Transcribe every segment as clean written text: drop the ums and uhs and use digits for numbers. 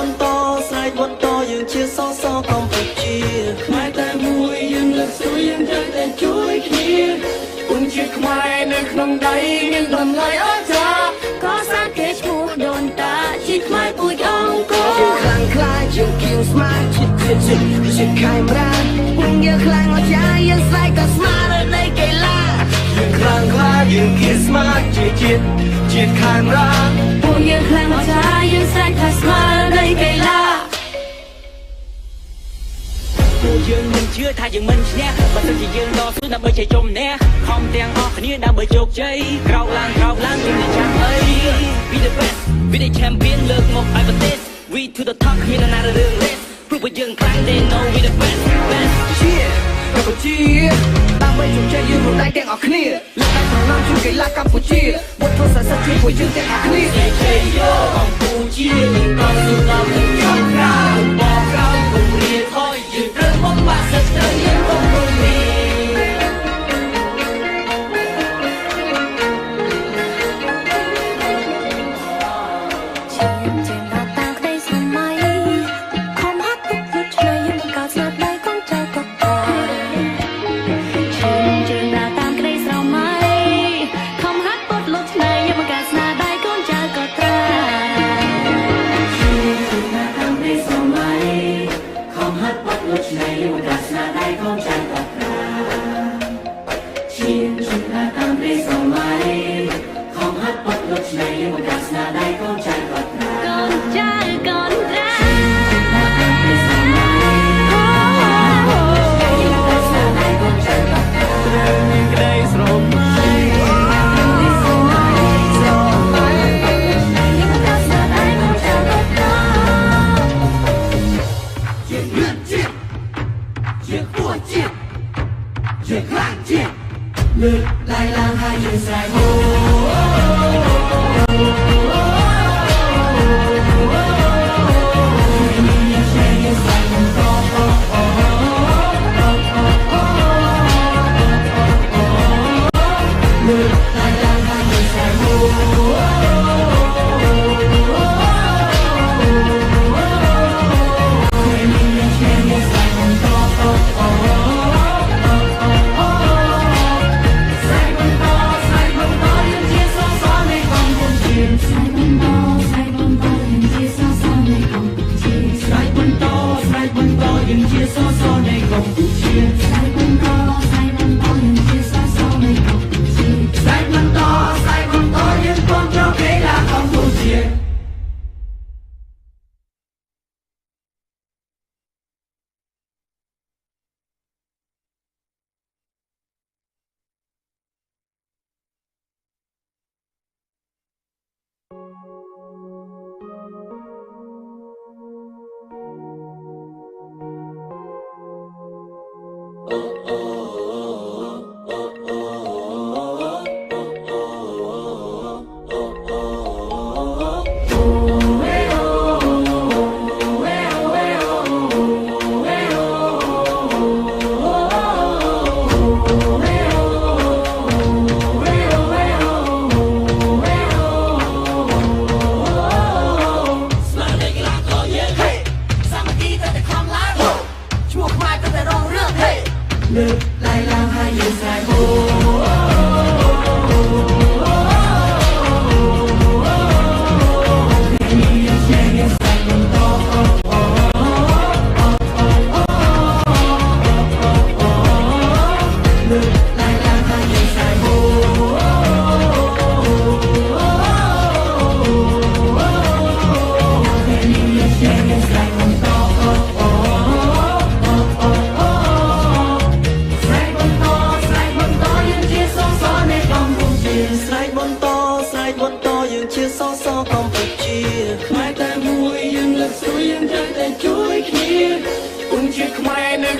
បន្តស្រែកបន្តយើងជាសសកម្ពុជាខ្មែរតែមួយយើងលើកស្ទួយយើងត្រូវតែជួយគ្នាពុនជាខ្មែរនៅក្នុងដៃមានតម្លៃអស្ចារ្យក៏សាគេឈ្មោះដូនតាជាខ្មែរពូជអង្គរជាខ្លាំងខ្លាចជាគៀងស្មាតជាខេមរាពុនយើងខ្លាំងអស្ចារ្យយើងស្រែកតែស្មារតីកីឡាយើងខ្លាំងខ្លាចយើងគៀងស្មាតជាជាតិខេមរាពុនយើងខ្លាំងអស្ចារ្យយើងស្រែកតែស្មារតីកីឡាពួកយើងមិនជឿថាយើងមិនឈ្នះបើសិនជាយើងតស៊ូដើម្បីជ័យជំនះខំទាំងអស់គ្នាដើម្បីជោគជ័យក្រោកឡើងយើងនឹងចាំអី Be the best Be the champion លើកមកឲ្យប្រទេស We to the top គ្មាននរណារឿង race ព្រោះពួកយើងខ្លាំង They know we the best Cheer កម្ពុជាដើម្បីជោគជ័យយើងរួមដៃទាំងអស់គ្នាលើកដៃប្រណាំជួយកីឡាកម្ពុជាវត្តធ្វើសរសើរជួយពួកយើងទាំងអស់គ្នាជ័យយោកម្ពុជានឹងតស៊ូដល់ទៅចុងក្រោយបងក្រោយគំរាថយយើងត្រូវបំផាត់សិទ្ធិយើងកុំរំលាយ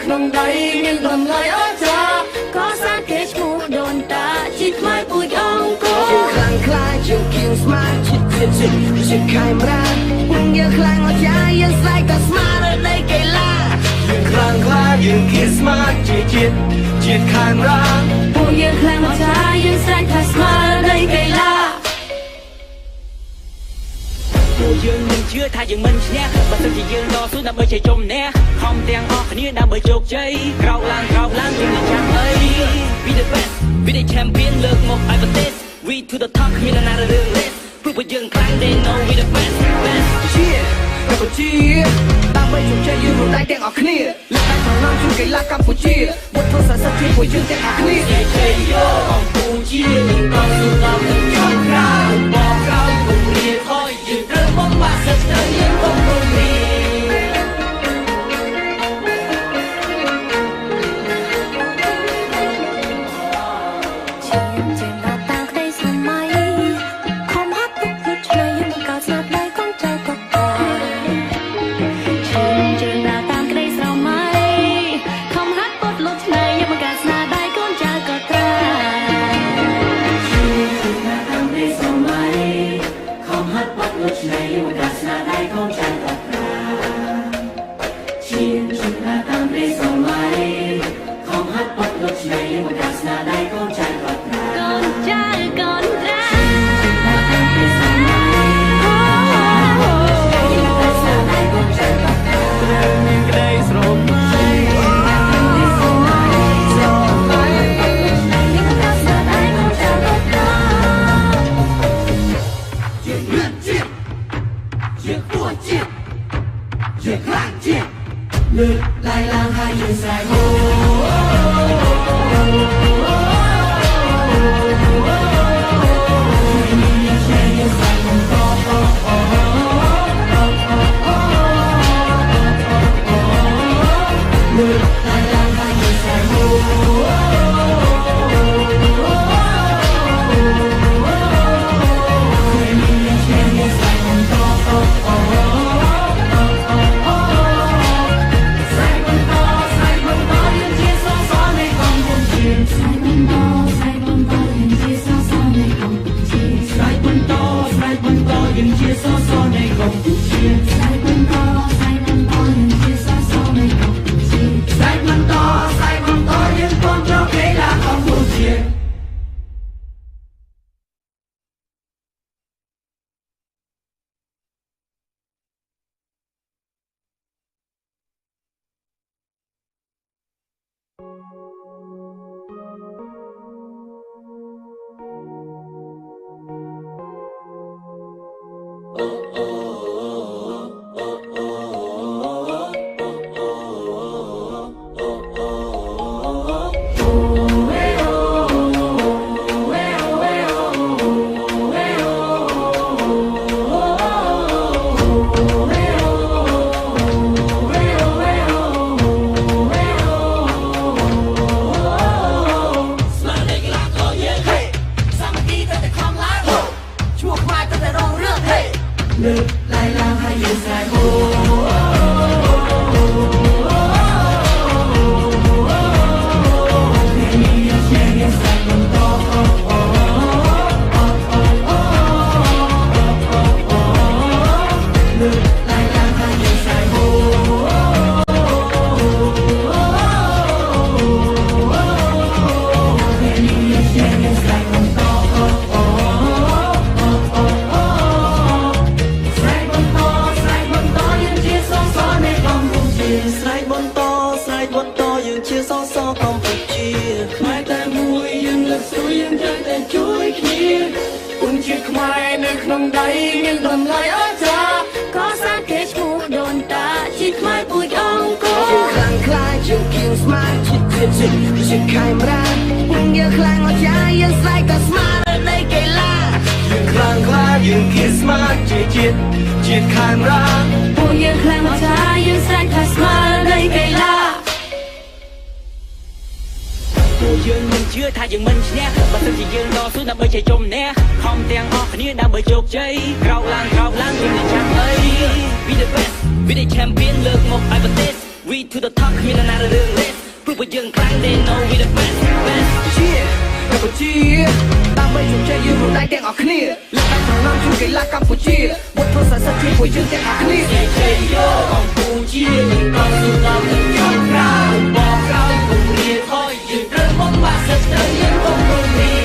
ក្នុងដៃមានតម្លៃអស្ចារ្យក៏សាគេឈ្មោះដូនតាជាខ្មែរពូជអង្គរជាខ្លាំងខ្លាចជាគៀងស្មាតជាខេមរាពុនយើងខ្លាំងអស្ចារ្យយើងស្រែកតែស្មារតីកីឡាយើងខ្លាំងខ្លាចយើងគៀងស្មាតជាជាតិខេមរាពុនយើងខ្លាំងអស្ចារ្យយើងស្រែកតែស្មារតីកីឡាពួកយើងមិនជឿថាយើងមិនឈ្នះបើ សិនជាយើងតស៊ូដើម្បីជ័យជំនះខំទាំងអស់គ្នាដើម្បីជោគជ័យក្រោកឡើងជាអ្នកចាំអី Be the best Be the champion លើកមកឲ្យប្រទេស We to the top គ្មានណារឿង Let's ព្រោះពួកយើងខ្លាំង They know we the best Cheer កម្ពុជាដើម្បីជោគជ័យយើងរួមដៃទាំងអស់គ្នាលើកដៃប្រណាំងជួយកីឡាកម្ពុជាវត្តធ្វើសរសើរជួយពួកយើងទាំងអស់គ្នាជ័យយោកម្ពុជាយើងតស៊ូដល់នឹងចុងក្រោយបបក្រោយគំរាថយយើងត្រូវបំផាក់សិទ្ធិយើងកុំគំរាលើកដៃឡើងហើយយើងស្រែកហូលើកដៃឡើងហើយយើងស្រែកហូក្នុងដៃមានតម្លៃអស្ចារ្យក៏សាគេឈ្មោះដូនតាជីខ្មែរពូជអង្គរជាខ្លាំងខ្លាចជាគៀងស្មាតជាខេមរាយើងខ្លាំងអស្ចារ្យយើងស្រែកក៏ស្មារតីកីឡាយើងខ្លាំងខ្លាចយើងគៀងស្មាតជាជាតិខេមរាពួកយើងខ្លាំងអស្ចារ្យយើងស្រែកថាស្មារតីកីឡាពួកយើងមិនជឿថាយើងមិនឈ្នះបើសិនជាយើងតស៊ូដើម្បីជ័យជំនះខំទាំងអស់គ្នាដើម្បីជោគជ័យក្រោកឡើងជាអ្នកចាំអី Be the best Be the champion លើកមកឲ្យប្រទេស We to the top គ្មានណារឿង Let's ព្រោះពួកយើងខ្លាំង They know we the best Cheer កម្ពុជាដើម្បីជោគជ័យយើងរួមដៃទាំងអស់គ្នាលើកដៃប្រណាំងជួយកីឡាកម្ពុជាវត្តធ្វើសរសើរជួយពួកយើងទាំងអស់គ្នាជ័យយោកម្ពុជាយើងតស៊ូដល់នឹងចុងក្រោយបបក្រោយគំរាថយយើងត្រូវបំផាក់សិទ្ធិយើងកុំគំរា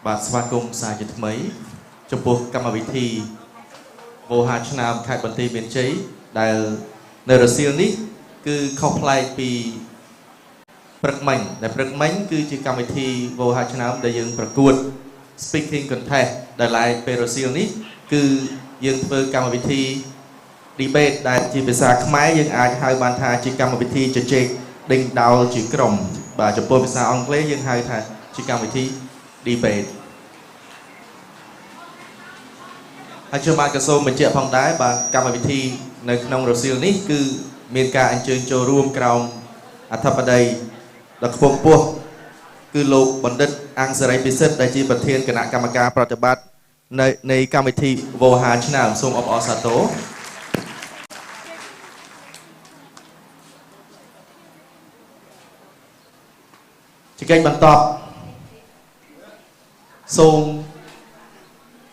បាទស្វាគមន៍សាជាថ្មីចំពោះកម្មវិធីវោហាឆ្នាំខេត្តបន្ទាយមានជ័យដែលនៅរសៀលនេះគឺខុសប្លែកពីព្រឹកមិញដែលព្រឹកមិញគឺជាកម្មវិធីវោហាឆ្នាំដែលយើងប្រកួត speaking contest ដែលឡែកពេលរសៀលនេះគឺយើងធ្វើកម្មវិធី debate ដែលជាភាសាខ្មែរយើងអាចហៅបានថាជាកម្មវិធីជជែកដេញដោលជាក្រុមបាទចំពោះភាសាអង់គ្លេសយើងហៅថាជាកម្មវិធី debate ហើយខ្ញុំបាទក៏សូមបញ្ជាក់ផងដែរបាទកម្មវិធីនៅក្នុងរសៀលនេះគឺមានការអញ្ជើញចូលរួមក្រោមអធិបតីដ៏ខ្ពង់ខ្ពស់គឺលោកបណ្ឌិតអង្គសេរីពិសិដ្ឋដែលជាប្រធានគណៈកម្មការប្រតិបត្តិនៃកម្មវិធីវោហាឆ្នាំសូមអបអរសាទរជាកិច្ចបន្ទាប់ សូម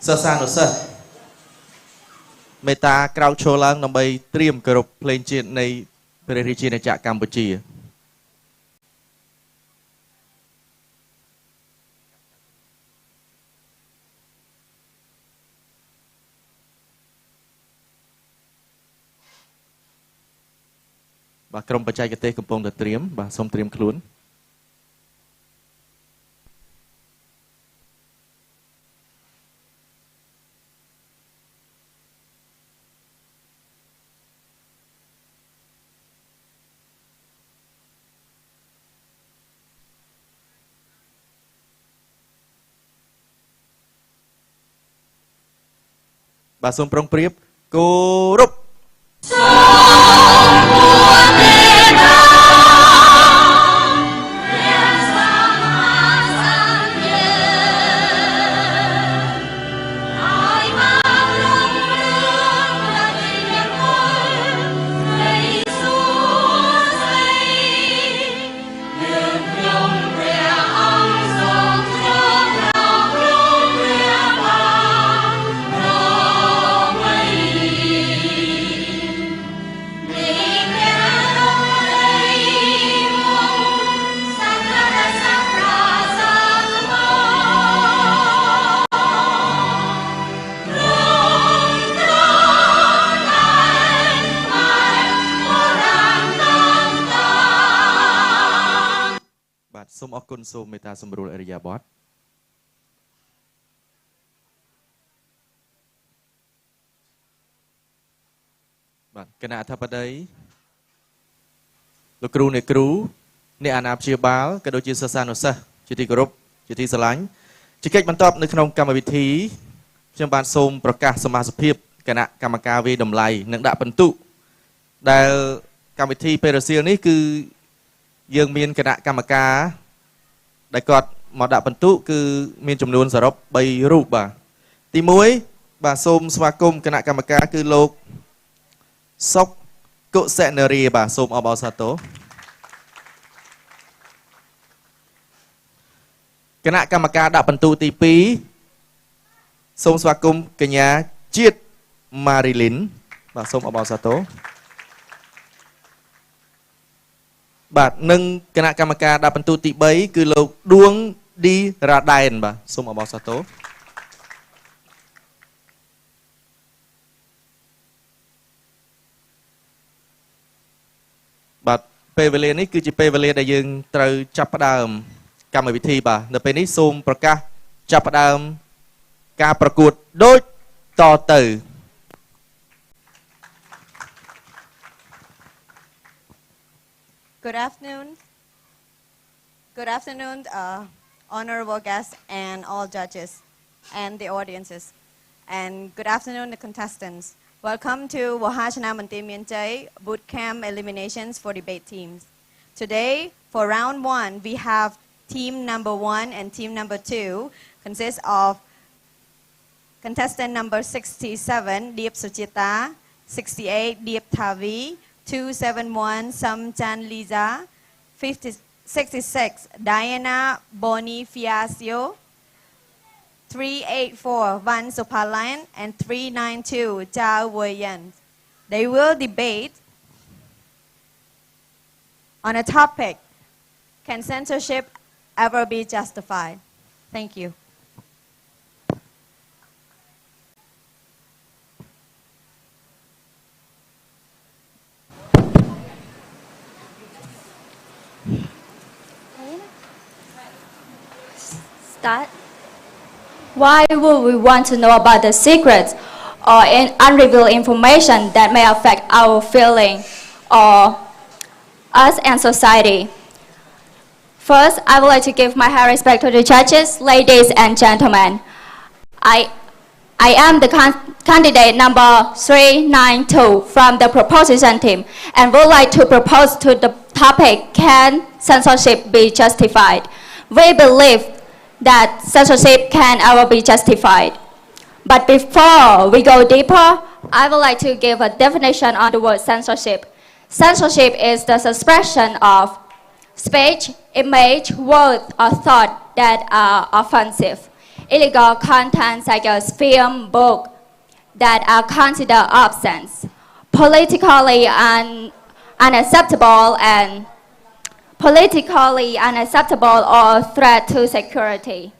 សិស្សានុសិស្សមេត្តាក្រោកឈរឡើងដើម្បីត្រៀមគោរពភ្លេងជាតិនៃព្រះរាជាណាចក្រកម្ពុជាបាទក្រុមបច្ចេកទេសកំពុងតែត្រៀមបាទសូមត្រៀមខ្លួនបាទសូមប្រុងប្រៀបគោរពសូមអរគុណសូមមេត្តាសម្រួលអរិយាបថបាទគណៈអធិបតីលោកគ្រូអ្នកគ្រូអ្នកអាណាព្យាបាលក៏ដូចជាសិស្សានុសិស្សជាទីគោរពជាទីស្រឡាញ់ជាកិច្ចបន្ទាប់នៅក្នុងកម្មវិធីខ្ញុំបានសូមប្រកាសសមាជិកគណៈកម្មការវិតម្លៃនិងដាក់ពិន្ទុដែលកម្មវិធីពេលរសៀលនេះគឺយើងមានគណៈកម្មការដែលគាត់មកដាក់ពិន្ទុគឺមានចំនួនសរុប3រូបបាទទី1បាទសូមស្វាគមន៍គណៈកម្មការគឺលោកសុកកុសិនារីបាទសូមអបអរសាទរគណៈកម្មការដាក់ពិន្ទុទី2សូមស្វាគមន៍កញ្ញាជាតិម៉ារីលីនបាទសូមអបអរសាទរបាទនិងគណៈកម្មការដាក់ពិន្ទុទី3គឺលោកដួងឌីរ៉ាដែនបាទសូមអបអរសាទរបាទពេលវេលានេះគឺជាពេលវេលាដែលយើងត្រូវចាប់ផ្ដើមកម្មវិធីបាទនៅពេលនេះសូមប្រកាសចាប់ផ្ដើមការប្រកួតដូចតទៅ Good afternoon. Good afternoon, honorable guests and all judges and the audiences. And good afternoon, the contestants. Welcome to Wahachana Mantimyenjay Bootcamp Eliminations for debate teams. Today, for round 1, we have team number 1 and team number 2 consists of contestant number 67, Deep Suchita, 68, Deep Tavi, 271, Samchan Liza, 66, Diana Boni Fiasio, 384, Van Supalan, and 392, Zhao Weiyan. They will debate on a topic, can censorship ever be justified? Thank you. Start. Why would we want to know about the secrets or unrevealed information that may affect our feeling or us and society? First, I would like to give my high respect to the judges, ladies and gentlemen. I am the candidate number 392 from the proposition team and would like to propose to the topic, can censorship be justified? We believe that censorship can ever be justified. But before we go deeper, I would like to give a definition on the word censorship. Censorship is the suppression of speech, image, words, or thought that are offensive. illegal content such as film, book, that are considered obscene, politically unacceptable or threat to security.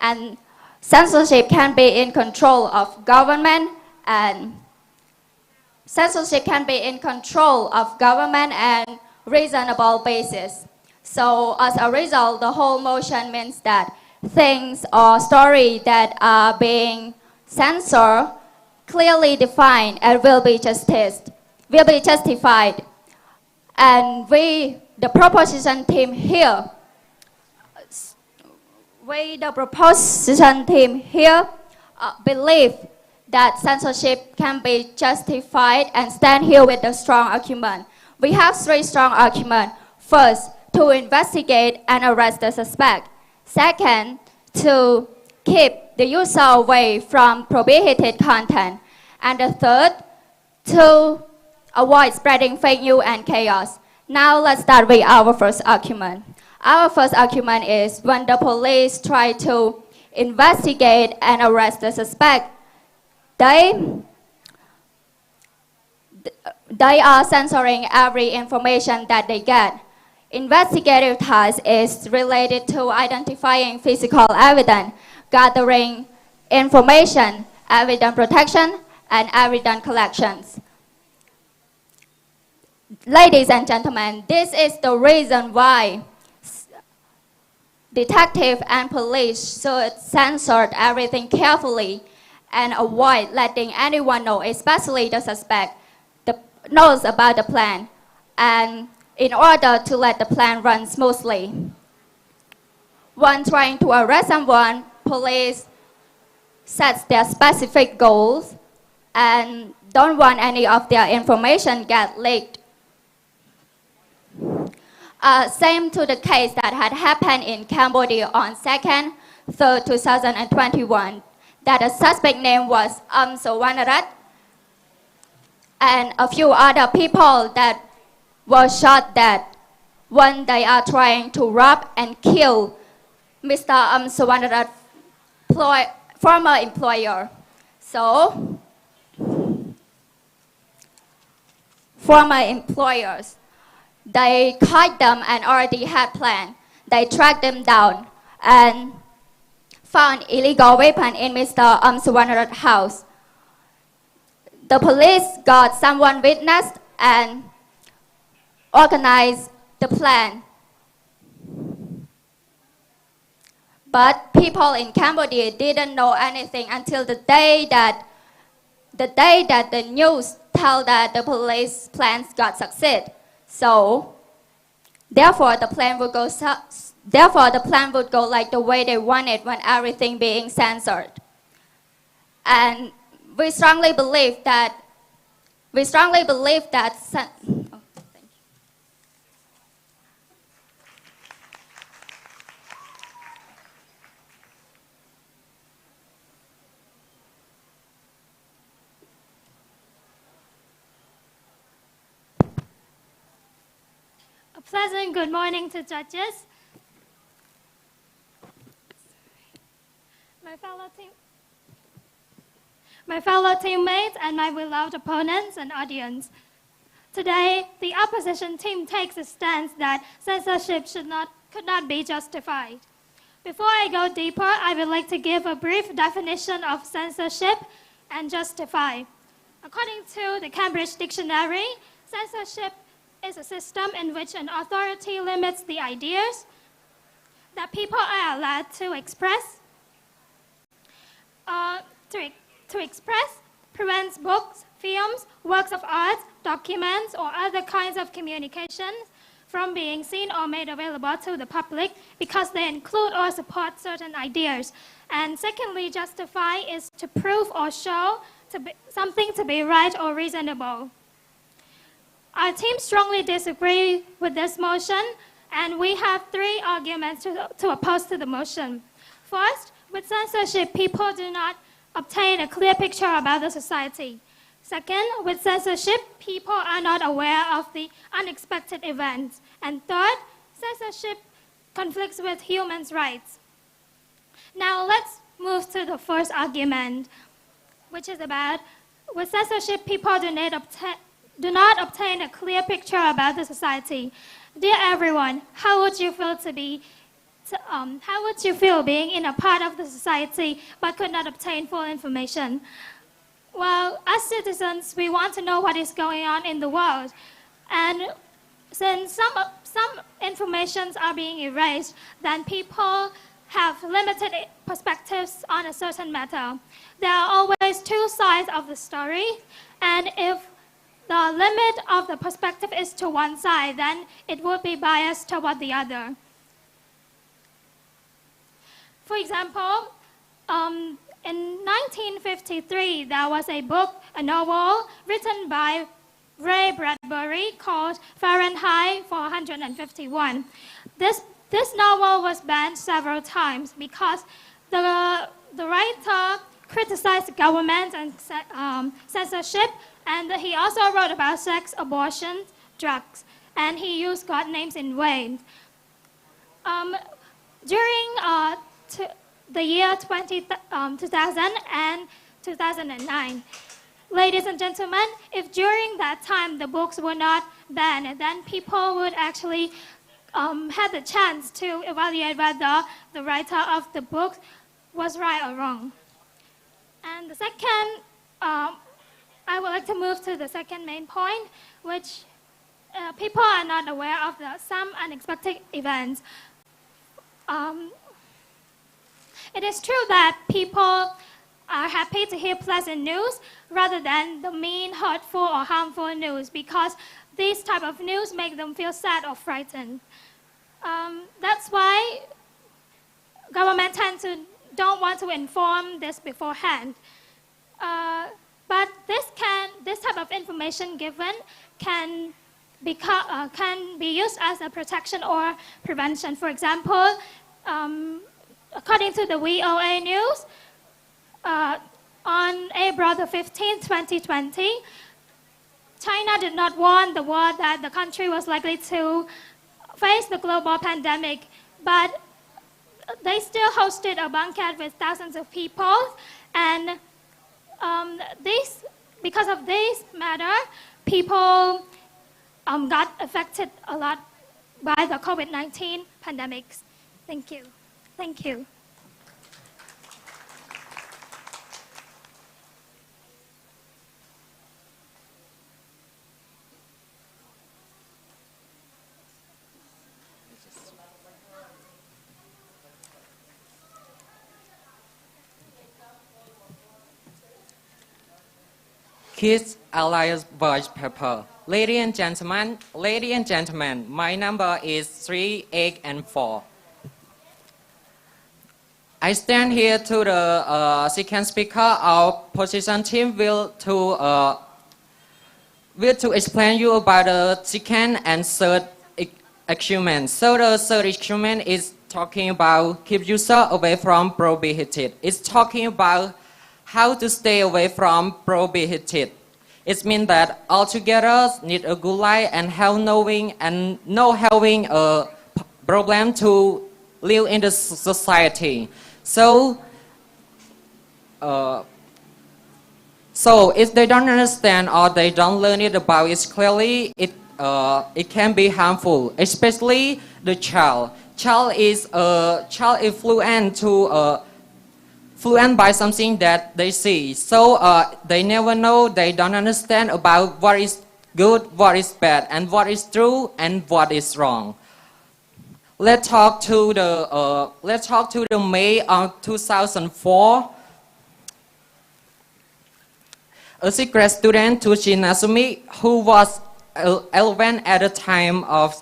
And censorship can be in control of government and reasonable basis. So as a result, the whole motion means that things or stories that are being censored clearly defined and will be justified. And the proposition team here, believe that censorship can be justified and stand here with a strong argument. We have three strong arguments. First, to investigate and arrest the suspect. Second, to keep the user away from prohibited content. And the third, to avoid spreading fake news and chaos. Now let's start with our first argument. Our first argument is when the police try to investigate and arrest the suspect, they are censoring every information that they get. Investigative task is related to identifying physical evidence, gathering information, evidence protection, and evidence collections. Ladies and gentlemen, this is the reason why detectives and police should censor everything carefully and avoid letting anyone know, especially the suspect, knows about the plan, and in order to let the plan run smoothly. When trying to arrest someone, police sets their specific goals and don't want any of their information get leaked. Same to the case that had happened in Cambodia on 2nd, 3rd, 2021, that the suspect name was Suwanarat, and a few other people that were shot dead when they are trying to rob and kill Mr. Suwanarat's former employer. So, former employers, they caught them and already had planned. They tracked them down and found illegal weapon in Mr. Suwanarat's house. The police got someone witnessed and organized the plan. But people in Cambodia didn't know anything until the day that the news tell that the police plans got succeed. So, therefore the plan would go like the way they wanted when everything being censored. And we strongly believe that. A pleasant good morning to judges, my fellow teammates, and my beloved opponents and audience. Today, the opposition team takes a stance that censorship could not be justified. Before I go deeper, I would like to give a brief definition of censorship and justify. According to the Cambridge Dictionary, censorship is a system in which an authority limits the ideas that people are allowed to express. Prevents books, films, works of art, documents, or other kinds of communications from being seen or made available to the public because they include or support certain ideas. And secondly, justify is to prove or show something to be right or reasonable. Our team strongly disagree with this motion, and we have three arguments to oppose to the motion. First, with censorship, people do not obtain a clear picture about the society. Second, with censorship, people are not aware of the unexpected events. And third, censorship conflicts with human rights. Now let's move move to the first argument, which is about, with censorship, people do not obtain a clear picture about the society. Dear everyone, how would you feel being in a part of the society but could not obtain full information? Well, as citizens, we want to know what is going on in the world. And since some informations are being erased, then people have limited perspectives on a certain matter. There are always two sides of the story, and if the limit of the perspective is to one side, then it would be biased toward the other. For example, in 1953, there was a novel written by Ray Bradbury called Fahrenheit 451. This novel was banned several times because the writer criticized government and censorship, and he also wrote about sex, abortion, drugs, and he used God names in vain. During the year 2000 and 2009, ladies and gentlemen, if during that time the books were not banned, then people would actually have the chance to evaluate whether the writer of the book was right or wrong. And the second, I would like to move to the second main point, which people are not aware of some unexpected events. It is true that people are happy to hear pleasant news rather than the mean, hurtful, or harmful news, because these type of news make them feel sad or frightened. That's why government don't want to inform this beforehand. But this type of information given can be used as a protection or prevention. For example, according to the VOA News, on April the 15th, 2020, China did not warn the world that the country was likely to face the global pandemic, but they still hosted a banquet with thousands of people, and because of this matter, people got affected a lot by the COVID-19 pandemics. Thank you. Thank you. Kids Alliance Voice Paper. Ladies and gentlemen, my number is 3, 8, and 4. I stand here to the second speaker. Our position team will to explain you about the second and third achievement. So the third achievement is talking about keep user away from prohibited. It's talking about how to stay away from prohibited. It means that all together need a good life and have knowing and no having a problem to live in the society. So if they don't understand or they don't learn it about it clearly, it can be harmful, especially the child. Child is fluent by something that they see. So they never know, they don't understand about what is good, what is bad, and what is true and what is wrong. Let's talk to the May of 2004. A secret student, Tushi Nasumi, who was 11 at the time of,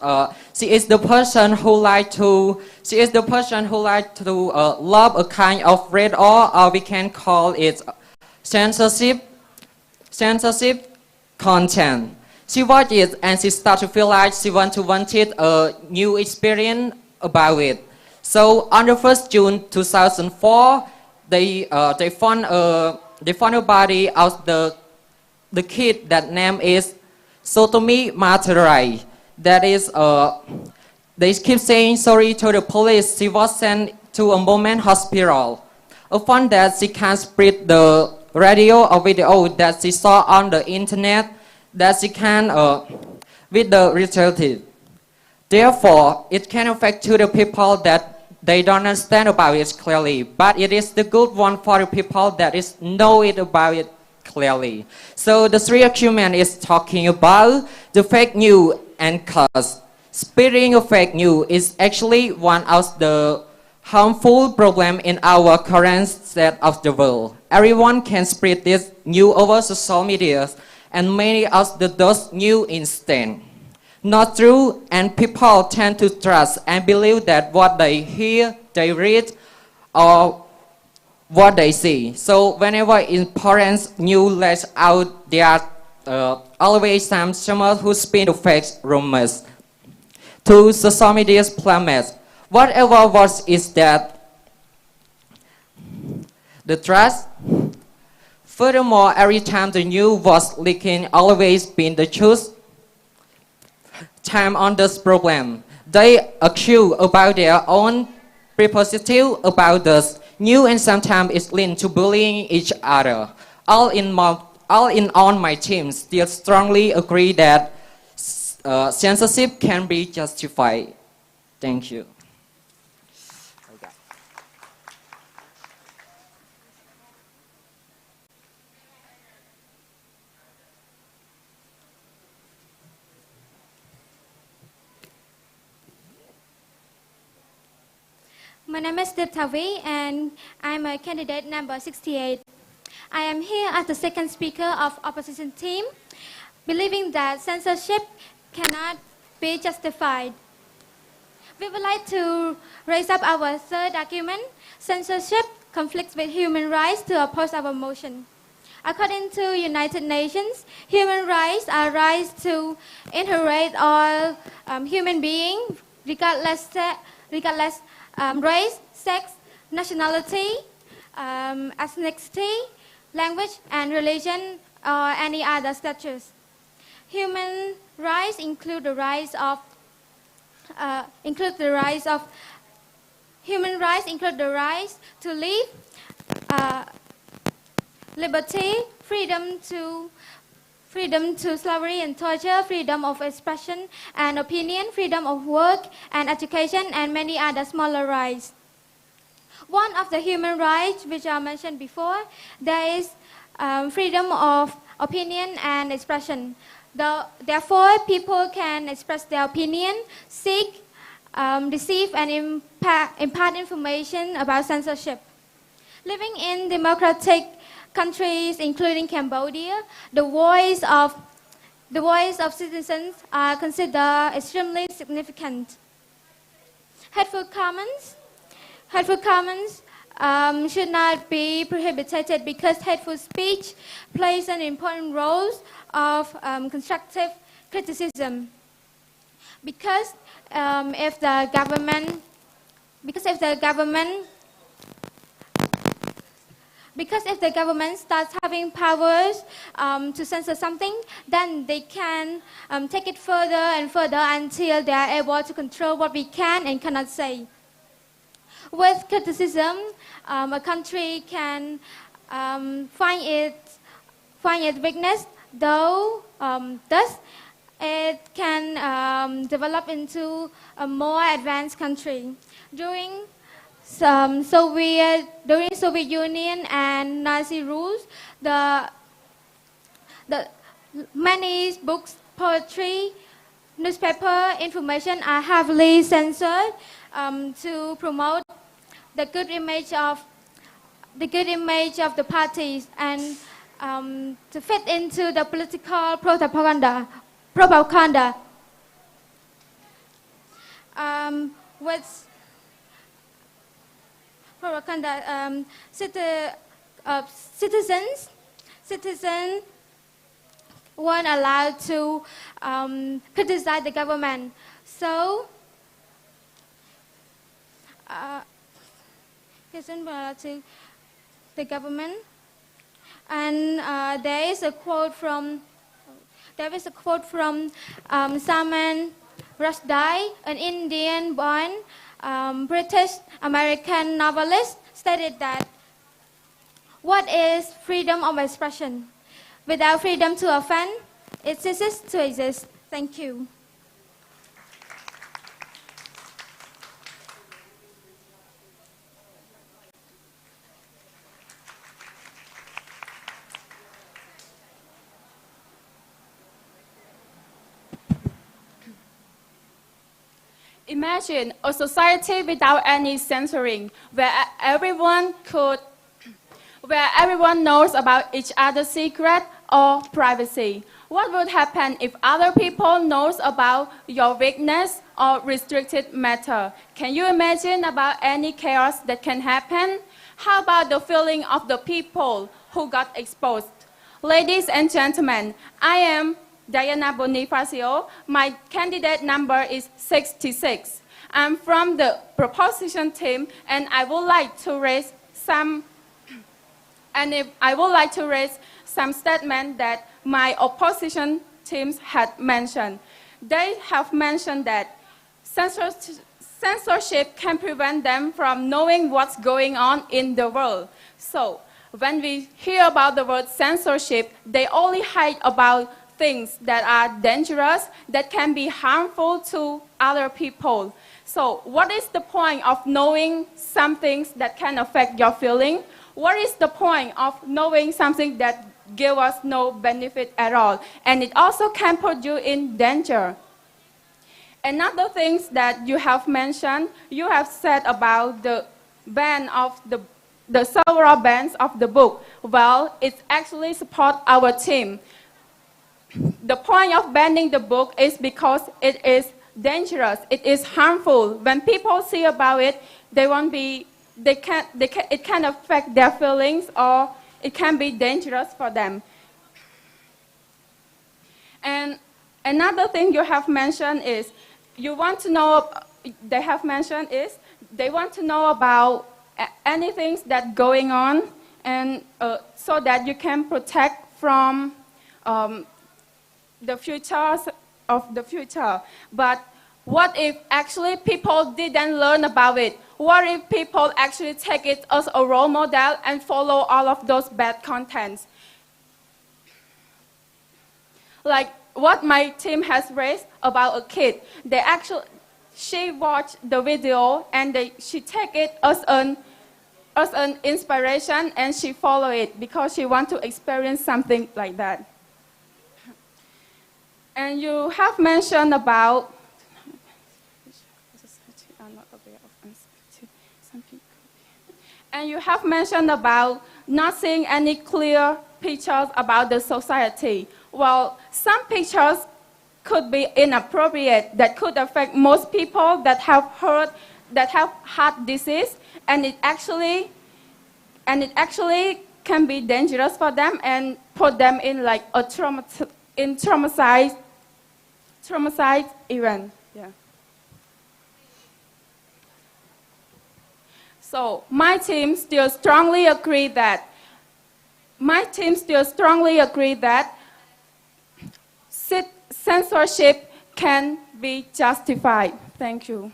she is the person who like to love a kind of red or we can call it censorship content. She watched it and she started to feel like she wanted a new experience about it. So on the 1st June 2004, they found a body of the kid that name is Sotomi Materai. That is, they keep saying sorry to the police. She was sent to a moment hospital. Often that she can spread the radio or video that she saw on the internet that she can with the relative. Therefore, it can affect to the people that they don't understand about it clearly, but it is the good one for the people that is know it about it clearly. So the three argument is talking about the fake news and cause. Spreading of fake news is actually one of the harmful problem in our current state of the world. Everyone can spread this news over social media, and many of those news instant. Not true, and people tend to trust and believe that what they hear, they read, or what they see. So whenever important news lets out, there are always someone who spin the fake rumors to social media's platforms. Whatever was is that the trust. Furthermore, every time the news was leaking, always been the truth. Time on this problem, they accuse about their own prepositive about this new, and sometimes it's linked to bullying each other. All in on my team still strongly agree that censorship can be justified. Thank you. My name is Tavi, and I'm a candidate number 68. I am here as the second speaker of opposition team, believing that censorship cannot be justified. We would like to raise up our third argument. Censorship conflicts with human rights to oppose our motion. According to United Nations, human rights are rights to inherit all human beings, regardless race, sex, nationality, ethnicity, language, and religion, or any other status. Human rights include the rights of to live, liberty, freedom to slavery and torture, freedom of expression and opinion, freedom of work and education, and many other smaller rights. One of the human rights which I mentioned before, there is freedom of opinion and expression. Therefore, people can express their opinion, seek, receive, and impart information about censorship. Living in democratic countries, including Cambodia, the voice of citizens are considered extremely significant. Hateful comments should not be prohibited because hateful speech plays an important role of constructive criticism. Because if the government starts having powers to censor something, then they can take it further and further until they are able to control what we can and cannot say. With criticism, a country can find its weakness, though thus it can develop into a more advanced country. During Soviet Union and Nazi rules, the many books, poetry, newspaper information are heavily censored to promote the good image of the parties and to fit into the political propaganda. With propaganda, citizens weren't allowed to criticize the government. So, to the government, and there is a quote from Salman Rushdie, an Indian-born British-American novelist, stated that What is freedom of expression? Without freedom to offend, it ceases to exist. Thank you. Imagine a society without any censoring, where everyone knows about each other's secret or privacy. What would happen if other people knows about your weakness or restricted matter? Can you imagine about any chaos that can happen? How about the feeling of the people who got exposed? Ladies and gentlemen, I am Diana Bonifacio. My candidate number is 66. I'm from the proposition team, and I would like to raise some statement that my opposition teams had mentioned. They have mentioned that censorship can prevent them from knowing what's going on in the world. So when we hear about the word censorship, they only hide about things that are dangerous, that can be harmful to other people. So what is the point of knowing some things that can affect your feeling? What is the point of knowing something that gives us no benefit at all? And it also can put you in danger. Another thing that you have mentioned, you have said about the ban of the several bans of the book. Well, it actually supports our team. The point of banning the book is because it is dangerous, it is harmful. When people see about it, it can affect their feelings, or it can be dangerous for them. And another thing you have mentioned is, they want to know about anything that's going on, and so that you can protect from the futures of the future. But what if actually people didn't learn about it? What if people actually take it as a role model and follow all of those bad contents? Like what my team has raised about a kid. She watched the video and she take it as an inspiration, and she follow it because she want to experience something like that. And you have mentioned about not seeing any clear pictures about the society. Well, some pictures could be inappropriate, that could affect most people that have heart disease, and it actually can be dangerous for them and put them in like a traumatized event. Yeah. So my team still strongly agree that censorship can be justified. Thank you.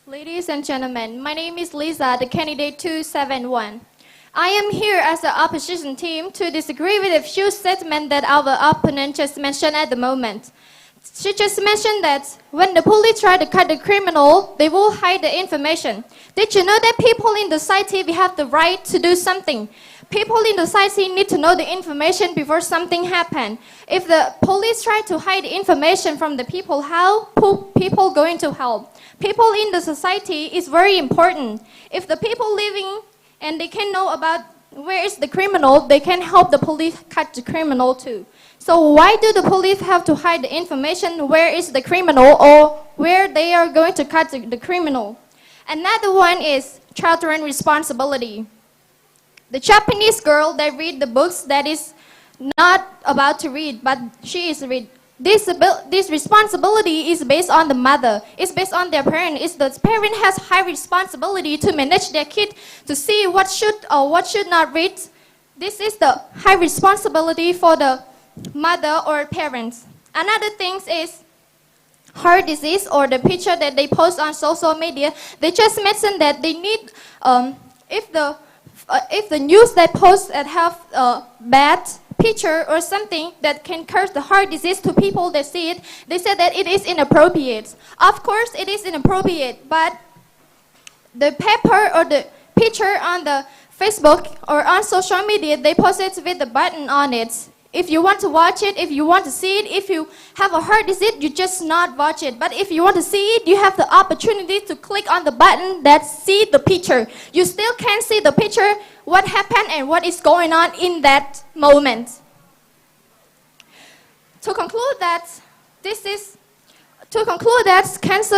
Ladies and gentlemen, my name is Lisa, the candidate 271. I am here as the opposition team to disagree with a few statements that our opponent just mentioned at the moment. She just mentioned that when the police try to catch the criminal, they will hide the information. Did you know that people in the society, we have the right to do something? People in the society need to know the information before something happens. If the police try to hide the information from the people, how people going to help? People in the society is very important. If the people living and they can know about where is the criminal, they can help the police catch the criminal too. So why do the police have to hide the information where is the criminal or where they are going to catch the criminal? Another one is children responsibility. The Japanese girl that read the books that is not about to read, but she is read This responsibility is based on the mother. It's based on their parent. It's the parent has high responsibility to manage their kid, to see what should or what should not read. This is the high responsibility for the mother or parents. Another thing is heart disease or the picture that they post on social media. They just mention that they need, if the news that post that have bad picture or something that can cause the heart disease to people that see it, they said that it is inappropriate. Of course, it is inappropriate, but the paper or the picture on the Facebook or on social media, they post it with the button on it. If you want to watch it, if you want to see it, if you have a heart disease, you just not watch it. But if you want to see it, you have the opportunity to click on the button that see the picture. You still can see the picture, what happened and what is going on in that moment. To conclude that,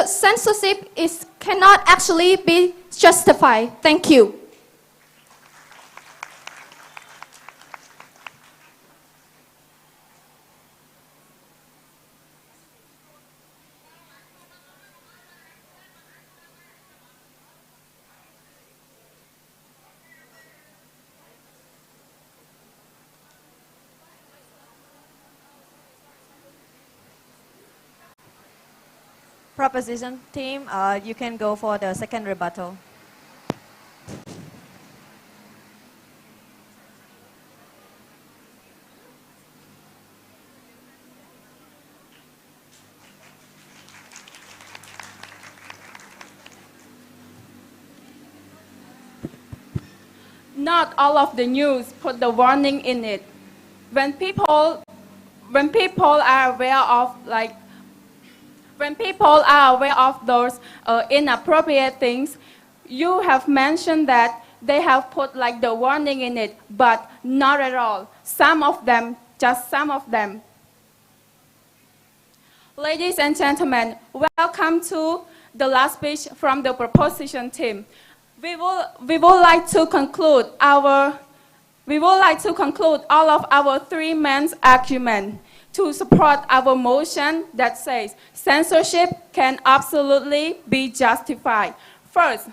censorship cannot actually be justified. Thank you. Proposition team, you can go for the second rebuttal. Not all of the news put the warning in it. When people are aware of those inappropriate things, you have mentioned that they have put the warning in it, but not at all. Some of them, just some of them. Ladies and gentlemen, welcome to the last speech from the proposition team. We would like to conclude all of our three main arguments to support our motion that says censorship can absolutely be justified. First,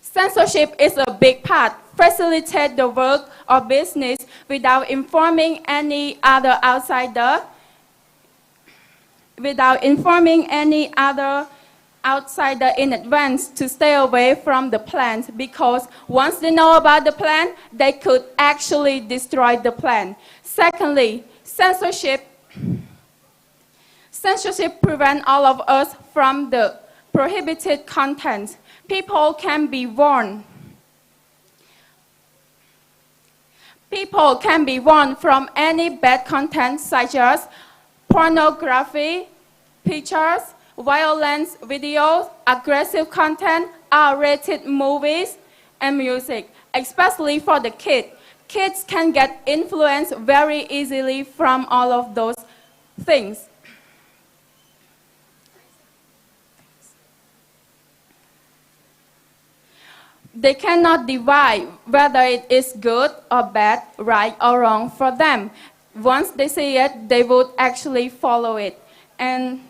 censorship is a big part, facilitate the work of business without informing any other outsider in advance to stay away from the plant, because once they know about the plant, they could actually destroy the plant. Secondly, censorship prevents all of us from the prohibited content. People can be warned. People can be warned from any bad content such as pornography, pictures, violence videos, aggressive content, R-rated movies, and music, especially for the kids. Kids can get influenced very easily from all of those things. They cannot divide whether it is good or bad, right or wrong for them. Once they see it, they would actually follow it. And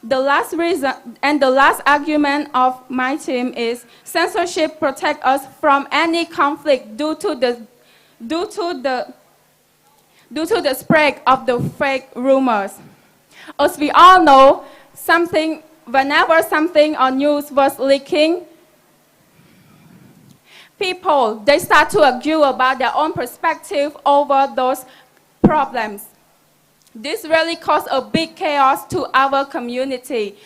the last reason and the last argument of my team is censorship protects us from any conflict due to the spread of the fake rumors. As we all know, whenever something on news was leaking, they start to argue about their own perspective over those problems. This really caused a big chaos to our community.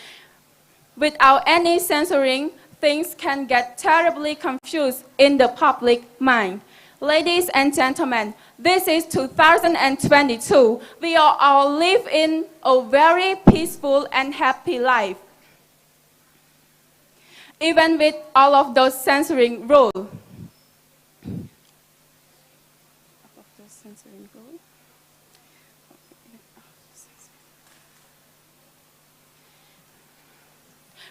Without any censoring, things can get terribly confused in the public mind. Ladies and gentlemen, this is 2022. We all live in a very peaceful and happy life, even with all of those censoring rules.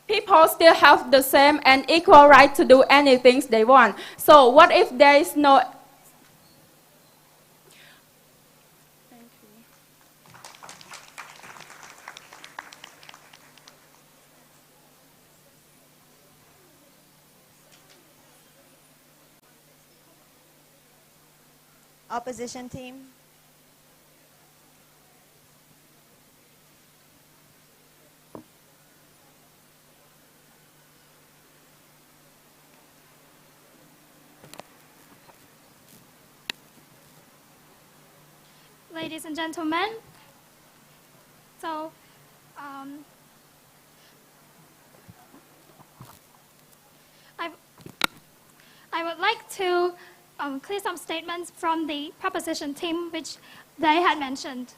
People still have the same and equal right to do anything they want. So what if there is no... Thank you. Opposition team. Ladies and gentlemen, so I would like to clear some statements from the proposition team which they had mentioned.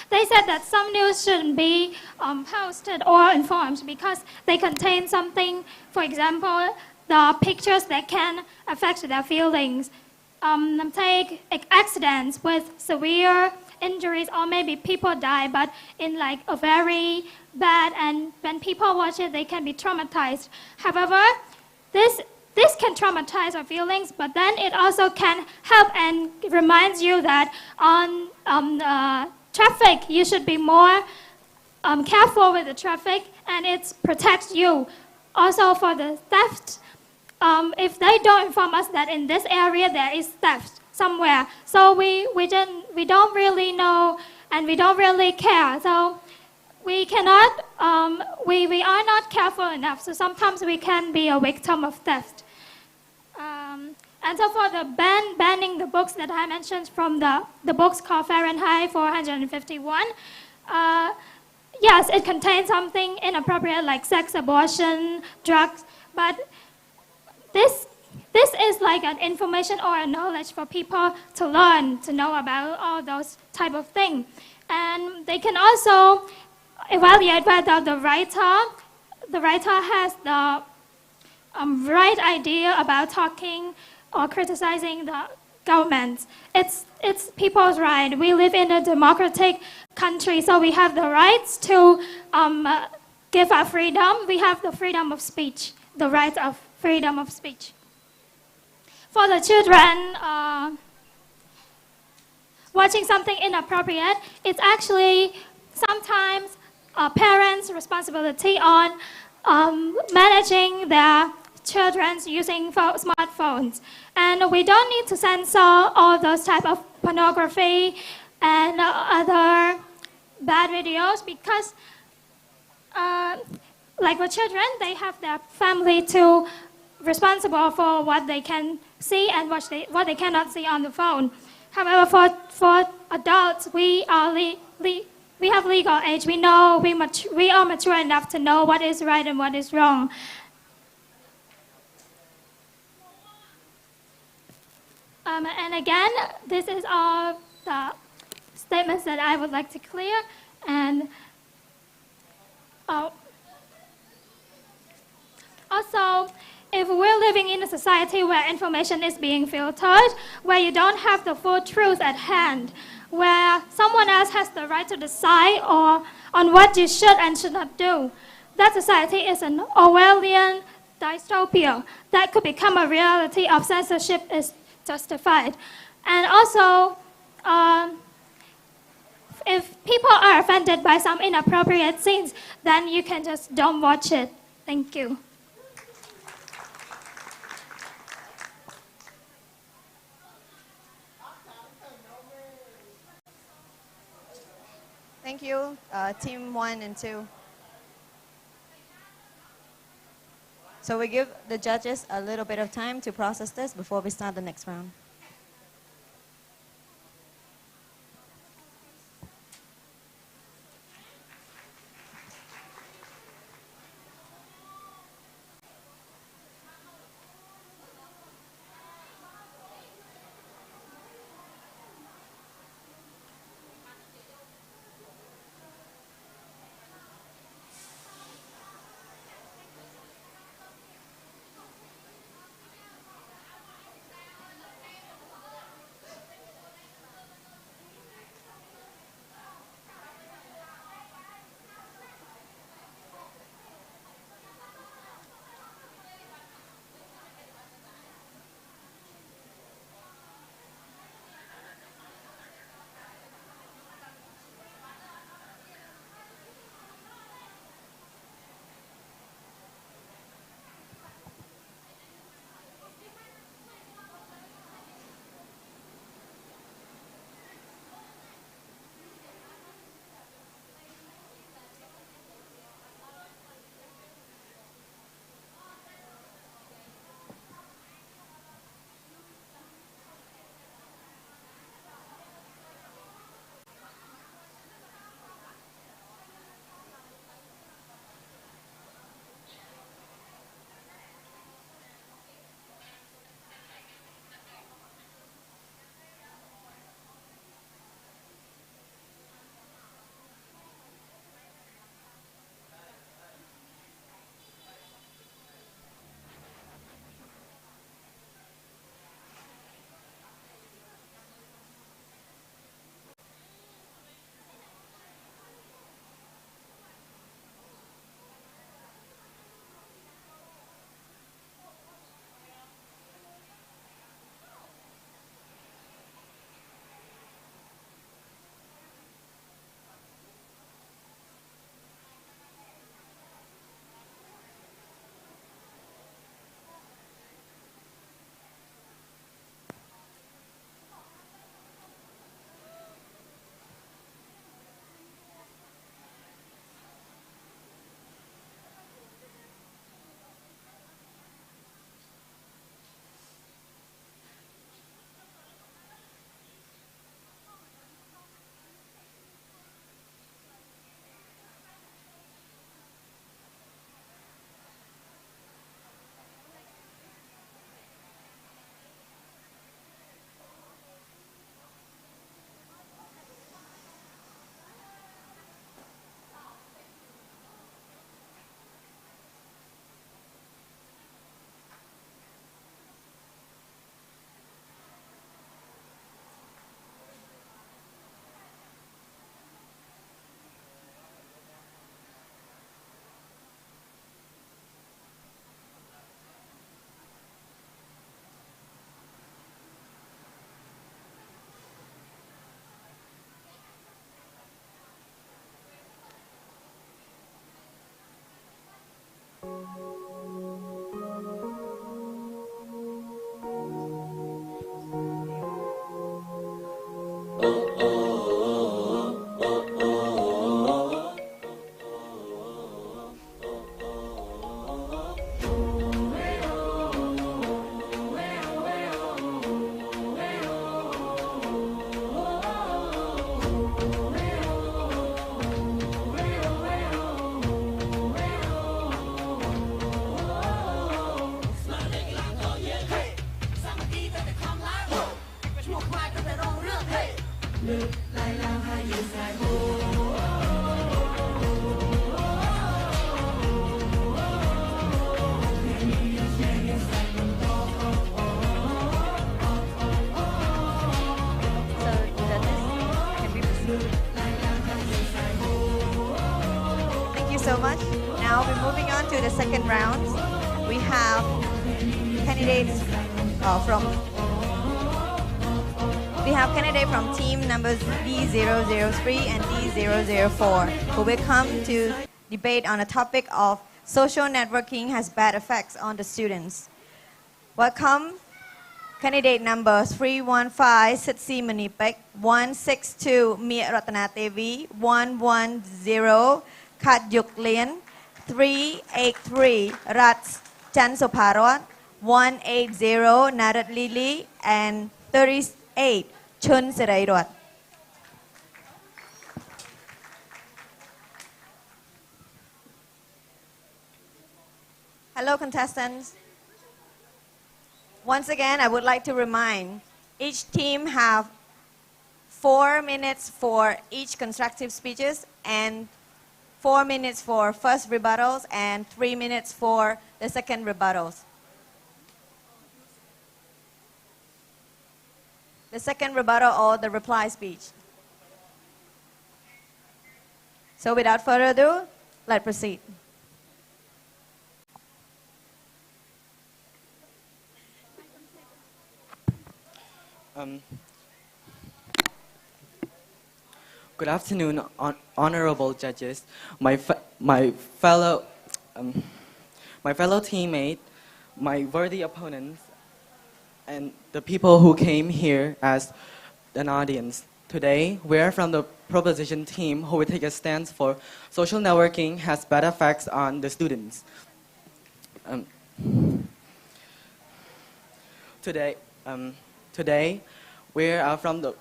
They said that some news shouldn't be posted or informed because they contain something, for example, the pictures that can affect their feelings. Take accidents with severe injuries, or maybe people die, but in like a very bad, and when people watch it, they can be traumatized. However, this can traumatize our feelings, but then it also can help and reminds you that on traffic, you should be more careful with the traffic, and it protects you. Also for the theft, if they don't inform us that in this area there is theft somewhere, so we don't really know and we don't really care. So we cannot, we are not careful enough. So sometimes we can be a victim of theft. And so for the banning the books that I mentioned from the books called Fahrenheit 451, yes, it contains something inappropriate like sex, abortion, drugs, but this is like an information or a knowledge for people to learn, to know about all those type of things. And they can also evaluate whether the writer has the right idea about talking or criticizing the government. It's people's right. We live in a democratic country, so we have the rights to give our freedom. We have the freedom of speech, the right of freedom of speech. For the children watching something inappropriate, it's actually sometimes parents' responsibility on managing their children using smartphones. And we don't need to censor all those type of pornography and other bad videos because like for children, they have their family to responsible for what they can see and what they cannot see on the phone. However, for adults, we have legal age. We know we are mature enough to know what is right and what is wrong. And again, this is all the statements that I would like to clear. And also, if we're living in a society where information is being filtered, where you don't have the full truth at hand, where someone else has the right to decide on what you should and should not do, that society is an Orwellian dystopia that could become a reality of censorship is justified. And also, if people are offended by some inappropriate scenes, then you can just don't watch it. Thank you. Thank you, team 1 and 2. So we give the judges a little bit of time to process this before we start the next round. on to the second round. We have candidates from team numbers D003 and D004 who will come to debate on the topic of social networking has bad effects on the students. Welcome candidate number 315 Sitsi Manipek, 162 Mia Ratana Devi, 110 Khat Yuk Lien, 383 Rats Chan Soparot, 180 Narat Lili, and 38 Chun Serairot. Hello contestants. Once again, I would like to remind each team have 4 minutes for each constructive speeches and 4 minutes for first rebuttals and 3 minutes for the second rebuttals. The second rebuttal or the reply speech. So without further ado, let's proceed. Good afternoon, honorable judges, my fellow teammate, my worthy opponents, and the people who came here as an audience. Today, we are from the proposition team who will take a stance for social networking has bad effects on the students. Today, we are from the.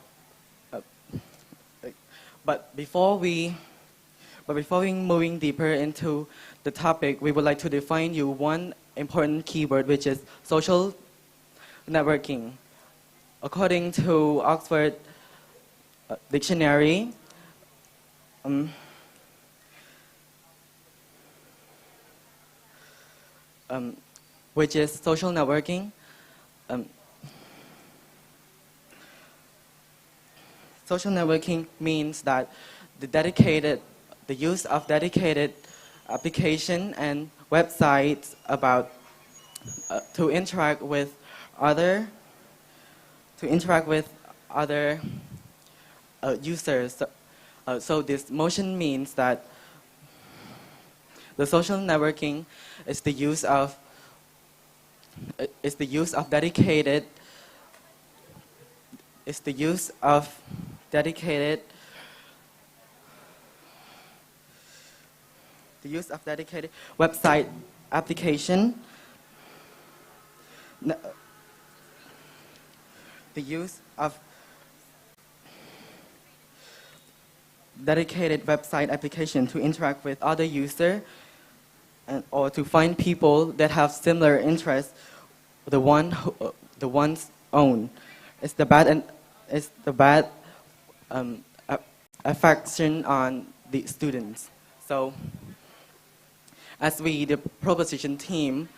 But before we moving deeper into the topic, we would like to define you one important keyword, which is social networking. According to Oxford Dictionary, which is social networking. Social networking means that the use of dedicated application and websites about to interact with other users. So this motion means that the social networking is the use of dedicated website application, the use of dedicated website application to interact with other users or to find people that have similar interests, the one's own. It's the bad affection on the students. So, as the proposition team,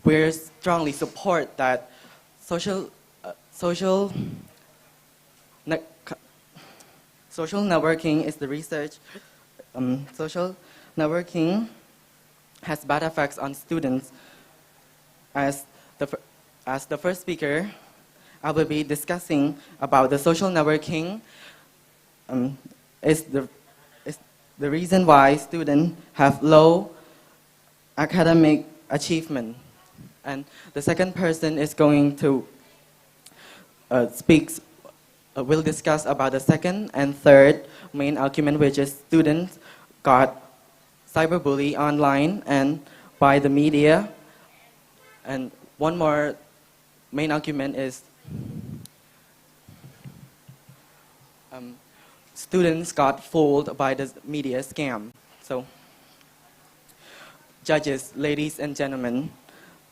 we strongly support that social networking is the research. Social networking has bad effects on students. As the first speaker, I will be discussing about the social networking is the reason why students have low academic achievement. And the second person is going to will discuss about the second and third main argument, which is students got cyberbullied online and by the media. And one more main argument is students got fooled by the media scam. So, judges, ladies and gentlemen,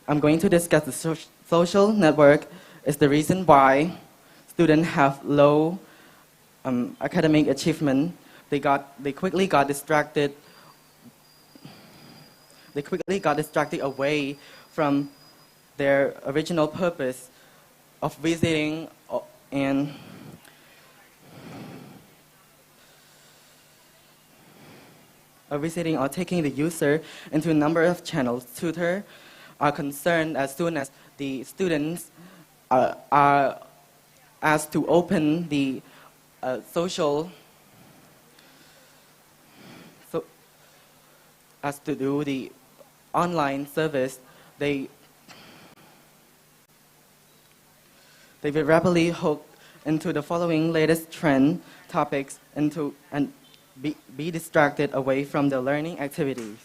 I'm going to discuss the social network is the reason why students have low academic achievement. They quickly got distracted. They quickly got distracted away from their original purpose of visiting and visiting or taking the user into a number of channels. Tutors are concerned as soon as the students are asked to open the as to do the online service, they will rapidly hook into the following latest trend topics and be distracted away from the learning activities.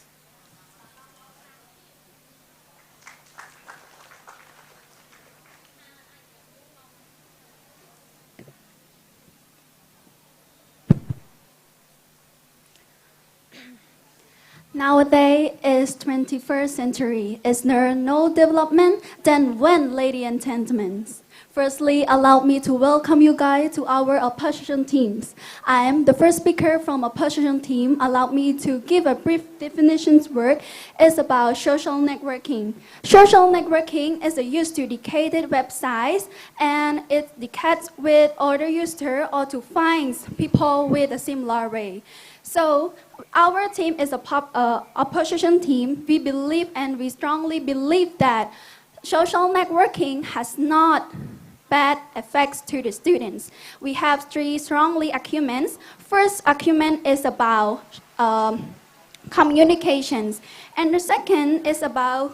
Nowadays is 21st century. Is there no development? Then when, ladies and gentlemen? Firstly, allow me to welcome you guys to our opposition teams. I am the first speaker from opposition team. Allow me to give a brief definitions word. It's about social networking. Social networking is a use to dedicated websites and it connects with other users or to find people with a similar way. So our team is a opposition team. We believe and we strongly believe that social networking has not bad effects to the students. We have three strongly arguments. First argument is about communications, and the second is about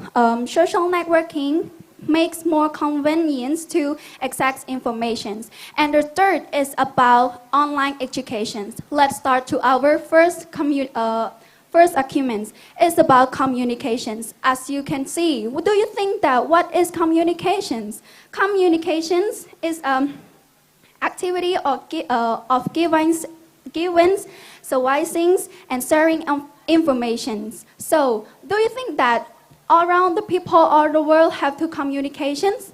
social networking makes more convenience to access information. And the third is about online education. Let's start to our first argument. It's about communications. As you can see, do you think that what is communications? Communications is activity of givings, surviving, and sharing of information. So, do you think that around the people all the world have two communications?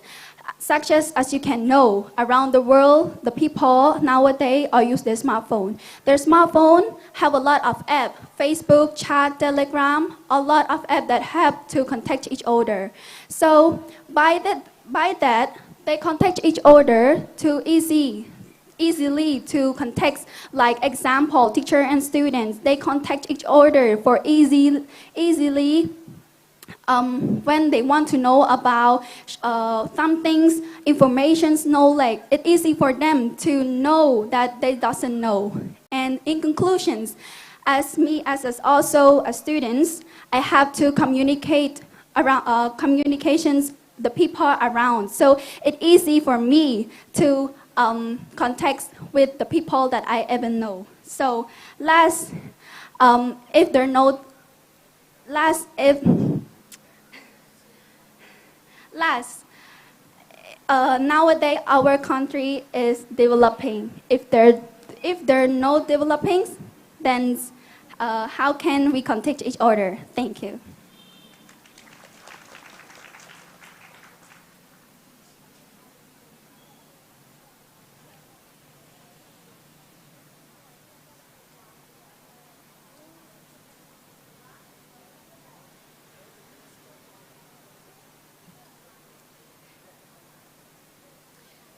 Such as you can know, around the world, the people nowadays are use their smartphone. Their smartphone have a lot of apps, Facebook, chat, Telegram, a lot of apps that help to contact each other. So by that, they contact each other to easily to contact, like example, teacher and students. They contact each other for easily when they want to know about some things, information, knowledge, it's easy for them to know that they doesn't know. And in conclusions, as also a student, I have to communicate around communications the people around. So it's easy for me to contact with the people that I even know. So nowadays our country is developing. If there are no developing, then how can we contact each other? Thank you.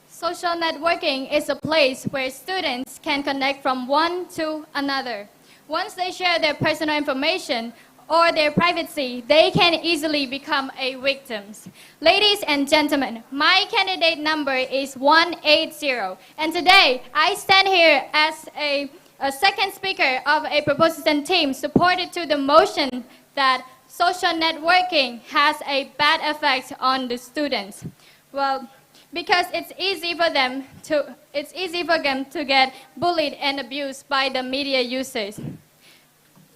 Social networking is a place where students can connect from one to another. Once they share their personal information or their privacy, they can easily become a victims. Ladies and gentlemen, my candidate number is 180, and today I stand here as a second speaker of a proposition team supported to the motion that social networking has a bad effect on the students. Well, because it's easy for them to get bullied and abused by the media users.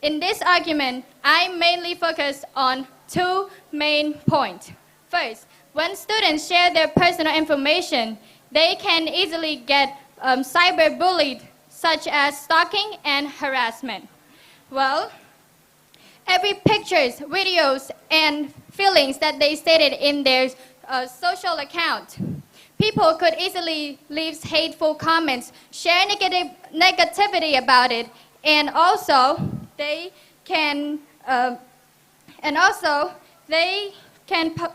In this argument, I mainly focus on two main points. First, when students share their personal information, they can easily get cyberbullied, such as stalking and harassment. Well, every pictures, videos, and feelings that they stated in their social account, people could easily leave hateful comments, share negativity about it, and also they can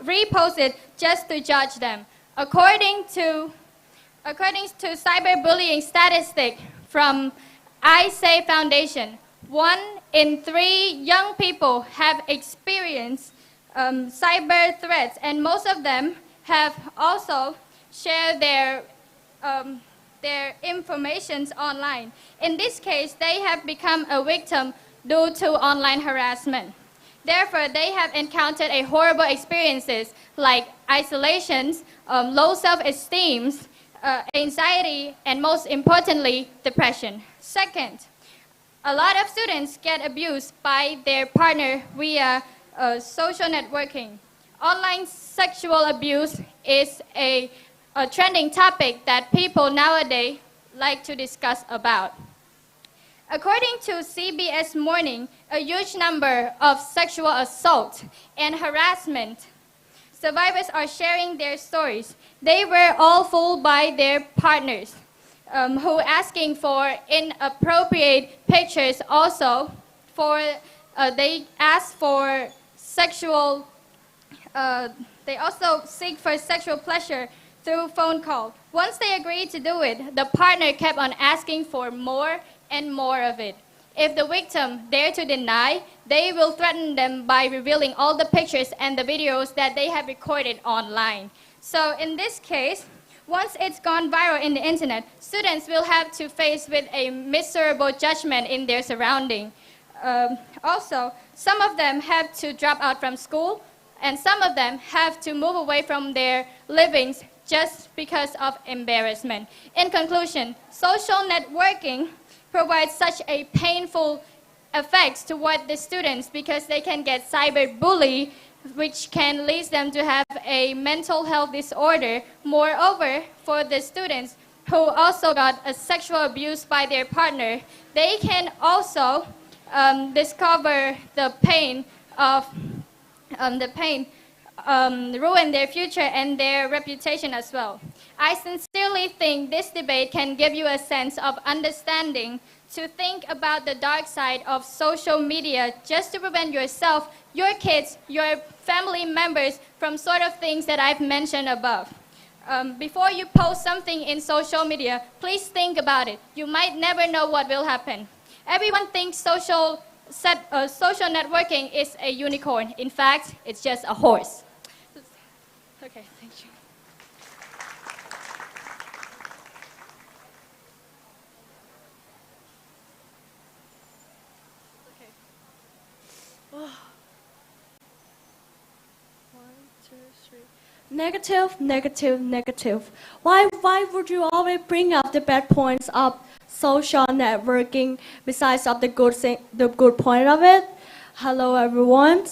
repost it just to judge them. According to cyberbullying statistic from I Say Foundation, 1 in 3 young people have experienced cyber threats, and most of them have also shared their information online. In this case, they have become a victim due to online harassment. Therefore, they have encountered a horrible experiences like isolations, low self-esteem, anxiety, and most importantly, depression. Second, a lot of students get abused by their partner via social networking. Online sexual abuse is a trending topic that people nowadays like to discuss about. According to CBS Morning, a huge number of sexual assault and harassment survivors are sharing their stories. They were all fooled by their partners who asking for inappropriate pictures. Also, they ask for sexual. They also seek for sexual pleasure through phone call. Once they agreed to do it, the partner kept on asking for more and more of it. If the victim dared to deny, they will threaten them by revealing all the pictures and the videos that they have recorded online. So in this case, once it's gone viral in the internet, students will have to face with a miserable judgment in their surrounding. Also, some of them have to drop out from school, and some of them have to move away from their livings just because of embarrassment. In conclusion, social networking provides such a painful effects toward the students because they can get cyberbullied, which can lead them to have a mental health disorder. Moreover, for the students who also got a sexual abuse by their partner, they can also discover the pain of ruin their future and their reputation as well. I sincerely think this debate can give you a sense of understanding to think about the dark side of social media just to prevent yourself, your kids, your family members from sort of things that I've mentioned above. Before you post something in social media, please think about it. You might never know what will happen. Everyone thinks social networking is a unicorn. In fact, it's just a horse. Okay, thank you. Okay. Oh. 1, 2, 3. Negative, negative, negative. Why would you always bring up the bad points of social networking besides of the good point of it? Hello, everyone.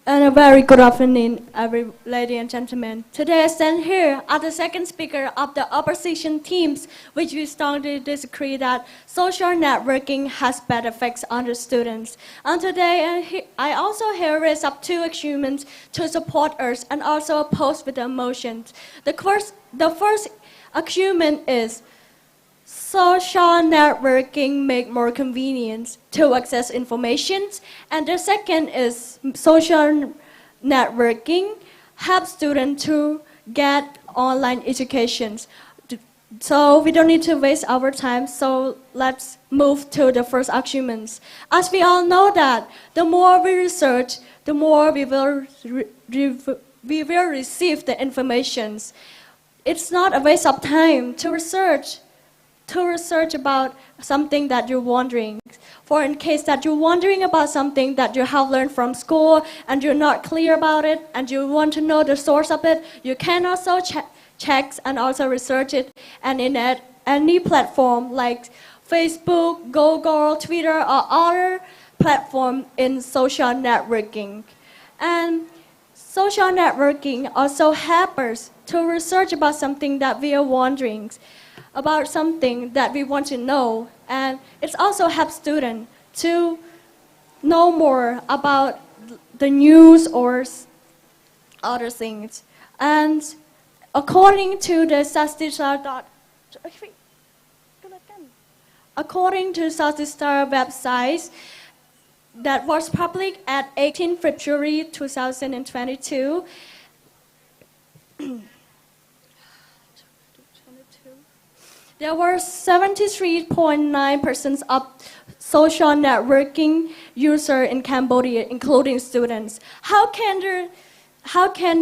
And a very good afternoon, ladies and gentlemen. Today I stand here as the second speaker of the opposition teams, which we strongly disagree that social networking has bad effects on the students. And today I also here raise up 2 arguments to support us and also oppose with the emotions. The first argument is social networking make more convenient to access information, and the second is social networking helps students to get online educations. So we don't need to waste our time, so let's move to the first arguments. As we all know that the more we research, the more we will receive the information. It's not a waste of time to research about something that you're wondering. For in case that you're wondering about something that you have learned from school and you're not clear about it and you want to know the source of it, you can also check and also research it and in any platform like Facebook, Google, Twitter, or other platform in social networking. And social networking also helps us to research about something that we are wondering about, something that we want to know, and it also helps students to know more about the news or other things. And according to the Statista website that was published at 18 February 2022, There were 73.9% of social networking users in Cambodia, including students. How can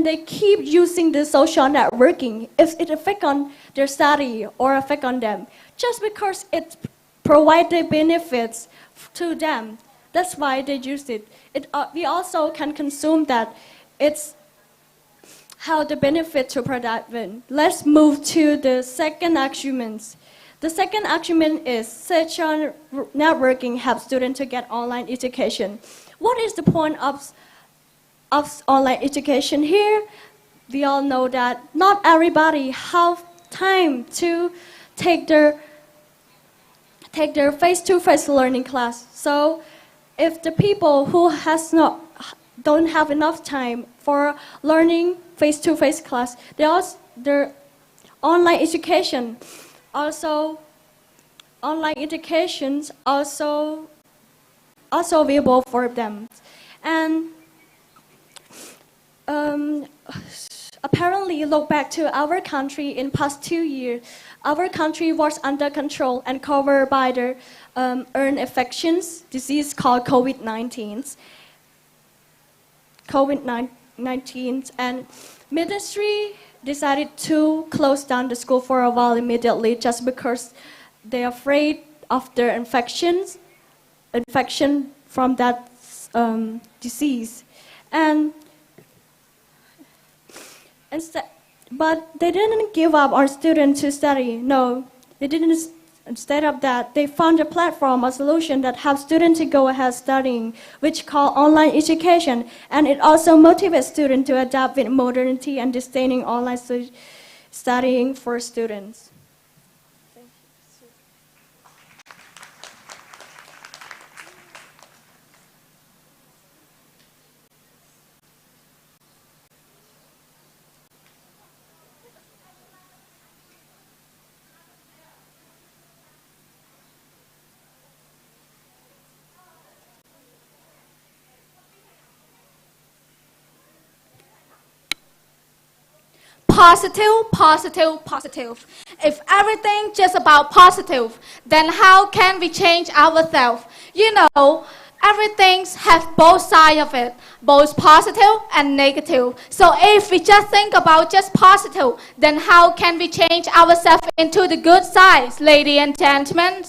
they keep using the social networking if it affects on their study or affect on them? Just because it provides the benefits to them. That's why they use it. We also can consume that. It's how the benefit to production. Let's move to the second argument. The second argument is social networking helps students to get online education. What is the point of online education here? We all know that not everybody have time to take their face-to-face learning class. So if the people who don't have enough time for learning face-to-face class, their online education also available for them. And apparently, look back to our country in past 2 years, our country was under control and covered by the infections disease called COVID-19. And ministry decided to close down the school for a while immediately just because they're afraid of their infection from that disease. But they didn't give up on students to study. No, they didn't. Instead of that, they found a platform, a solution that helps students to go ahead studying, which called online education. And it also motivates students to adapt with modernity and sustaining online studying for students. Positive, positive, positive. If everything just about positive, then how can we change ourselves? You know, everything has both sides of it, both positive and negative. So if we just think about just positive, then how can we change ourselves into the good sides, ladies and gentlemen?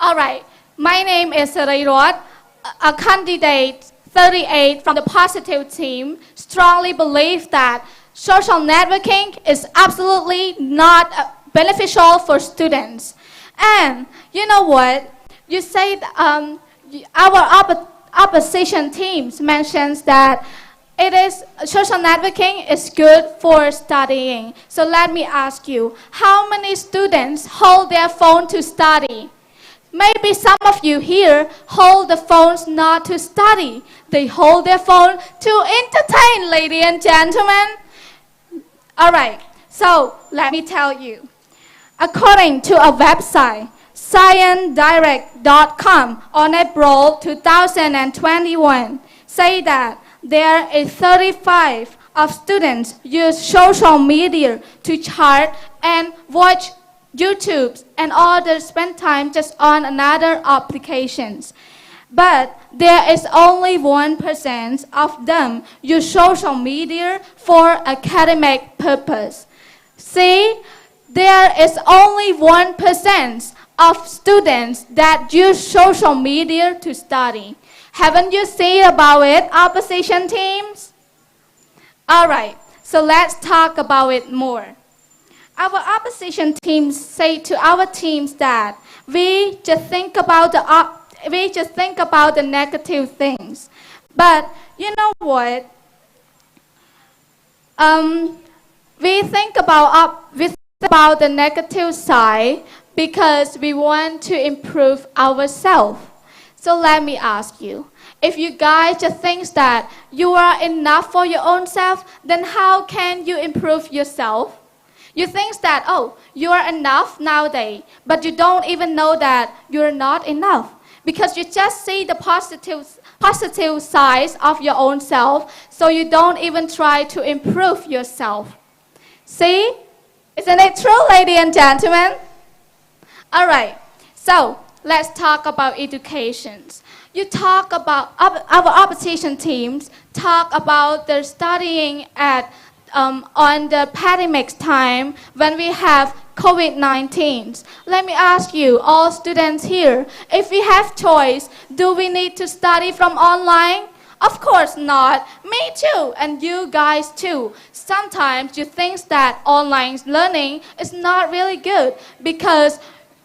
All right, my name is Rayrod, a candidate 38 from the positive team, strongly believe that social networking is absolutely not beneficial for students. And you know what? You say our opposition teams mentions that social networking is good for studying. So let me ask you, how many students hold their phone to study? Maybe some of you here hold the phones not to study. They hold their phone to entertain, ladies and gentlemen. All right, so let me tell you. According to a website, sciencedirect.com on April 2021, say that there is 35 of students use social media to chat and watch YouTube and others spend time just on another applications. But there is only 1% of them use social media for academic purpose. See, there is only 1% of students that use social media to study. Haven't you seen about it, opposition teams? All right, so let's talk about it more. Our opposition teams say to our teams that we just think about the negative things. But you know what? We think about the negative side because we want to improve ourselves. So let me ask you, if you guys just think that you are enough for your own self, then how can you improve yourself? You think that, oh, you are enough nowadays, but you don't even know that you're not enough. Because you just see the positive sides of your own self, so you don't even try to improve yourself. See? Isn't it true, ladies and gentlemen? All right, so let's talk about education. You talk about our opposition teams talk about their studying at on the pandemic time when we have COVID-19. Let me ask you, all students here, if we have choice, do we need to study from online? Of course not. Me too, and you guys too. Sometimes you think that online learning is not really good because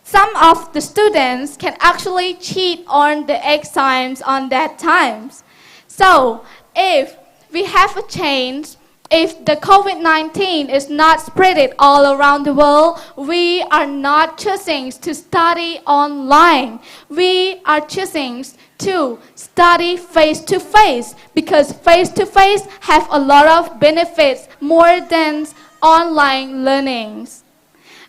some of the students can actually cheat on the exams on that times. So if we have a change, if the COVID-19 is not spread all around the world, we are not choosing to study online. We are choosing to study face-to-face because face-to-face have a lot of benefits more than online learnings.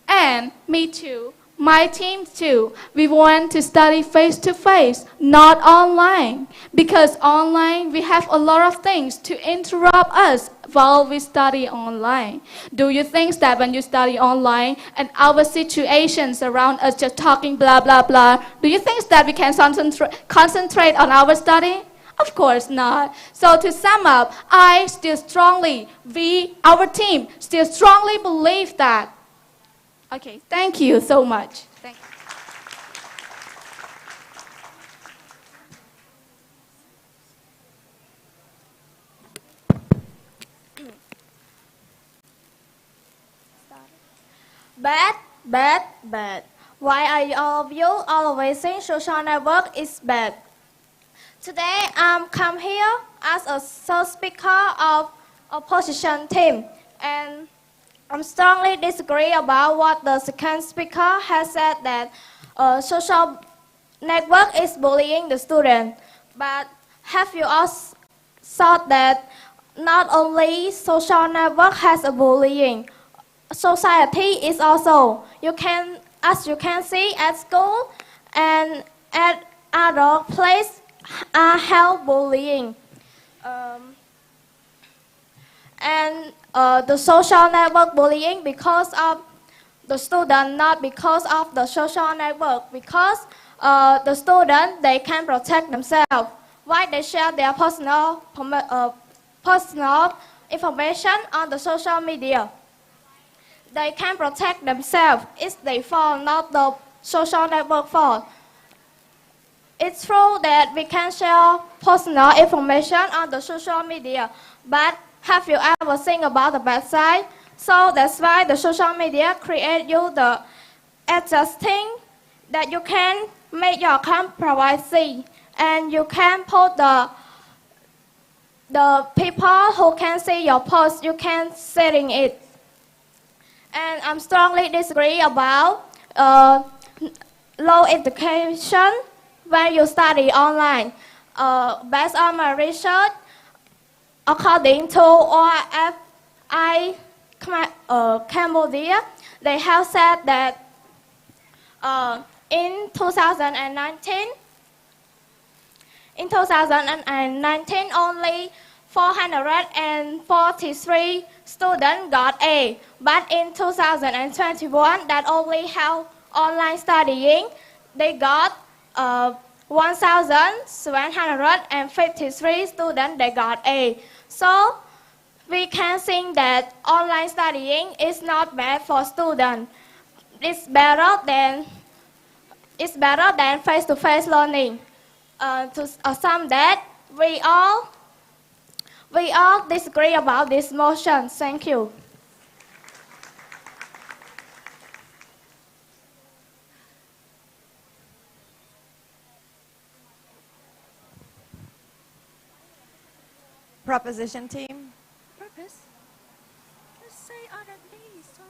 And me too. My team too, we want to study face-to-face, not online. Because online, we have a lot of things to interrupt us while we study online. Do you think that when you study online and our situations around us just talking blah, blah, blah, do you think that we can concentrate on our study? Of course not. So to sum up, our team still strongly believe that. Okay, thank you so much. Thank you. Bad, bad, bad. Why are all of you always saying social network is bad? Today I'm come here as a sole speaker of opposition team, and I strongly disagree about what the second speaker has said that social network is bullying the student. But have you also thought that not only social network has a bullying, society is also. As you can see at school and at other places are held bullying. The social network bullying because of the student, not because of the social network. Because the student, they can protect themselves. Why they share their personal information on the social media? They can protect themselves. It's their fault, not the social network fault. It's true that we can share personal information on the social media, but have you ever think about the bad side? So that's why the social media create you the adjusting that you can make your account privacy and you can put the people who can see your post, you can setting it. And I'm strongly disagree about low education when you study online. Based on my research, according to ORFI Cambodia, they have said that in 2019, only 443 students got A. But in 2021, that only have online studying, they got 1,753 students, they got A. So we can think that online studying is not bad for students. It's better than face-to-face learning. To sum that, we all disagree about this motion. Thank you. Proposition team. Purpose? Let's say other things. Sorry.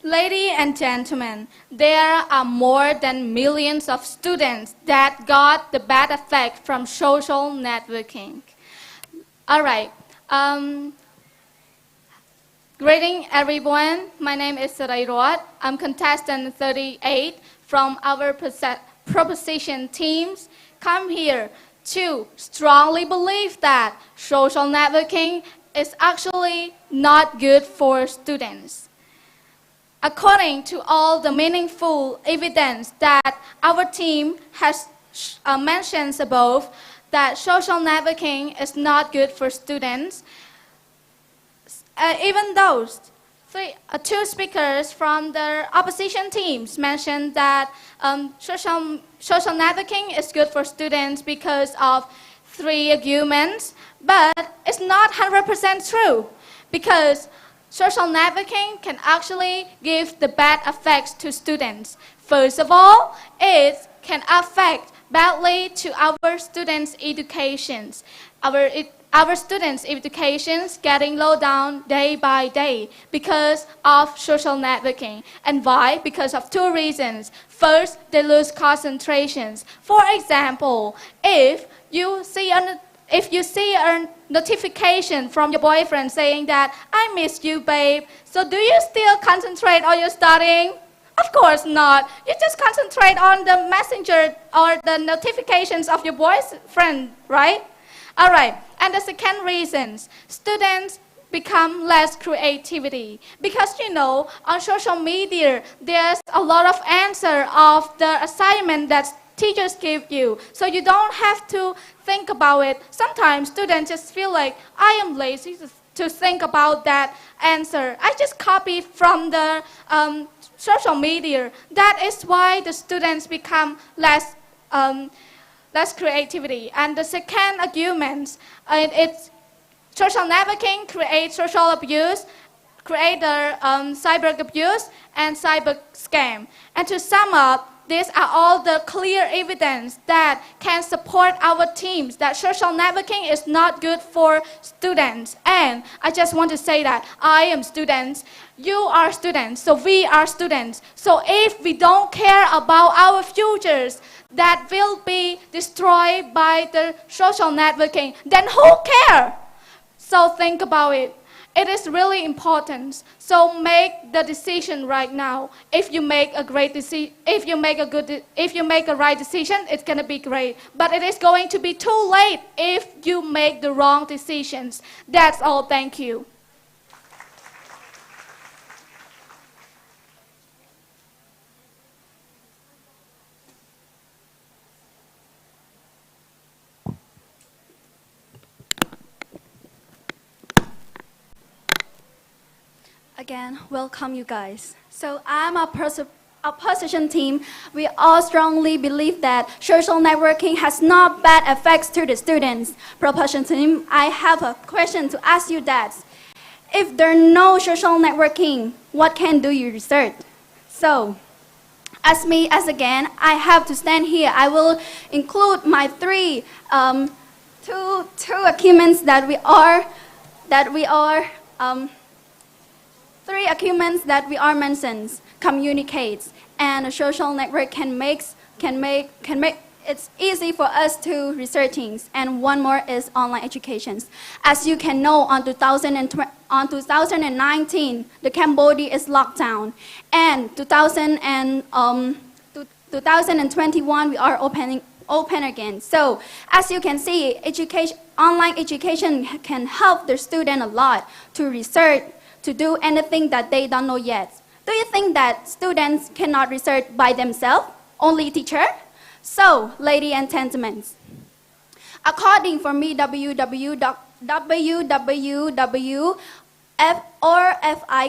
Ladies and gentlemen, there are more than millions of students that got the bad effect from social networking. All right. Greeting everyone. My name is Sarai Rod. I'm contestant 38 from our proposition teams. Come here to strongly believe that social networking is actually not good for students. According to all the meaningful evidence that our team has mentioned above, that social networking is not good for students, even those two speakers from the opposition teams mentioned that social networking is good for students because of 3 arguments, but it's not 100% true, because social networking can actually give the bad effects to students. First of all, it can affect badly to our students' educations. Our students' educations getting low down day by day because of social networking. And why? Because of 2 reasons. First, they lose concentrations. For example, if you see a notification from your boyfriend saying that, "I miss you, babe," so do you still concentrate on your studying? Of course not. You just concentrate on the messenger or the notifications of your boyfriend, right? All right. And the second reason, students become less creativity. Because on social media, there's a lot of answer of the assignment that teachers give you. So you don't have to think about it. Sometimes students just feel like, I am lazy to think about that answer. I just copy from the social media. That is why the students become less creativity. And the second argument, it's social networking creates social abuse, create the cyber abuse and cyber scam. And to sum up, these are all the clear evidence that can support our teams that social networking is not good for students. And I just want to say that I am students, you are students, so we are students. So if we don't care about our futures that will be destroyed by the social networking, then who cares? So think about it. It is really important. So make the decision right now. If you make a great decision, if you make a right decision, it's gonna be great. But it is going to be too late if you make the wrong decisions. That's all. Thank you. Again, welcome you guys. So I'm a opposition team. We all strongly believe that social networking has not bad effects to the students. Proposition team, I have a question to ask you that. If there no social networking, what can do you research? So, as again, I have to stand here. I will include my two achievements that we are 3 achievements that we are mentioned: communicates, and a social network can make it's easy for us to research things. And one more is online education. As you can know, on 2019, the Cambodia is locked down, and 2021 we are open again. So as you can see, online education can help the student a lot to research, to do anything that they don't know yet. Do you think that students cannot research by themselves, only teacher? So, ladies and gentlemen, according for me, WWF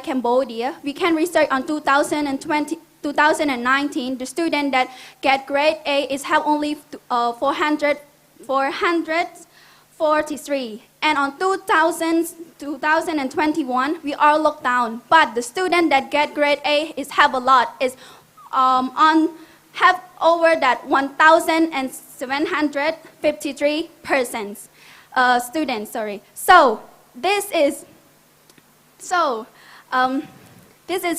Cambodia, we can research on 2019, the student that get grade A is have only 443. And on 2021, we are locked down. But the student that get grade A is have a lot, is have over that 1,753 students. Sorry. So this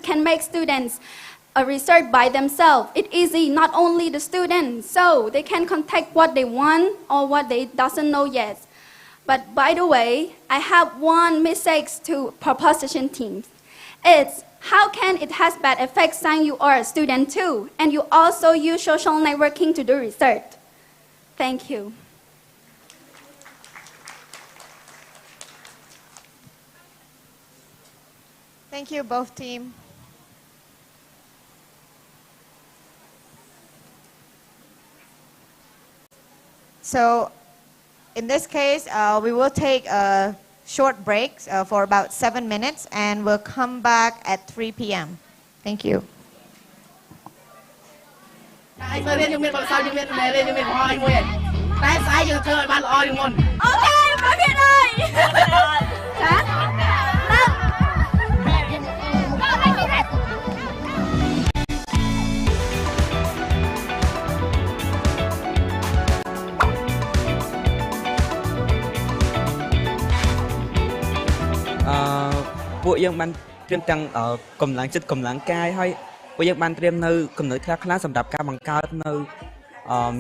can make students research by themselves. It's easy, not only the students, so they can contact what they want or what they doesn't know yet. But by the way, I have one message to proposition teams. It's how can it has bad effects saying you are a student too, and you also use social networking to do research. Thank you. Thank you, both team. So, in this case, we will take a short break for about 7 minutes, and we'll come back at 3 p.m. Thank you.ពួកយើងបានត្រៀមទាំងកម្លាំងចិត្តកម្លាំងកាយហើយពួកយើងបានត្រៀមនៅកំណត់ខ្លះៗសម្រាប់ការបង្កើតនៅ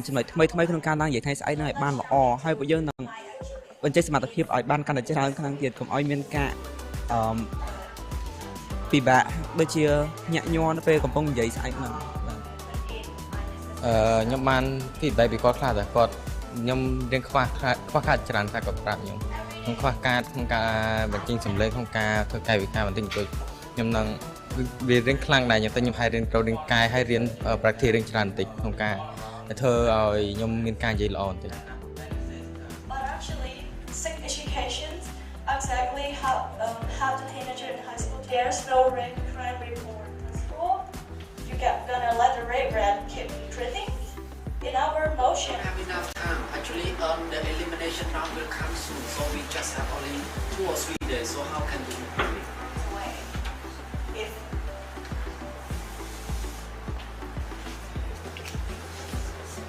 ចំណុចថ្មីក្នុងការឡើងនិយាយថ្ងៃស្អែកនឹងឲ្យបានល្អហើយពួកយើងនឹងបញ្ចេញសមត្ថភាពឲ្យបានកាន់តែច្រើនខ្លាំងទៀតកុំឲ្យមានការពិបាកដូចជាញាក់ញ័រនៅពេលកំពុងនិយាយស្អែកហ្នឹងខ្ញុំបាន feedback ពីគាត់ខ្លះតែគាត់ខ្ញុំរៀនខ្វះខាតច្រើនថាគាត់ប្រាប់ខ្ញុំខ្វះការក្នុងការបញ្ចេញសម្លេងក្នុងការធ្វើកាយវិការបន្តិចបន្តួចខ្ញុំនឹងវារៀនខ្លាំងដែរខ្ញុំហើយរៀន coding កាយហើយរៀន practice រៀនច្រើនបន្តិចក្នុងការធ្វើឲ្យខ្ញុំមានការនិយាយល្អបន្តិច But actually sex education exactly how the teenager in high school there's no crime report in school you gonna let the rape rat keep treating in our motion. We have enough time. Actually, the elimination round will come soon, so we just have only 2 or 3 days. So how can we improve it? If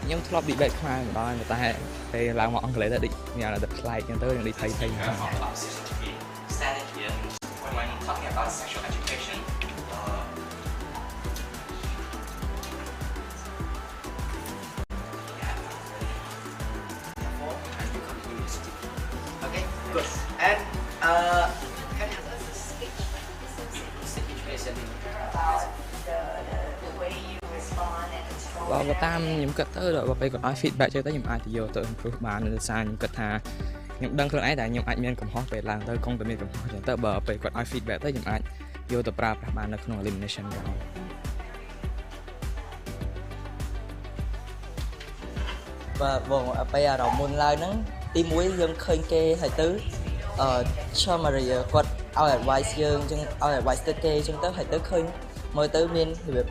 ខ្ញុំធ្លាប់debateខ្មែរម្ដងតែពេលឡើងមកអង់គ្លេសទៅដូចមានតែប្លែកចឹងទៅនឹងដូចភ័យៗ Standing here when talking about sexual education. Okay, good. And can you have a speech situation about the way you respond and the strong. បើតាមខ្ញុំគិតទៅដល់ពេលគាត់ឲ្យ feedback ចឹងទៅខ្ញុំអាចទៅយកទៅ improve បានដោយសារខ្ញុំគិតថាខ្ញុំដឹងខ្លួនឯងតែខ្ញុំអាចមានកំហុសពេលឡើងទៅគង់តែមានកំហុសចឹងទៅបើពេលគាត់ឲ្យ feedback ទៅខ្ញុំអាចយកទៅប្រើប្រាស់បាននៅក្នុង elimination ដែរបាទបងពេលអារម្មណ៍មុនឡើងហ្នឹងទី1យើងឃើញគេហើយទៅChamaria គាត់ឲ្យ advice យើងអញ្ចឹងឲ្យ advice ទៅគេអញ្ចឹងទៅហើយទៅឃើញមើលទៅមានរបៀប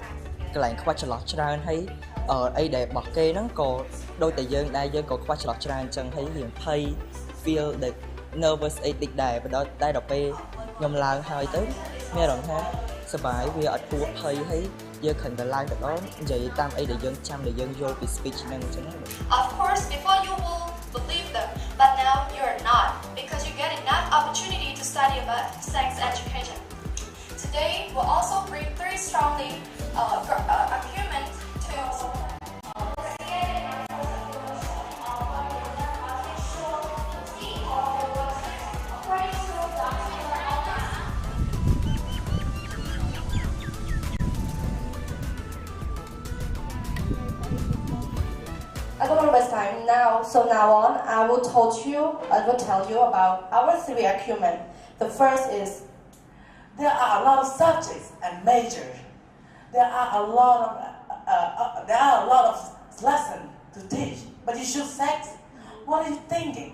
កន្លែងខ្វះចន្លោះច្រើនហើយអីដែលរបស់គេហ្នឹងក៏ដូចតែយើងដែរយើងក៏ខ្វះចន្លោះច្រើនអញ្ចឹងហើយរៀងភ័យ feel the nervous អីតិចដែរតែដល់ពេលខ្ញុំឡើងហើយទៅមានអារម្មណ៍ថាសប្បាយវាអត់គួរភ័យហើយយើងខំតែឡើងទៅដល់និយាយតាមអីដែលយើងចាំដែលយើងយល់ពី speech ហ្នឹងអញ្ចឹង Of course before you will believe them but now you're not because you get enough opportunity to study about sex education. Today we'll also bring 3 strongly arguments to I don't want to waste time now, so now on, I will tell you about our 3 arguments. The first is there are a lot of subjects and majors. There are a lot of lessons to teach, but you should sex. What are you thinking?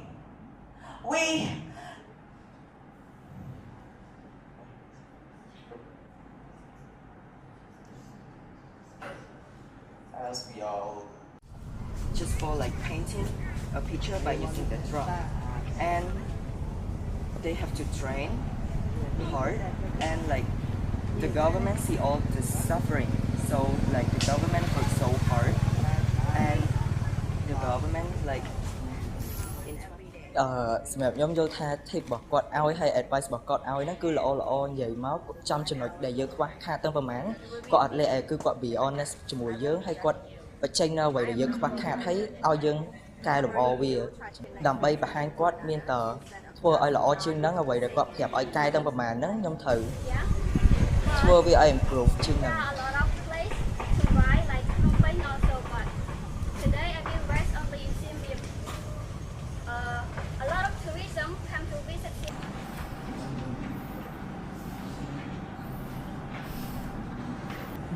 As we all just for like painting a picture by using the drum, and they have to train hard, and like the government see all the suffering, so like the government works so hard, and the government like សម្រាប់ខ្ញុំយល់ថា tip របស់គាត់ឲ្យហើយ advice របស់គាត់ឲ្យហ្នឹងគឺល្អនិយាយមកចំចំណុចដែលយើងខ្វះខាតទាំងប្រហែលគាត់អត់លេគឺគាត់ be honest ជាមួយយើងហើយគាត់បញ្ចេញនៅអ្វីដែលយើងខ្វះខាតហើយឲ្យយើង កែលម្អវាដើម្បីបង្ហាញគាត់មានតធ្វើឲ្យល្អជាងហ្នឹងអ្វីដែលគាត់ប្រាប់ឲ្យកែទាំងប្រមាណហ្នឹងខ្ញុំត្រូវធ្វើវាឲ្យ improve ជាងហ្នឹង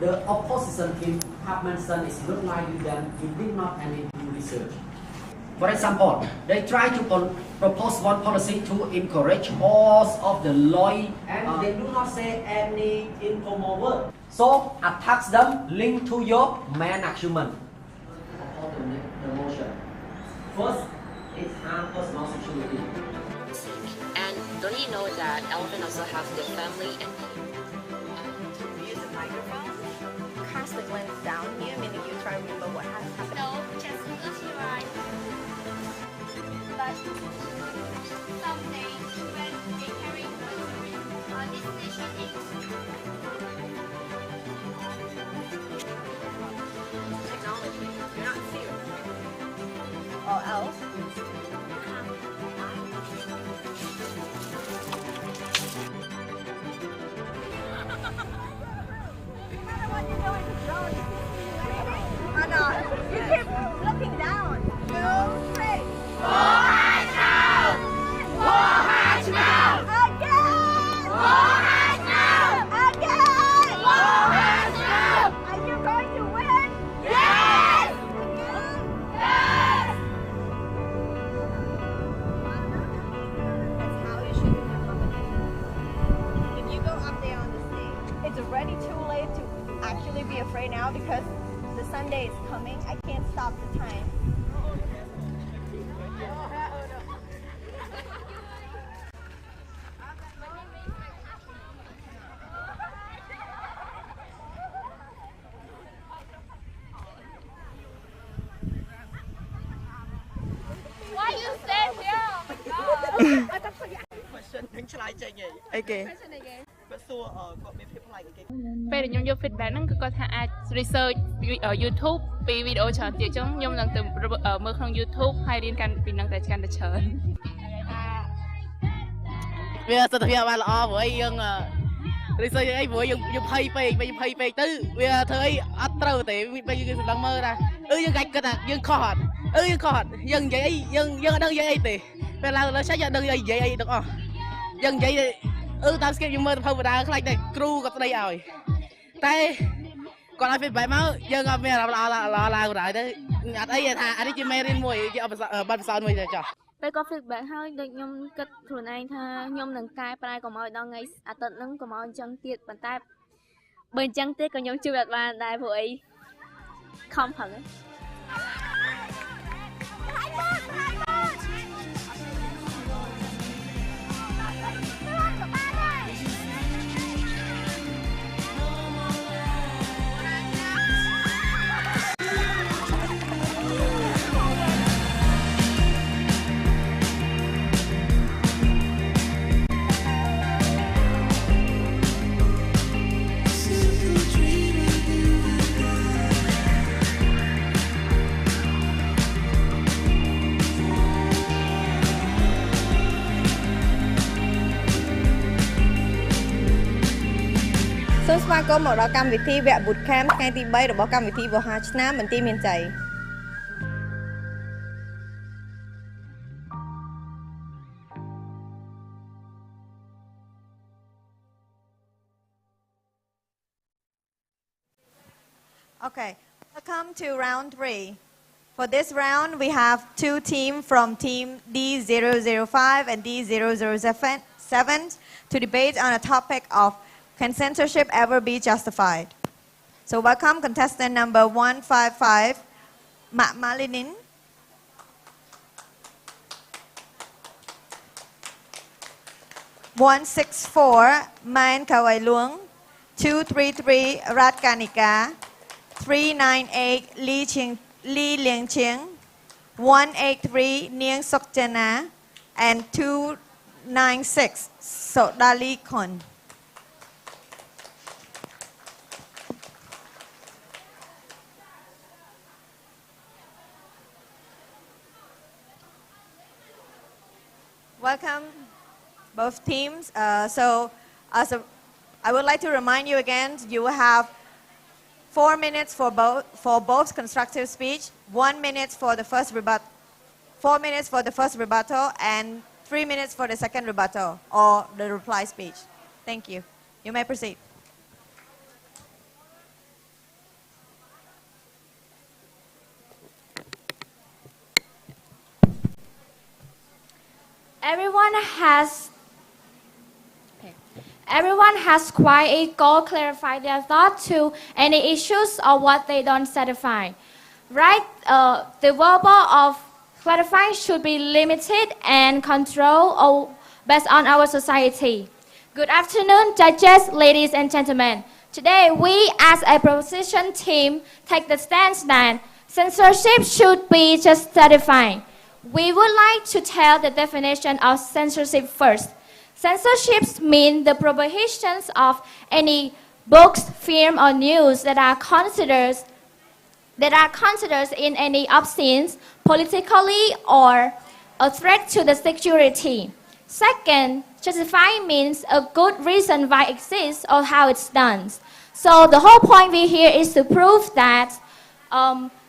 The opposition team have mentioned it's not like you did not any do research. For example, they try to propose one policy to encourage all of the lawyer and they do not say any informal word. So attacks them linked to your main argument. The motion. First, it harms personal security. And don't you know that elephants also have their family and Use the microphone. Cast the lens down here, meaning you try to remember what has happened. No, just close your eyes. But someday, when they carry groceries on this station Technology. You're not serious. Or else. Oh no, you keep looking down. 2, 3. Are you going to win? Yes! Yes! That's how you should do your competition. If you go up there on the stage, it's already too late to actually be afraid now because the Sunday is coming. I can't stop the time. Why you stand here? question នឹងឆ្លើយចេញហីអីគេគាត់សួរគាត់មានភាពប្លែកគេ ពេលដែលខ្ញុំយក feedback ហ្នឹងគឺគាត់ថាអាច research YouTube ពីវីដេអូច្រើនទៀតអញ្ចឹងខ្ញុំនឹងទៅមើលក្នុង YouTube ហើយរៀនកាន់ពីហ្នឹងតែកាន់តែច្រើនវាសន្តិភាពបានល្អព្រោះអីយើង research អីព្រោះយើងភ័យពេកទៅវាធ្វើអីអត់ត្រូវទេពេលយើងសម្លឹងមើលថាយើងកាច់គិតថាយើងខុសអត់យើងខុសអត់យើងនិយាយអីយើងអត់ដឹងនិយាយអីទេពេលឡើងលើឆាច់យើងដឹងនិយាយអីទាំងអស់យើងនិយាយតាម skip យើងមើលទៅធម្មតាខ្លាចតែគ្រូគាត់ស្ដីឲ្យតែគាត់ឲ្យ feedback មកយើងអត់មានអារម្មណ៍ល្អឡើងដែរទៅអត់អីថាអានេះជាមេរៀនមួយជាបទពិសោធន៍មួយទៅចុះ ពេលគាត់ feedback ហើយដូចខ្ញុំគិតខ្លួនឯងថាខ្ញុំនឹងកែប្រែកុំឲ្យដល់ថ្ងៃអាទិត្យហ្នឹងកុំឲ្យអញ្ចឹងទៀតប៉ុន្តែបើអញ្ចឹងទៀតក៏ខ្ញុំជួយអត់បានដែរព្រោះអីខំប្រឹង សូមស្វាគមន៍មកដល់កម្មវិធីវគ្គ Bootcamp ថ្ងៃទី 3 របស់កម្មវិធីវោហាឆ្នាំមន្ទីរមានជ័យ Okay, welcome to round 3. For this round, we have two teams from team D005 and D007 to debate on a topic of can censorship ever be justified? So welcome contestant number 155, Malinin. (164) Main Kawailung, 233 Ratkanika, 398 Li Liangqing, 183 Niang Sokjana, and 296 Sodali Kon. Welcome, both teams. I would like to remind you again, you will have 4 minutes for both constructive speech, 1 minute for the first rebuttal, 4 minutes for the first rebuttal, and 3 minutes for the second rebuttal or the reply speech. Thank you. You may proceed. Everyone has quite a goal clarify their thought to any issues or what they don't satisfy. Right? The verbal of clarifying should be limited and controlled based on our society. Good afternoon, judges, ladies and gentlemen. Today, we as a proposition team take the stance that censorship should be just certified. We would like to tell the definition of censorship first. Censorships mean the prohibitions of any books, film, or news that are considered in any obscene, politically, or a threat to the security. Second, justifying means a good reason why it exists or how it's done. So the whole point we here is to prove that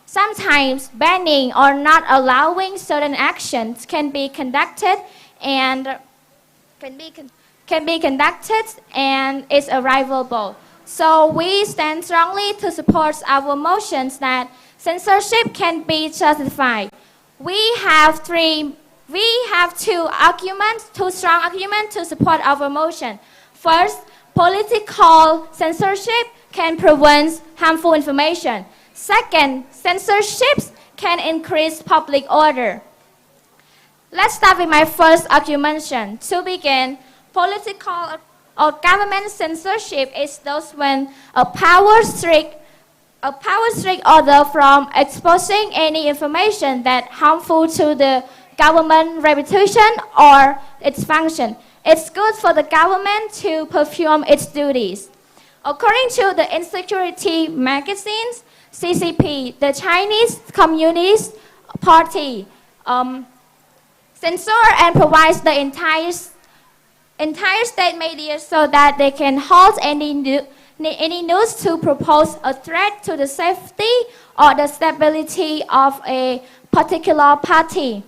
sometimes banning or not allowing certain actions can be conducted and is arrivable. So we stand strongly to support our motions that censorship can be justified. We have two strong arguments to support our motion. First, political censorship can prevent harmful information. Second, censorships can increase public order. Let's start with my first argumentation. To begin, political or government censorship is those when a power strict order from exposing any information that harmful to the government reputation or its function. It's good for the government to perform its duties. According to the Insecurity magazines, CCP, the Chinese Communist Party, censor and provides the entire state media so that they can halt any news to propose a threat to the safety or the stability of a particular party.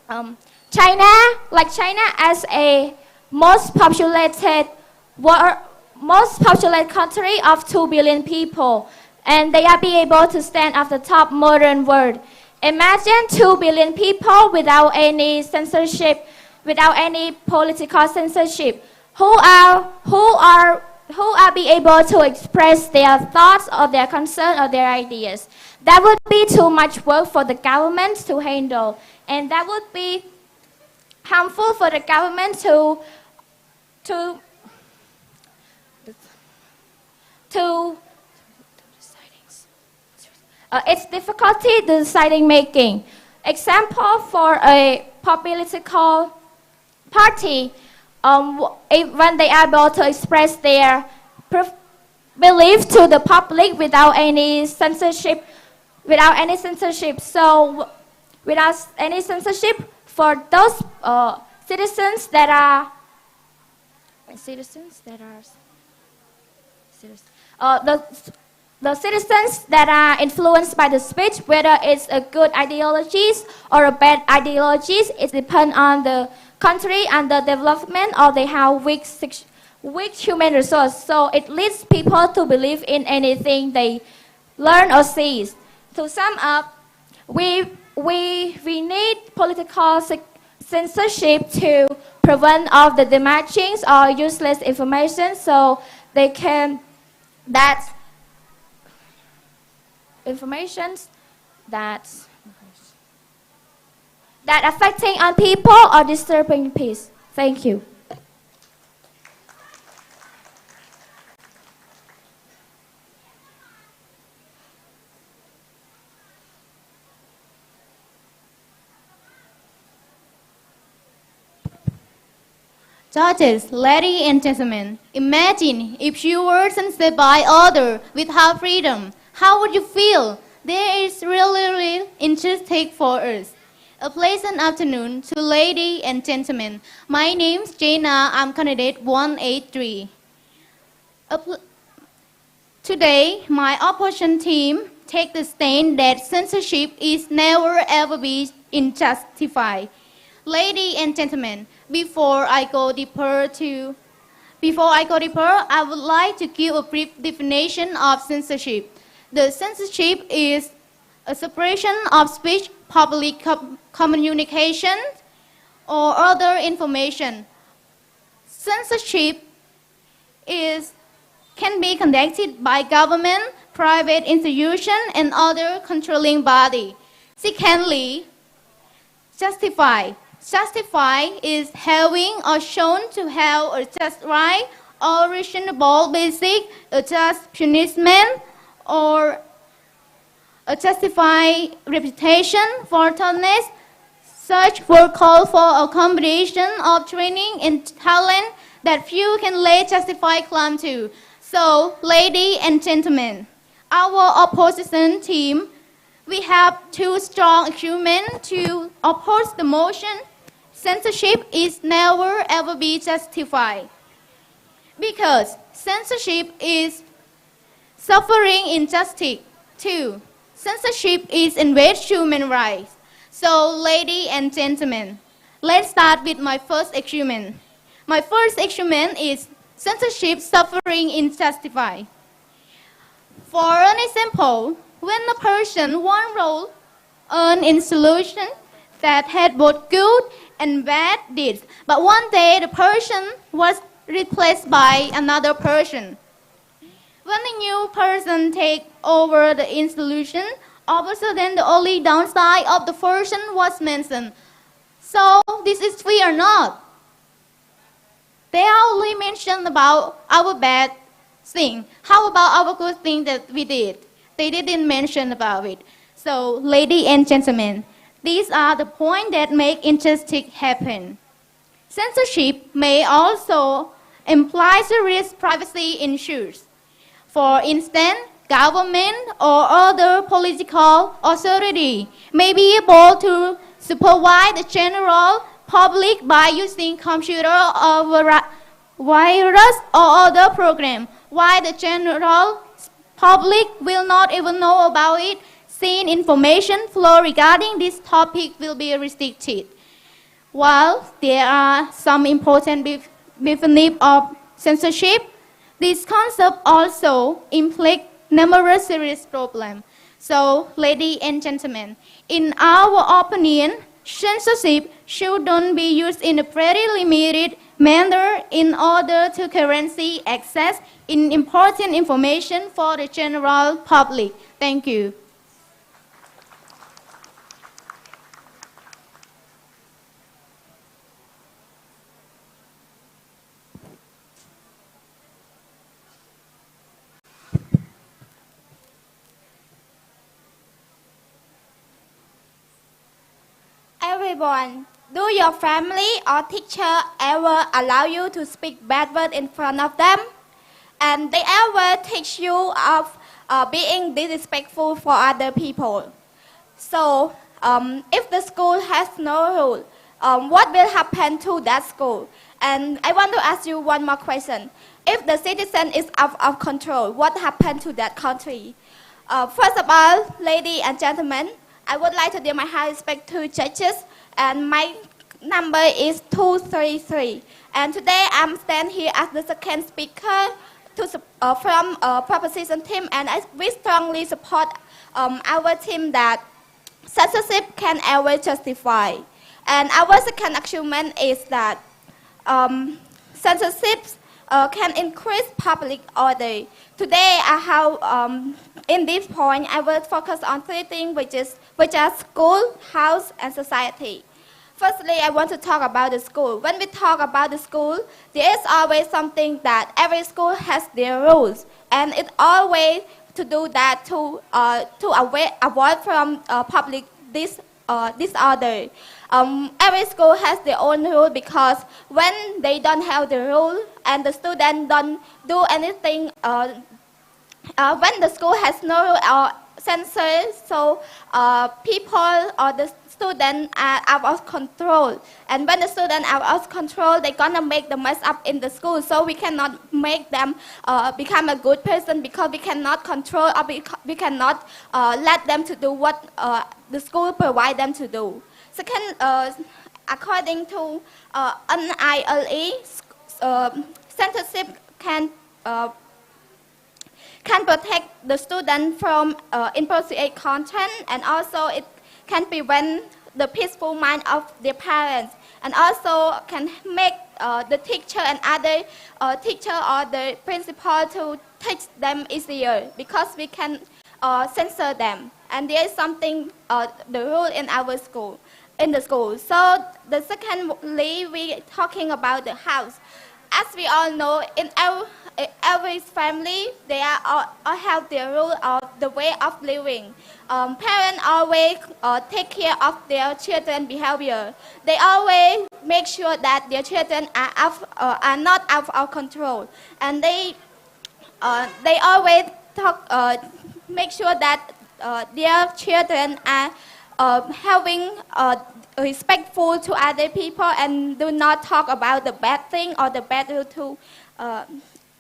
China as a most populated country of 2 billion people, and they are be able to stand at the top modern world. Imagine 2 billion people without any censorship, without any political censorship, who are be able to express their thoughts or their concern or their ideas. That would be too much work for the government to handle, and that would be harmful for the government to it's difficulty the decision making. Example for a political party, when they are able to express their belief to the public without any censorship, So without any censorship for those citizens that are the citizens that are influenced by the speech, whether it's a good ideologies or a bad ideologies, it depends on the country and the development, or they have weak human resource. So it leads people to believe in anything they learn or see. To sum up, we need political censorship to prevent of the damaging or useless information, so they can that affecting on people or disturbing peace. Thank you. Judges, ladies and gentlemen, imagine if you were censored by others without freedom. How would you feel? There is really interesting for us. A pleasant afternoon to ladies and gentlemen. My name's Jaina. I'm candidate 183. Today, my opposition team take the stand that censorship is never ever be unjustified. Ladies and gentlemen, before I go deeper, I would like to give a brief definition of censorship. The censorship is a suppression of speech, public communication, or other information. Censorship can be conducted by government, private institution, and other controlling body. Secondly, justify. Justify is having or shown to have a just right or reasonable basic, a just punishment, or a justified reputation for toughness. Such work call for a combination of training and talent that few can lay justified claim to. So, ladies and gentlemen, our opposition team, we have two strong arguments to oppose the motion. Censorship is never ever be justified. Because censorship is suffering injustice. Two, censorship is invade human rights. So, ladies and gentlemen, let's start with my first argument. My first argument is censorship suffering unjustified. For an example, when a person one role earned in solution that had both good and bad deeds, but one day the person was replaced by another person. When a new person take over the institution, all of a sudden the only downside of the person was mentioned. So this is fair or not? They only mentioned about our bad thing. How about our good thing that we did? They didn't mention about it. So, ladies and gentlemen, these are the points that make injustice happen. Censorship may also imply serious privacy issues. For instance, government or other political authority may be able to supervise the general public by using computer or virus or other program, while the general public will not even know about it, since information flow regarding this topic will be restricted. While there are some important benefits of censorship, this concept also implies numerous serious problems. So, ladies and gentlemen, in our opinion, censorship shouldn't be used in a very limited manner in order to guarantee access in important information for the general public. Thank you. Everyone, do your family or teacher ever allow you to speak bad words in front of them? And they ever teach you of being disrespectful for other people? So, if the school has no rule, what will happen to that school? And I want to ask you one more question. If the citizen is out of control, what happened to that country? First of all, ladies and gentlemen, I would like to give my high respect to judges, and my number is 233. And today I'm standing here as the second speaker from proposition team, and we strongly support our team that censorship can ever justify. And our second argument is that censorship can increase public order. Today, I have, in this point, I will focus on three things, which are school, house, and society. Firstly, I want to talk about the school. When we talk about the school, there is always something that every school has their rules, and it's always to do that to avoid from public disorder. Every school has their own rule, because when they don't have the rule and the student don't do anything, when the school has no rule or censor, so people or the students are out of control. And when the students are out of control, they're gonna make the mess up in the school. So we cannot make them become a good person because we cannot control or we cannot let them to do what the school provide them to do. Second, according to NILE, censorship can protect the student from inappropriate content, and also it can prevent the peaceful mind of their parents, and also can make the teacher and other teacher or the principal to teach them easier because we can censor them. And there is something the rule in our school, in the school. So the secondly, we talking about the house. As we all know, in every family, they all have their rule of the way of living. Parents always take care of their children's behavior. They always make sure that their children are not out of control, and they always make sure that their children are having respectful to other people and do not talk about the bad thing or the bad rule to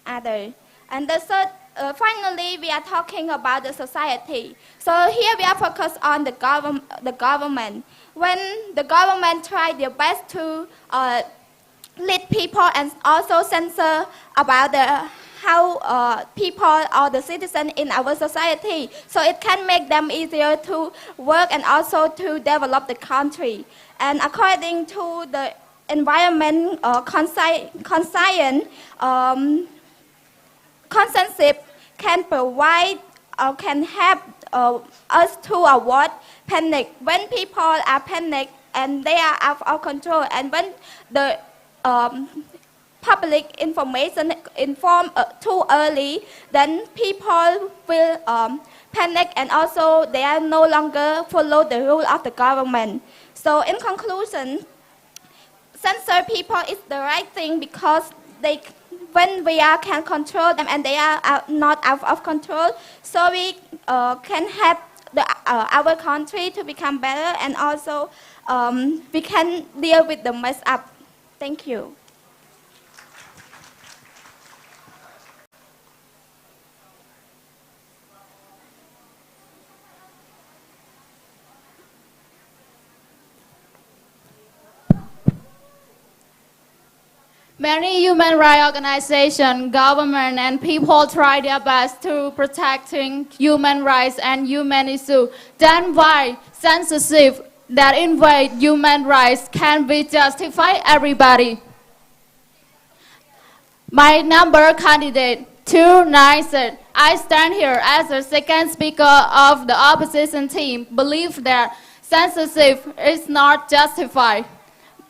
others. And the third, finally, we are talking about the society. So here we are focused on the government. When the government try their best to lead people and also censor about how people or the citizens in our society, so it can make them easier to work and also to develop the country. And according to the environment conscience, consensus can provide or can help us to avoid panic. When people are panicked and they are out of control, and when the public information informed too early, then people will panic, and also they are no longer follow the rule of the government. So in conclusion, censor people is the right thing because when we can control them and they are not out of control, so we can help our country to become better, and also we can deal with the mess up. Thank you. Many human rights organizations, government, and people try their best to protecting human rights and human issues. Then why censorship that invade human rights can be justified everybody? My number candidate 296. I stand here as the second speaker of the opposition team, believe that censorship is not justified.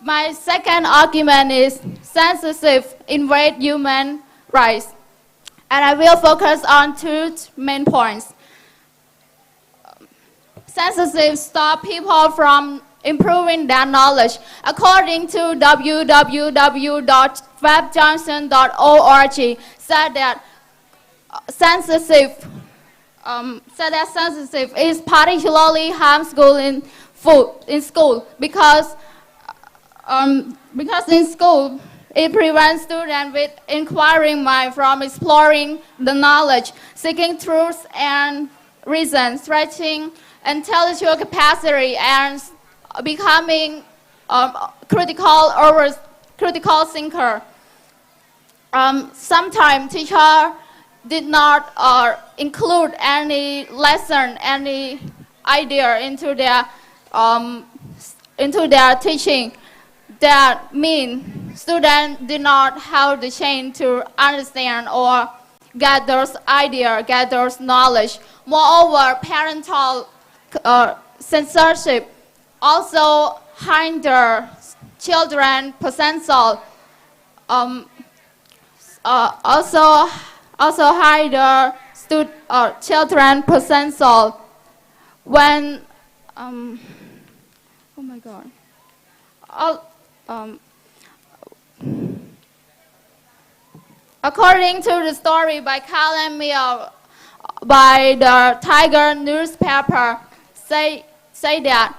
My second argument is censorship invade human rights, and I will focus on two main points. Censorship stops people from improving their knowledge. According to www.webjohnson.org, said that censorship is particularly harmful in school because in school, it prevents students with inquiring mind from exploring the knowledge, seeking truth and reason, stretching intellectual capacity, and becoming critical thinker. Sometimes teachers did not include any lesson, any idea into their teaching. That means students did not have the chance to understand or get those ideas, get those knowledge. Moreover, parental censorship also hinder children's potential. Also hinder children's potential when oh my God. According to the story by Carl and Mill, by the Tiger newspaper say that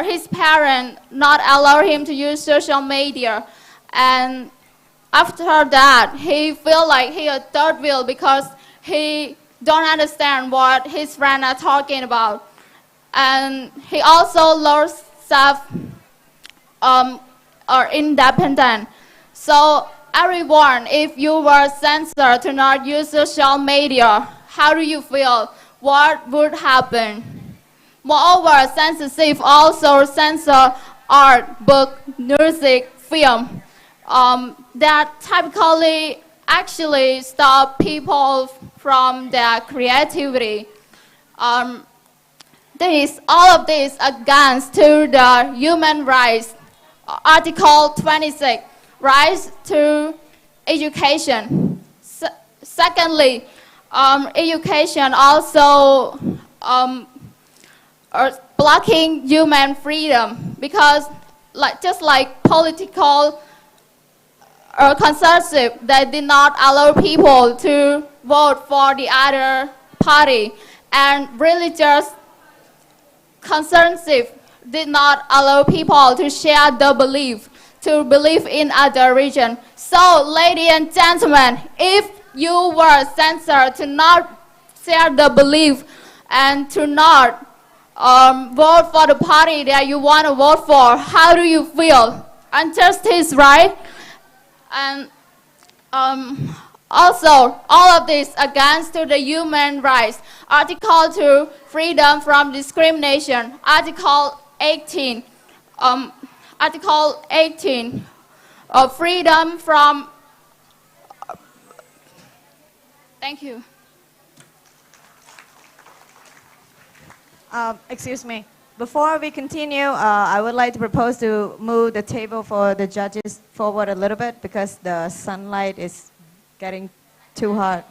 his parents not allow him to use social media, and after that he feel like he a third wheel because he don't understand what his friends are talking about, and he also lost self or independent. So everyone, if you were censored to not use social media, how do you feel? What would happen? Moreover, censorship also censor art, book, music, film that typically actually stop people from their creativity. All of this against to the human rights. Article 26, rights to education. Secondly, education also blocking human freedom because just like political conservative, they did not allow people to vote for the other party, and religious conservative did not allow people to share the belief, to believe in other religion. So, ladies and gentlemen, if you were censored to not share the belief and to not vote for the party that you want to vote for, how do you feel? Injustice, right? And also, all of this against to the human rights. Article 2, freedom from discrimination. Article 18, freedom from... Thank you. Excuse me. Before we continue, I would like to propose to move the table for the judges forward a little bit because the sunlight is getting too hot.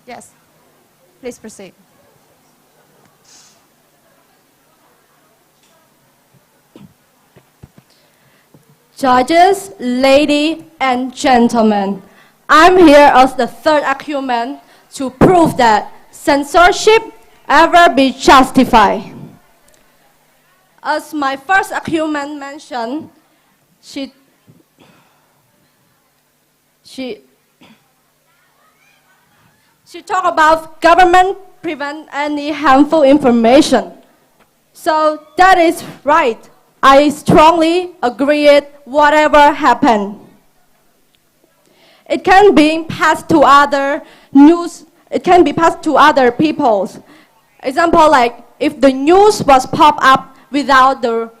Yes, please proceed. Judges, ladies and gentlemen, I'm here as the third argument to prove that censorship ever be justified. As my first argument mentioned, she talked about government prevent any harmful information. So that is right. I strongly agree with whatever happened. It can be passed to other news. It can be passed to other peoples. Example, like if the news was pop up without the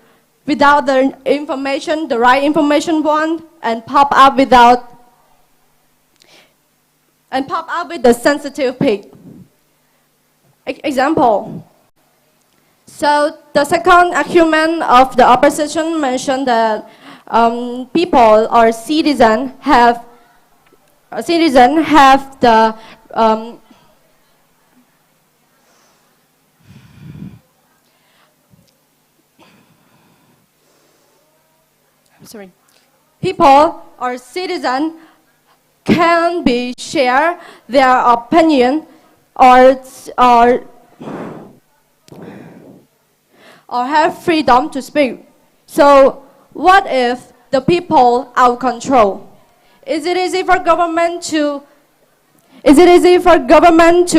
information, the right information one, and pop up with the sensitive pic. Example. So the second argument of the opposition mentioned that people or citizens have the people or citizens can be share their opinion or have freedom to speak. So what if the people out of control. Is it easy for government to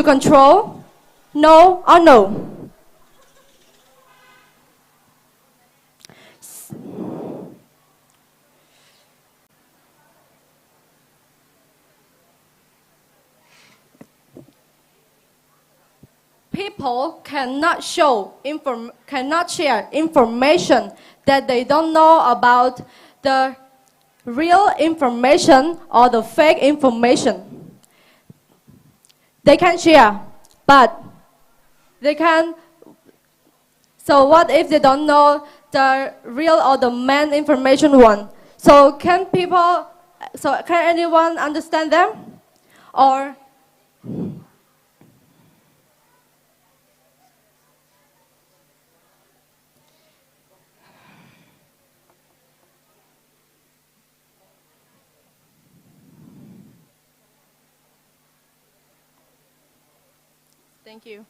control? No or no? People cannot share information that they don't know about the real information or the fake information. They can share, but they can. So what if they don't know the real or the main information one? So can anyone understand them? Or thank you.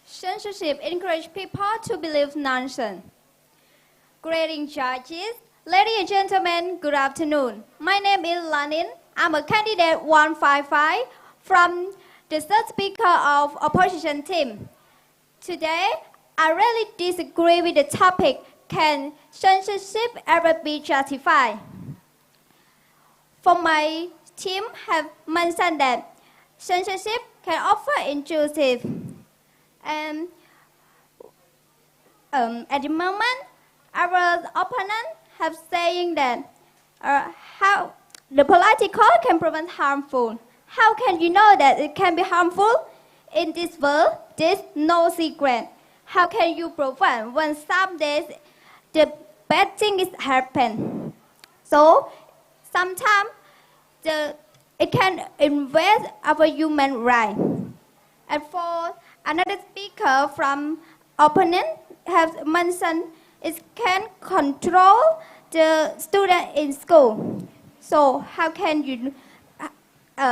Censorship encourages people to believe nonsense. Greeting judges, ladies and gentlemen, good afternoon. My name is Lanin. I'm a candidate 155 from the third speaker of opposition team. Today, I really disagree with the topic, can censorship ever be justified? For my team have mentioned that censorship can offer intrusive. And at the moment, our opponent have saying that how the political can prevent harmful. How can you know that it can be harmful? In this world, there's no secret. How can you prevent when some days the bad thing is happen? So sometimes it can invade our human right. And for another speaker from opponent has mentioned it can control the student in school. So how can you,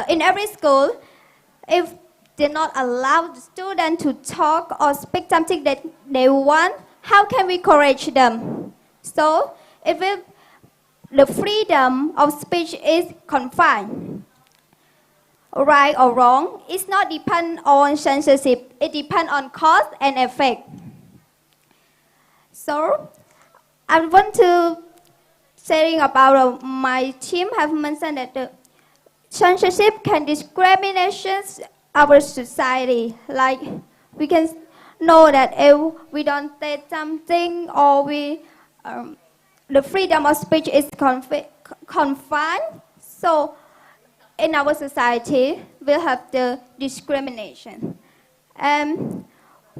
in every school, if they not allow the student to talk or speak something that they want, how can we encourage them? So if the freedom of speech is confined, right or wrong, it's not depend on censorship. It depends on cause and effect. So I want to saying about my team have mentioned that the censorship can discriminate our society. Like we can know that if we don't say something or the freedom of speech is confined. So in our society, we have the discrimination.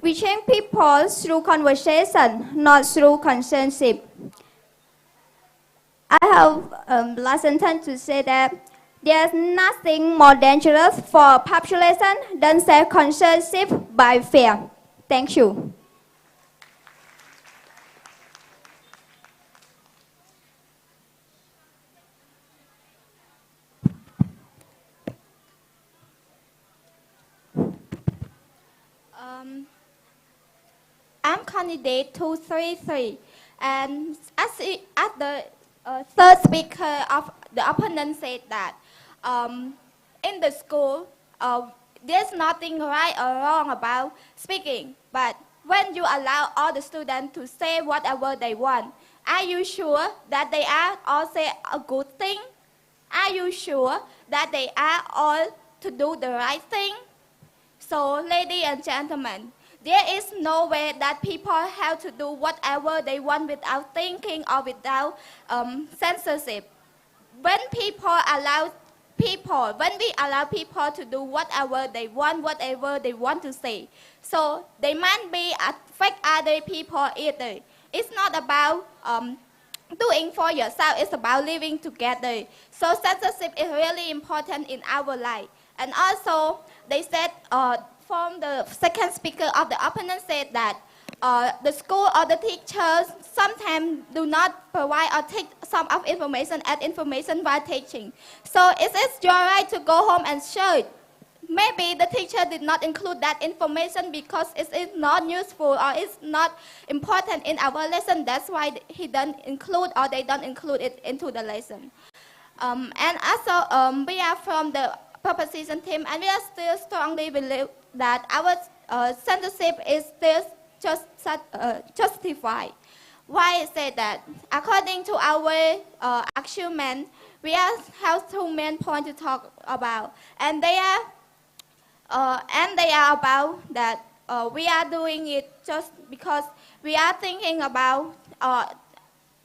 We change people through conversation, not through censorship. I have last sentence to say that there's nothing more dangerous for a population than self-censorship by fear. Thank you. I'm candidate 233, and as the third speaker of the opponent said that in the school there's nothing right or wrong about speaking, but when you allow all the students to say whatever they want, are you sure that they are all say a good thing? Are you sure that they are all to do the right thing? So, ladies and gentlemen, there is no way that people have to do whatever they want without thinking or without censorship. When we allow people to do whatever they want to say, so they might be affect other people either. It's not about doing for yourself, it's about living together. So censorship is really important in our life. And also, they said, from the second speaker of the opponent said that the school or the teachers sometimes do not provide or take some of information as information while teaching. So it is your right to go home and share it. Maybe the teacher did not include that information because it is not useful or it's not important in our lesson. That's why he don't include or they don't include it into the lesson. And also, we are from the proposition team, and we are still strongly believe that our censorship is still justified. Why I say that? According to our argument, we have two main points to talk about, and they are about that we are doing it just because we are thinking about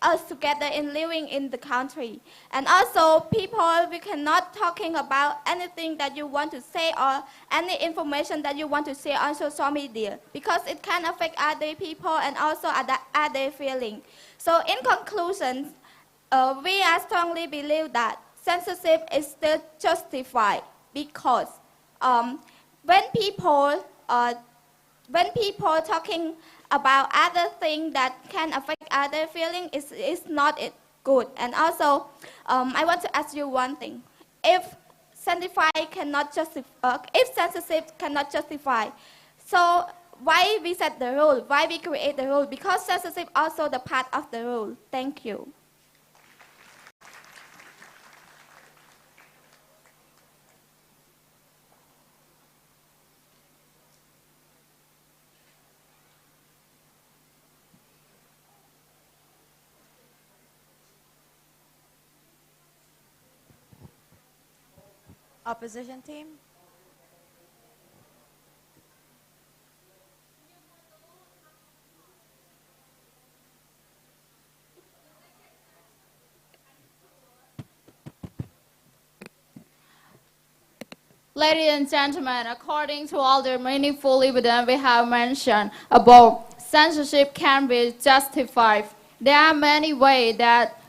us together in living in the country. And also people, we cannot talking about anything that you want to say or any information that you want to share on social media because it can affect other people and also other feeling. So in conclusion, we are strongly believe that censorship is still justified because when people talking about other things that can affect other feelings, it's not good. And also, I want to ask you one thing: if censorship cannot justify, so why we set the rule? Why we create the rule? Because censorship also the part of the rule. Thank you. Opposition team? Ladies and gentlemen, according to all the meaningful evidence we have mentioned above, censorship can be justified. There are many ways that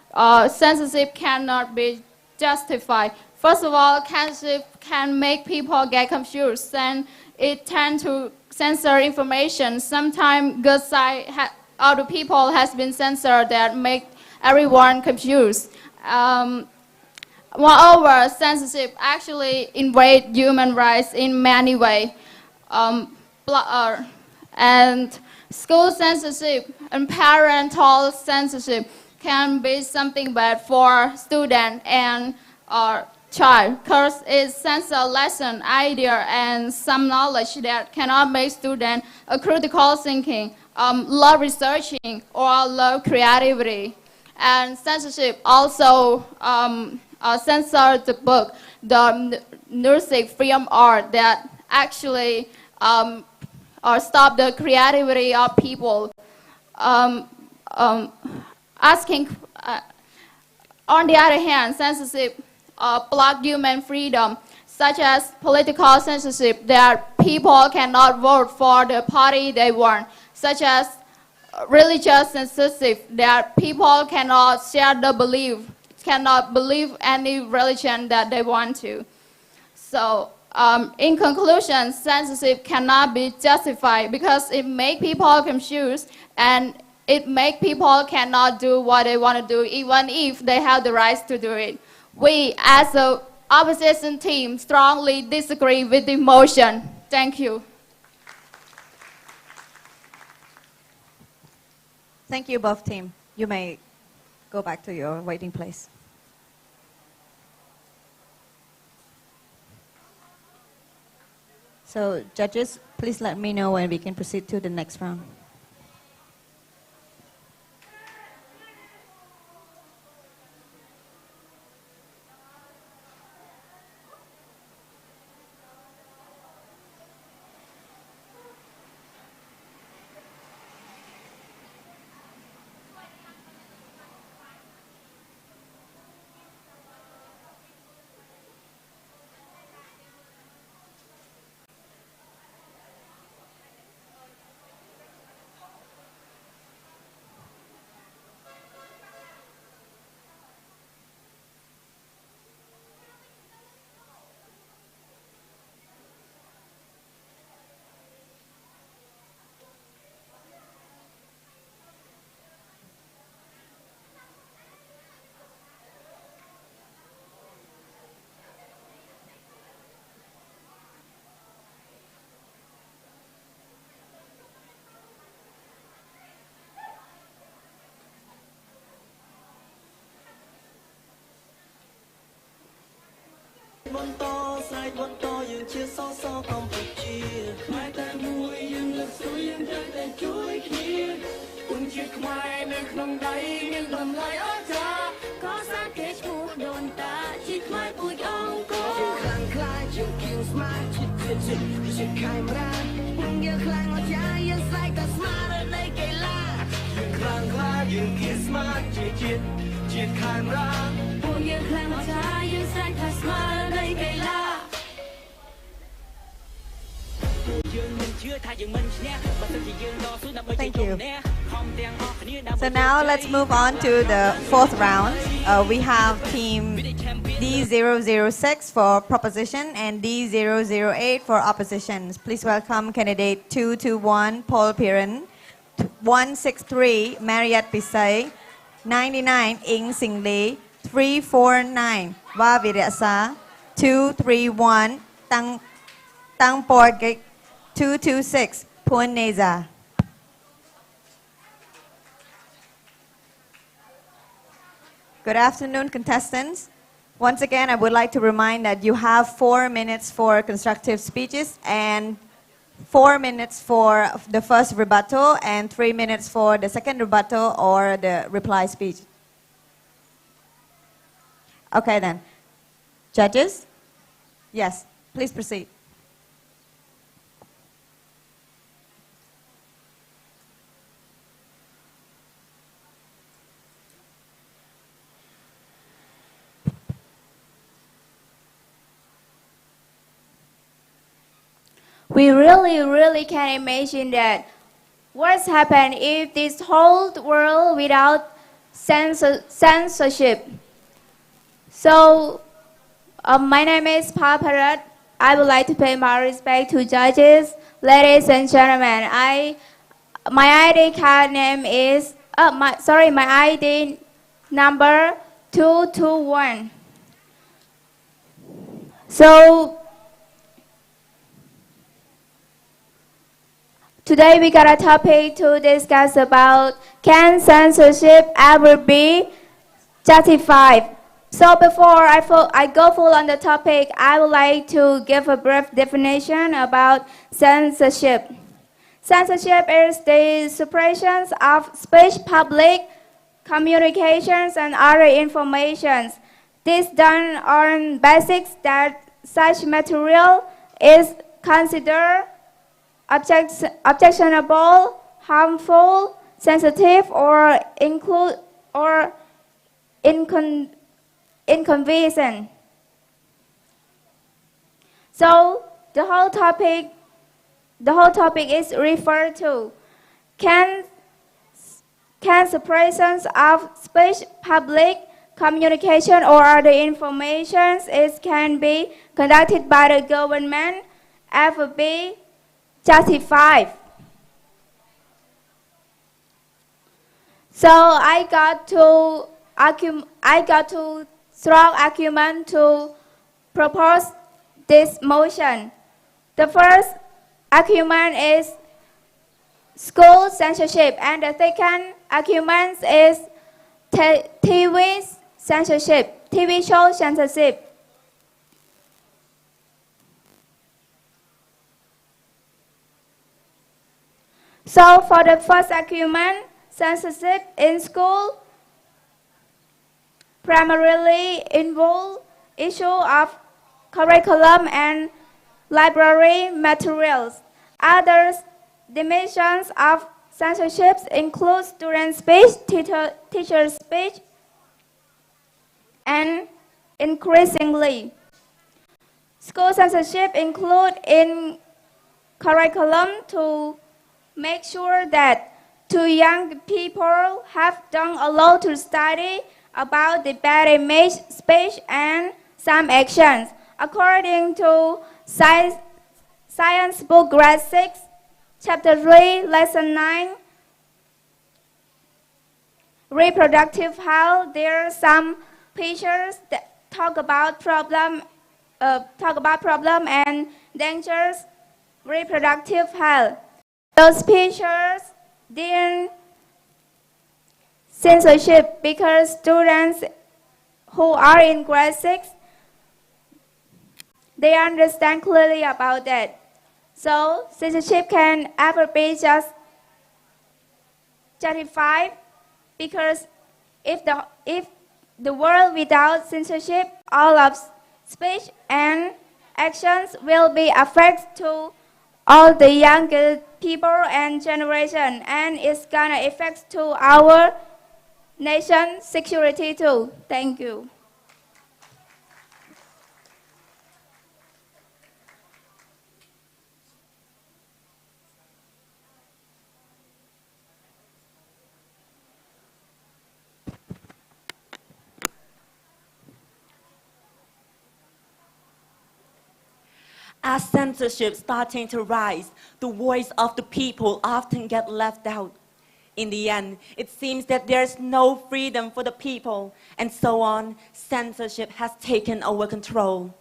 censorship cannot be justified. First of all, censorship can make people get confused, and it tends to censor information. Sometimes good side of the people has been censored that make everyone confused. Moreover, censorship actually invade human rights in many ways. And school censorship and parental censorship can be something bad for student and child, because it censors lesson, idea, and some knowledge that cannot make student a critical thinking, love researching, or love creativity. And censorship also censor the book, the music, film, art that actually stop the creativity of people. On the other hand, censorship block human freedom, such as political censorship, that people cannot vote for the party they want, such as religious censorship, that people cannot share the belief, cannot believe any religion that they want to. So, in conclusion, censorship cannot be justified because it makes people confused and it makes people cannot do what they want to do, even if they have the rights to do it. We, as an opposition team, strongly disagree with the motion. Thank you. Thank you, both team. You may go back to your waiting place. So, judges, please let me know when we can proceed to the next round. Thank you. So now let's move on to the fourth round. We have team D006 for proposition and D008 for oppositions. Please welcome candidate 221 Paul Piran, 163 Mariette Pisay, 99 Ing Sing Lee, 349 Va Virasa, 231 Tang Porgik, 226 Pun Neza. Good afternoon, contestants. Once again, I would like to remind that you have 4 minutes for constructive speeches and 4 minutes for the first rebuttal and 3 minutes for the second rebuttal or the reply speech. Okay then. Judges? Yes, please proceed. We really can imagine that what's happened if this whole world without censorship. So, my name is Paparat. I would like to pay my respect to judges, ladies and gentlemen. My ID card name is, my ID number 221. So, today we got a topic to discuss about can censorship ever be justified? So before I go full on the topic, I would like to give a brief definition about censorship. Censorship is the suppression of speech, public communications, and other information. This done on basis that such material is considered objectionable, harmful, sensitive, or inconvenient. So the whole topic is referred to can suppressions of speech, public communication, or other information can be conducted by the government ever be justified. So I got to strong argument to propose this motion. The first argument is school censorship, and the second argument is TV censorship, TV show censorship. So for the first argument, censorship in school primarily involve issue of curriculum and library materials. Other dimensions of censorship include student speech, teacher speech, and increasingly, school censorship include in curriculum to make sure that two young people have done a lot to study about the bad image, speech, and some actions. According to Science Book Grade 6, Chapter 3, Lesson 9, Reproductive Health, there are some pictures that talk about problem and dangers reproductive health. Those pictures didn't censorship because students who are in grade 6 They understand clearly about that. So censorship can ever be just justified because if the world without censorship, all of speech and actions will be affected to all the younger people and generation, and it's gonna affect to our nation's security too. Thank you. As censorship starting to rise, the voice of the people often get left out. In the end, it seems that there's no freedom for the people, and so on, censorship has taken over control.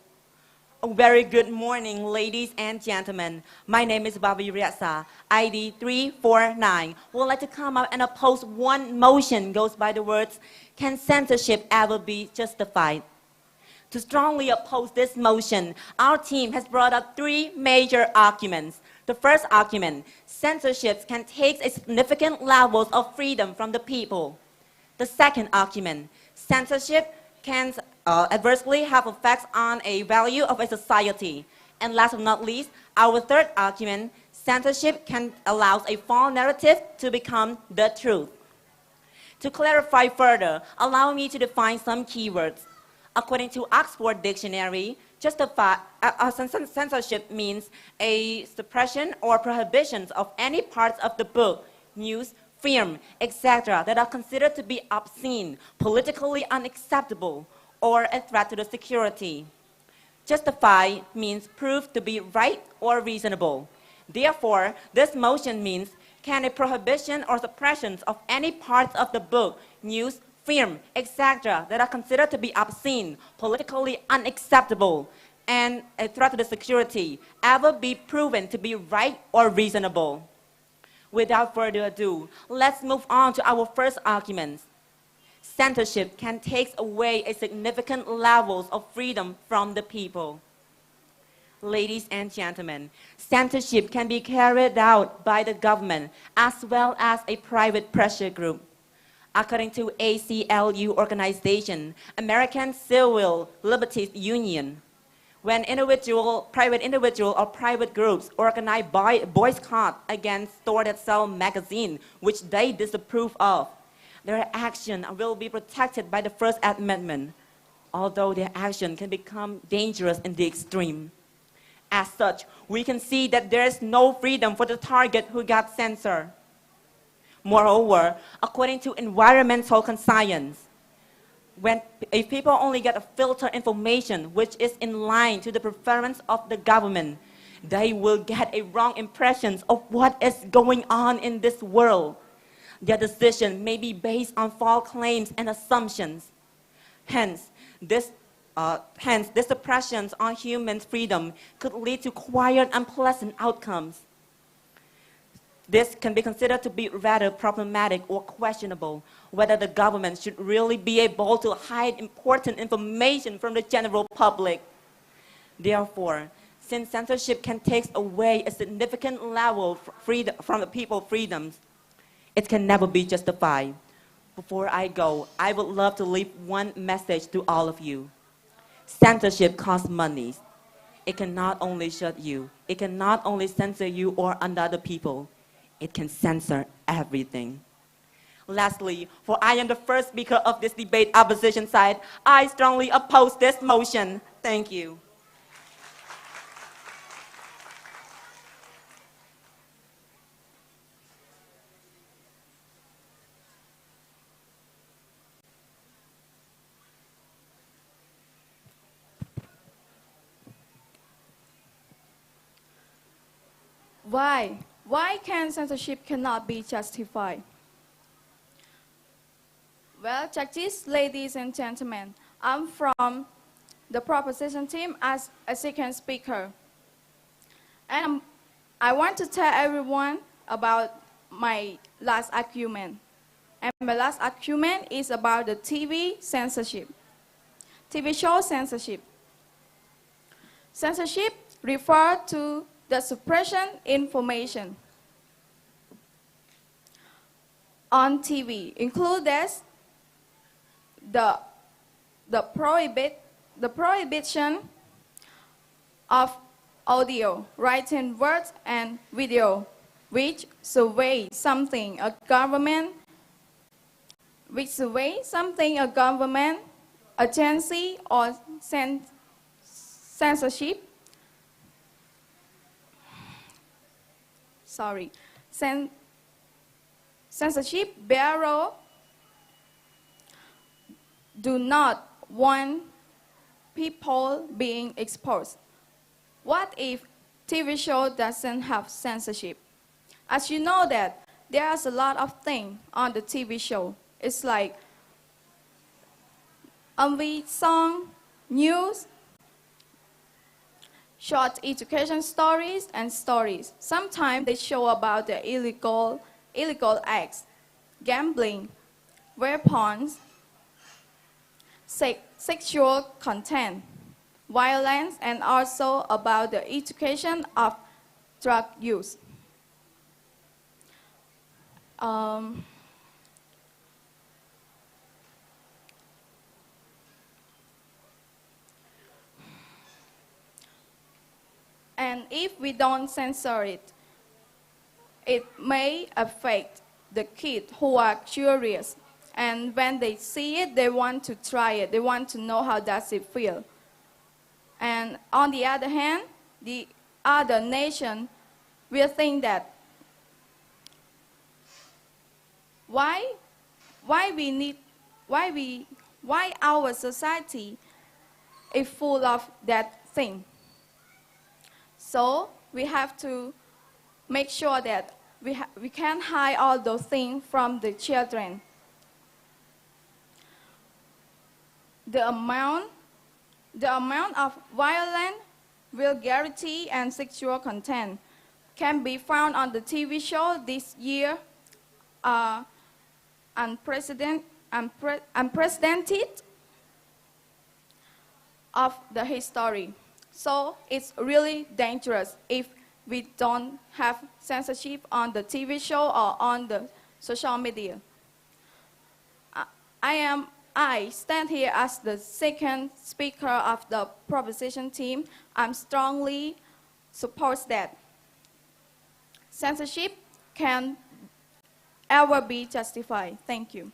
A very good morning, ladies and gentlemen. My name is Babi Riasa, ID 349. Would like to come up and oppose one motion goes by the words, can censorship ever be justified? To strongly oppose this motion, our team has brought up three major arguments. The first argument, censorship can take a significant levels of freedom from the people. The second argument, censorship can adversely have effects on a value of a society. And last but not least, our third argument, censorship can allow a false narrative to become the truth. To clarify further, allow me to define some keywords. According to Oxford Dictionary, censorship means a suppression or prohibition of any parts of the book, news, film, etc. that are considered to be obscene, politically unacceptable, or a threat to the security. Justify means proved to be right or reasonable. Therefore, this motion means can a prohibition or suppression of any parts of the book, news, film, etc. that are considered to be obscene, politically unacceptable, and a threat to the security ever be proven to be right or reasonable? Without further ado, let's move on to our first argument. Censorship can take away a significant levels of freedom from the people. Ladies and gentlemen, censorship can be carried out by the government as well as a private pressure group. According to ACLU organization, American Civil Liberties Union, when private individual or private groups organize boycott against stores that sell magazines, which they disapprove of, their action will be protected by the First Amendment, although their action can become dangerous in the extreme. As such, we can see that there is no freedom for the target who got censored. Moreover, according to environmental conscience, if people only get a filtered information which is in line to the preference of the government, they will get a wrong impression of what is going on in this world. Their decision may be based on false claims and assumptions. Hence, this suppression on human freedom could lead to quite unpleasant outcomes. This can be considered to be rather problematic or questionable, whether the government should really be able to hide important information from the general public. Therefore, since censorship can take away a significant level from the people's freedoms, it can never be justified. Before I go, I would love to leave one message to all of you. Censorship costs money. It can not only shut you, it can not only censor you or other people, it can censor everything. Lastly, for I am the first speaker of this debate opposition side, I strongly oppose this motion. Thank you. Why? Why can censorship cannot be justified? Well, judges, ladies and gentlemen, I'm from the proposition team as a second speaker. And I want to tell everyone about my last argument. And my last argument is about the TV censorship, TV show censorship. Censorship refers to the suppression information on TV, including the prohibition of audio, written words, and video, which survey something a government agency or censorship bureau do not want people being exposed. What if TV show doesn't have censorship? As you know that there's a lot of things on the TV show. It's like MV, song, news, short education stories, and stories. Sometimes they show about the illegal acts, gambling, weapons, sexual content, violence, and also about the education of drug use. And if we don't censor it, it may affect the kids who are curious. And when they see it, they want to try it. They want to know how does it feel. And on the other hand, the other nation will think that why our society is full of that thing. So we have to make sure that we can hide all those things from the children. The amount of violent, vulgarity, and sexual content can be found on the TV show this year unprecedented of the history. So it's really dangerous if we don't have censorship on the TV show or on the social media. I stand here as the second speaker of the proposition team. I strongly support that censorship can ever be justified. Thank you.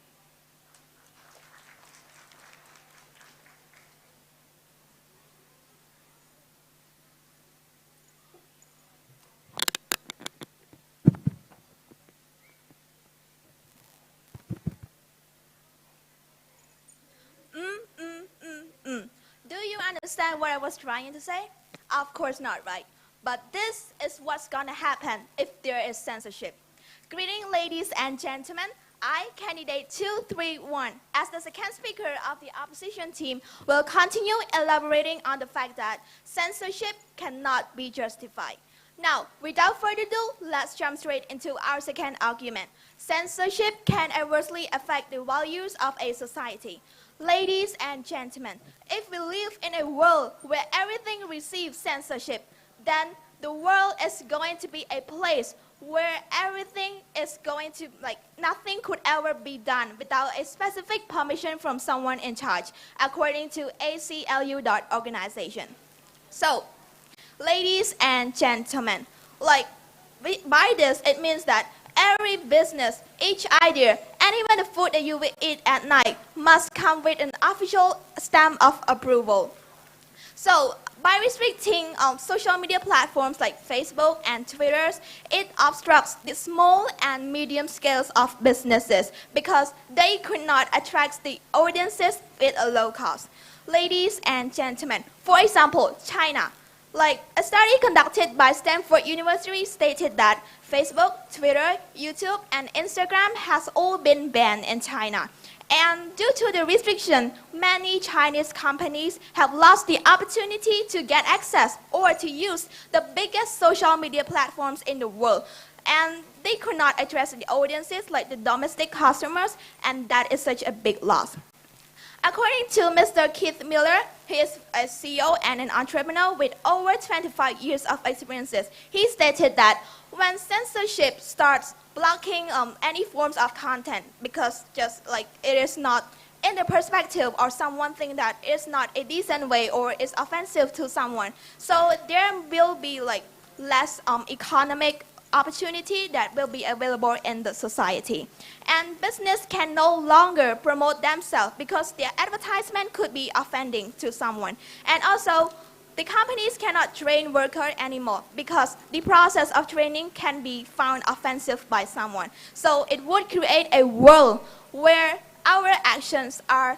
Do you understand what I was trying to say? Of course not, right? But this is what's gonna happen if there is censorship. Greeting, ladies and gentlemen. I, candidate 231, as the second speaker of the opposition team, will continue elaborating on the fact that censorship cannot be justified. Now, without further ado, let's jump straight into our second argument. Censorship can adversely affect the values of a society. Ladies and gentlemen, if we live in a world where everything receives censorship, then the world is going to be a place where everything is going to, nothing could ever be done without a specific permission from someone in charge, according to ACLU.organization. So, ladies and gentlemen, by this, it means that every business, each idea, and even the food that you will eat at night must come with an official stamp of approval. So, by restricting social media platforms like Facebook and Twitter, it obstructs the small and medium scales of businesses because they could not attract the audiences with a low cost. Ladies and gentlemen, for example, China. A study conducted by Stanford University stated that Facebook, Twitter, YouTube, and Instagram has all been banned in China. And due to the restriction, many Chinese companies have lost the opportunity to get access or to use the biggest social media platforms in the world. And they could not address the audiences like the domestic customers, and that is such a big loss. According to Mr. Keith Miller, he is a CEO and an entrepreneur with over 25 years of experiences. He stated that when censorship starts blocking any forms of content because just like it is not in the perspective or someone think that it's not a decent way or is offensive to someone, so there will be like less economic opportunity that will be available in the society. And business can no longer promote themselves because their advertisement could be offending to someone. And also, the companies cannot train workers anymore because the process of training can be found offensive by someone. So it would create a world where our actions are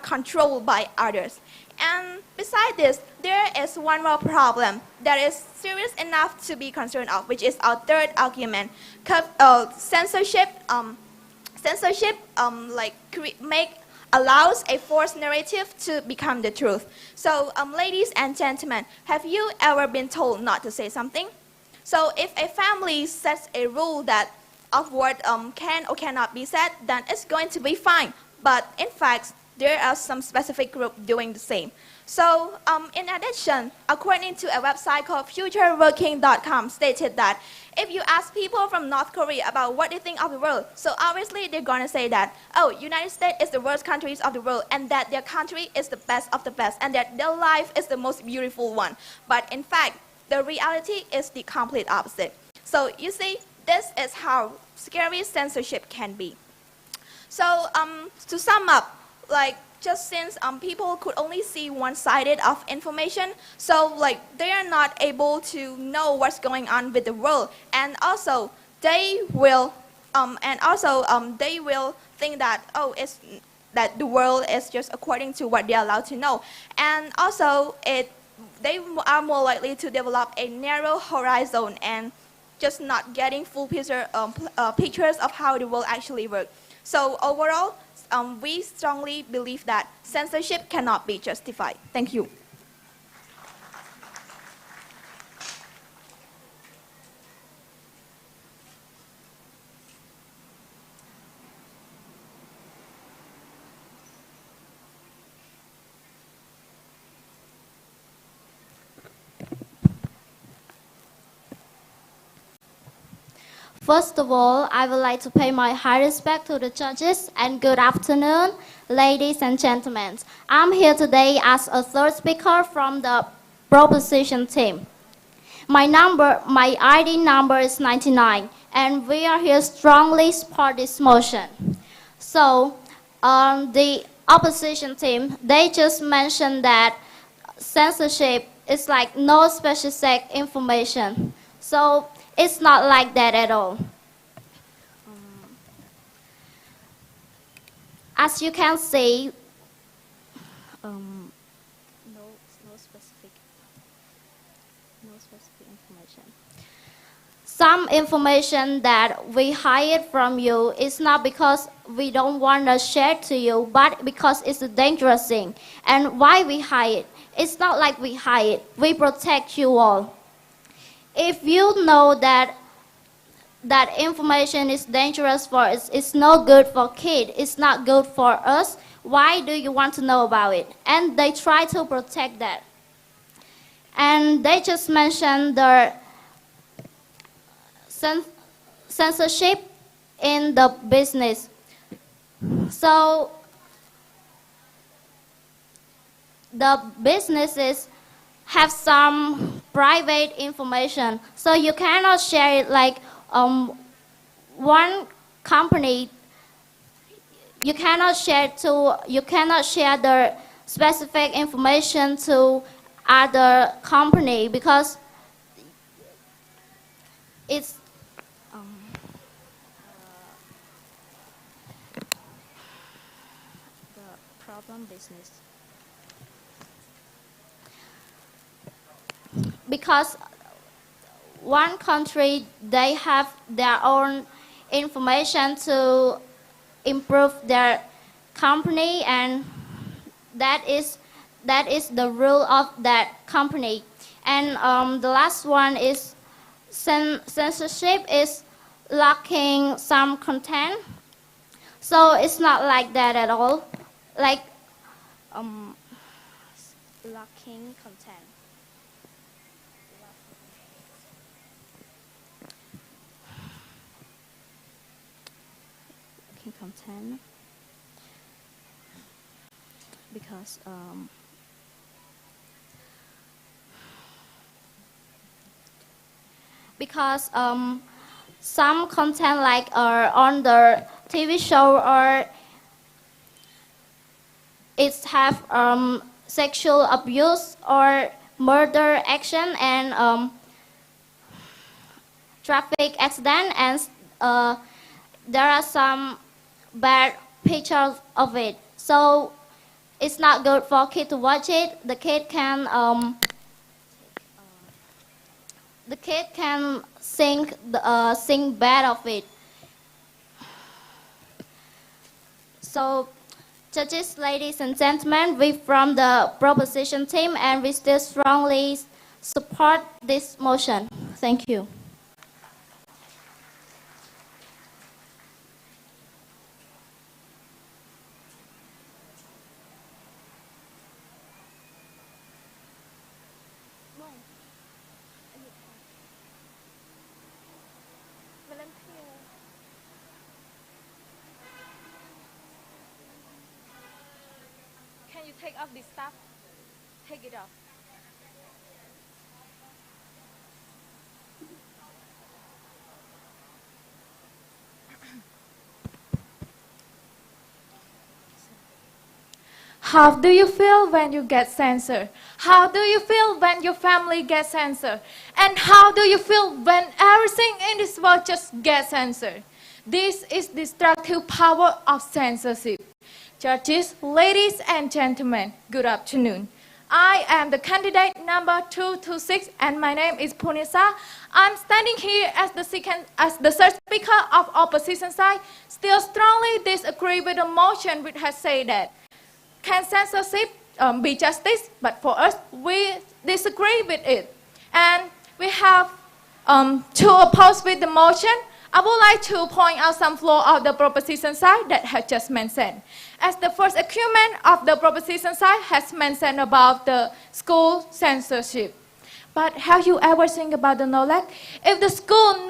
controlled by others. And besides this, there is one more problem that is serious enough to be concerned of, which is our third argument. Censorship, allows a false narrative to become the truth. So, ladies and gentlemen, have you ever been told not to say something? So, if a family sets a rule that of what can or cannot be said, then it's going to be fine. But in fact, there are some specific groups doing the same. So, in addition, according to a website called futureworking.com, stated that if you ask people from North Korea about what they think of the world, so obviously they're going to say that, oh, United States is the worst countries of the world, and that their country is the best of the best, and that their life is the most beautiful one. But in fact, the reality is the complete opposite. So, you see, this is how scary censorship can be. So, to sum up, just since people could only see one-sided of information, so they are not able to know what's going on with the world, and also they will think that that the world is just according to what they're allowed to know, and also they are more likely to develop a narrow horizon and just not getting full pictures of how the world actually works. So overall, we strongly believe that censorship cannot be justified. Thank you. First of all, I would like to pay my high respect to the judges and good afternoon, ladies and gentlemen. I'm here today as a third speaker from the proposition team. My ID number is 99, and we are here strongly support this motion. So, the opposition team, they just mentioned that censorship is like no specific information. So, it's not like that at all. As you can see, no specific information. Some information that we hide from you is not because we don't want to share to you, but because it's a dangerous thing. And why we hide it? It's not like we hide it. We protect you all. If you know that that information is dangerous for us, it's no good for kids, it's not good for us, why do you want to know about it? And they try to protect that. And they just mentioned the censorship in the business. So the businesses have some private information, so you cannot share it like one company. You cannot share the specific information to other company because it's the problem business. Because one country, they have their own information to improve their company, and that is the rule of that company. And the last one is censorship is locking some content. So it's not like that at all. like blocking content. Blocking content because some content like on the TV show or it have sexual abuse or murder action and traffic accident and there are some bad pictures of it. So it's not good for kids to watch it. The kid can think bad of it. So, judges, ladies and gentlemen, we from the proposition team and we still strongly support this motion. Thank you. Can you take off this stuff? Take it off. How do you feel when you get censored? How do you feel when your family gets censored? And how do you feel when everything in this world just gets censored? This is the destructive power of censorship. Judges, ladies and gentlemen, good afternoon. I am the candidate number 226 and my name is Punisa. I'm standing here as the third speaker of opposition side, still strongly disagree with the motion which has said that can censorship be justice, but for us, we disagree with it. And we have to oppose with the motion. I would like to point out some flaw of the proposition side that I just mentioned. As the first argument of the proposition side has mentioned about the school censorship. But have you ever think about the knowledge? If the school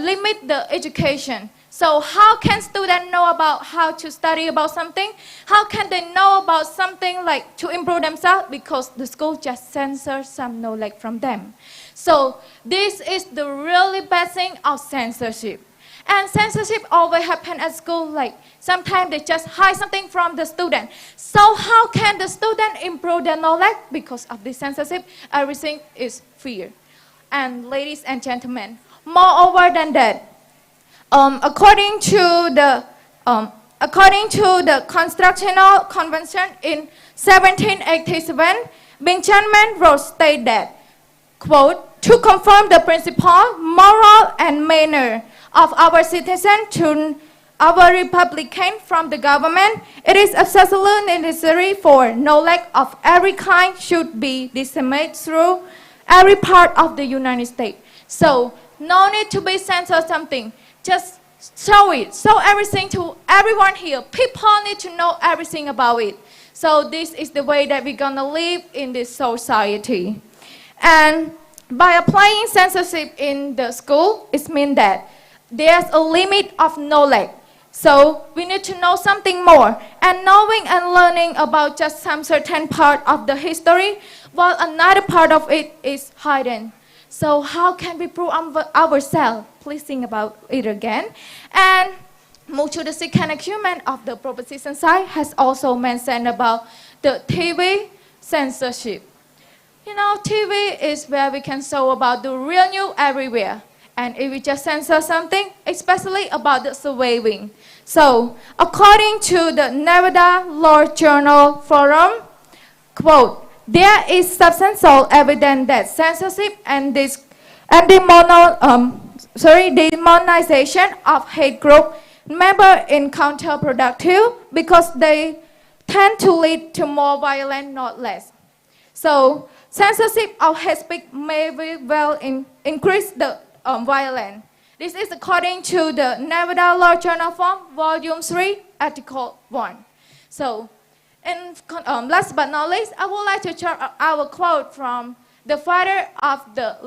limit the education, so how can students know about how to study about something? How can they know about something like to improve themselves? Because the school just censors some knowledge from them. So this is the really bad thing of censorship. And censorship always happen at school, like sometimes they just hide something from the student. So how can the student improve their knowledge? Because of this censorship, everything is fear. And ladies and gentlemen, moreover than that, according to the Constitutional Convention in 1787, Benjamin Rose stated that, quote, to confirm the principle, moral and manner of our citizens to our Republican from the government, it is absolutely necessary for knowledge of every kind should be disseminated through every part of the United States. So, no need to be censored something. Just show it. Show everything to everyone here. People need to know everything about it. So this is the way that we're going to live in this society. And by applying censorship in the school, it means that there's a limit of knowledge. So we need to know something more. And knowing and learning about just some certain part of the history, while another part of it is hidden. So how can we prove ourselves? Please think about it again. And move to the second argument of the proposition side has also mentioned about the TV censorship. You know, TV is where we can show about the real news everywhere. And if we just censor something, especially about the surveying. So, according to the Nevada Law Journal Forum, quote, there is substantial evidence that censorship and demonization of hate group members is counterproductive because they tend to lead to more violence, not less. So, censorship of hate speech may well increase the violence. This is according to the Nevada Law Journal Forum, Volume 3, Article 1. So, And last but not least, I would like to share our quote from the father of the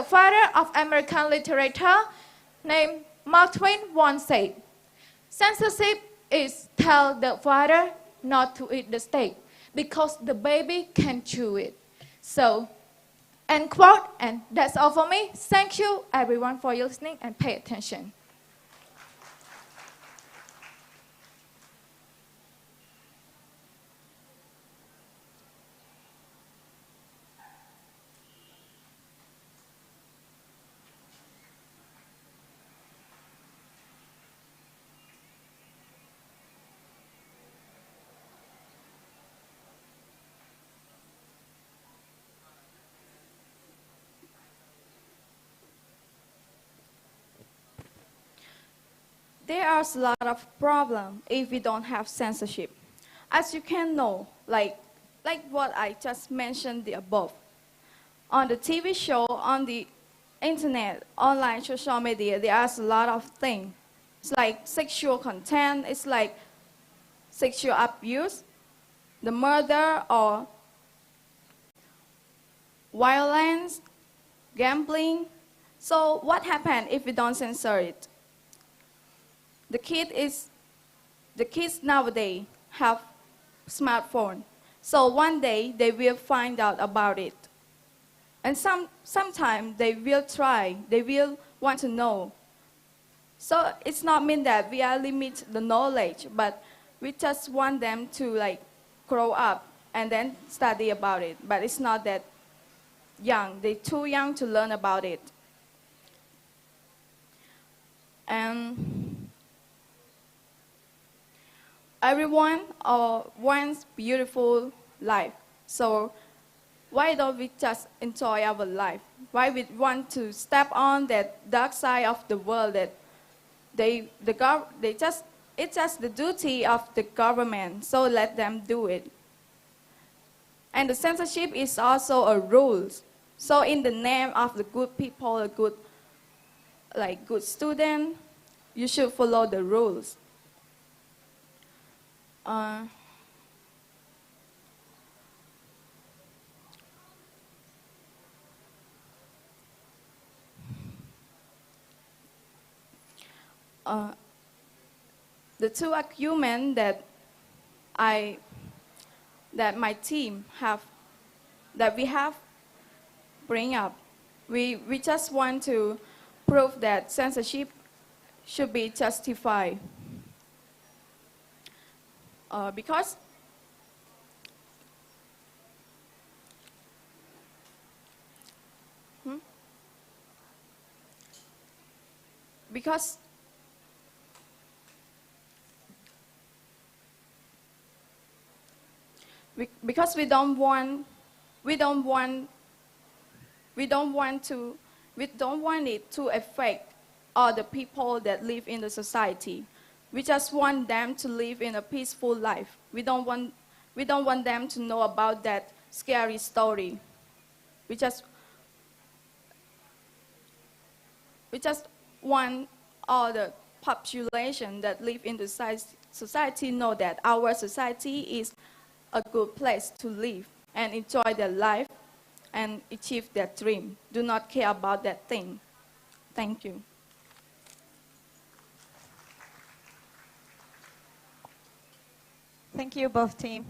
father of American literature, named Mark Twain, once said, "Censorship is tell the father not to eat the steak because the baby can chew it." So, end quote, and that's all for me. Thank you, everyone, for your listening and pay attention. There are a lot of problems if we don't have censorship. As you can know, like what I just mentioned above, on the TV show, on the internet, online social media, there are a lot of things. It's like sexual content, it's like sexual abuse, the murder or violence, gambling. So what happens if we don't censor it? The kids nowadays have smartphone. So one day they will find out about it. And sometimes they will try, they will want to know. So it's not mean that we are limit the knowledge, but we just want them to like grow up and then study about it. But it's not that young, they're too young to learn about it. And everyone wants beautiful life. So why don't we just enjoy our life? Why we want to step on that dark side of the world that it's just the duty of the government, so let them do it. And the censorship is also a rule. So in the name of the good people, a good student, you should follow the rules. The two arguments that my team we have bring up, we just want to prove that censorship should be justified. Because we don't want it to affect all the people that live in the society. We just want them to live in a peaceful life. We don't want them to know about that scary story. We just want all the population that live in the society know that our society is a good place to live and enjoy their life and achieve their dream. Do not care about that thing. Thank you. Thank you, both team.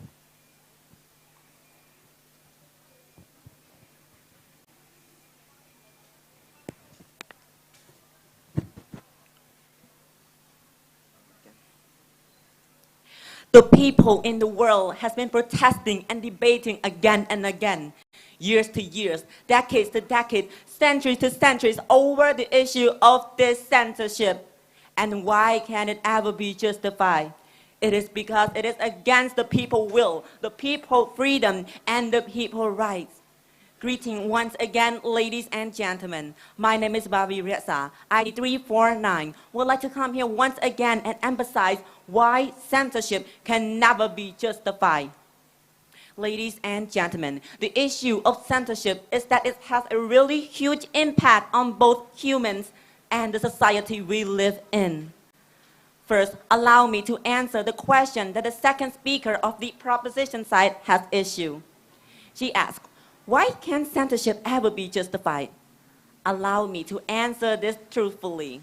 The people in the world has been protesting and debating again and again, years to years, decades to decades, centuries to centuries over the issue of this censorship. And why can it ever be justified? It is because it is against the people's will, the people's freedom, and the people's rights. Greeting once again, ladies and gentlemen. My name is Bavi Reza, ID 349. Would like to come here once again and emphasize why censorship can never be justified. Ladies and gentlemen, the issue of censorship is that it has a really huge impact on both humans and the society we live in. First, allow me to answer the question that the second speaker of the proposition side has issued. She asked, why can censorship ever be justified? Allow me to answer this truthfully.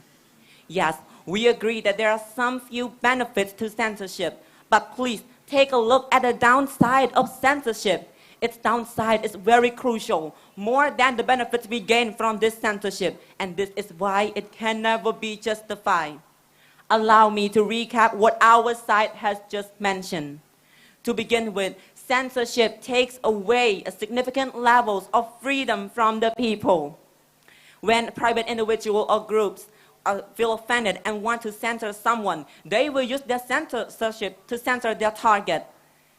Yes, we agree that there are some few benefits to censorship, but please take a look at the downside of censorship. Its downside is very crucial, more than the benefits we gain from this censorship, and this is why it can never be justified. Allow me to recap what our side has just mentioned. To begin with, censorship takes away a significant levels of freedom from the people. When private individuals or groups feel offended and want to censor someone, they will use their censorship to censor their target.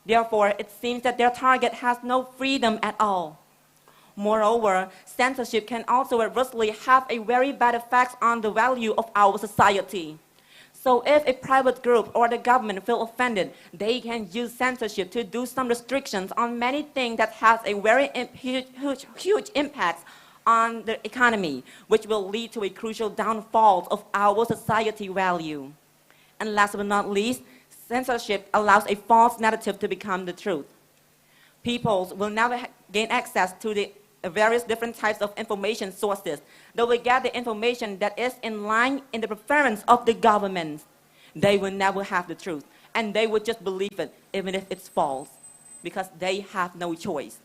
Therefore, it seems that their target has no freedom at all. Moreover, censorship can also adversely have a very bad effect on the value of our society. So if a private group or the government feel offended, they can use censorship to do some restrictions on many things that has a very huge impact on the economy, which will lead to a crucial downfall of our society value. And last but not least, censorship allows a false narrative to become the truth. People will never gain access to the various different types of information sources. They will get the information that is in line in the preference of the government. They will never have the truth, and they will just believe it even if it's false, because they have no choice.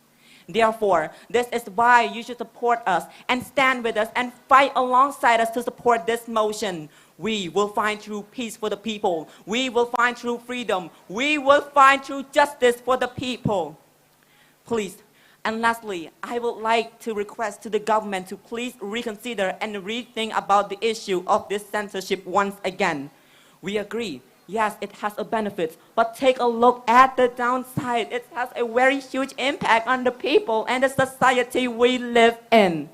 Therefore, this is why you should support us and stand with us and fight alongside us to support this motion. We will find true peace for the people. We will find true freedom. We will find true justice for the people. Please. And lastly, I would like to request to the government to please reconsider and rethink about the issue of this censorship once again. We agree, yes, it has a benefit, but take a look at the downside. It has a very huge impact on the people and the society we live in.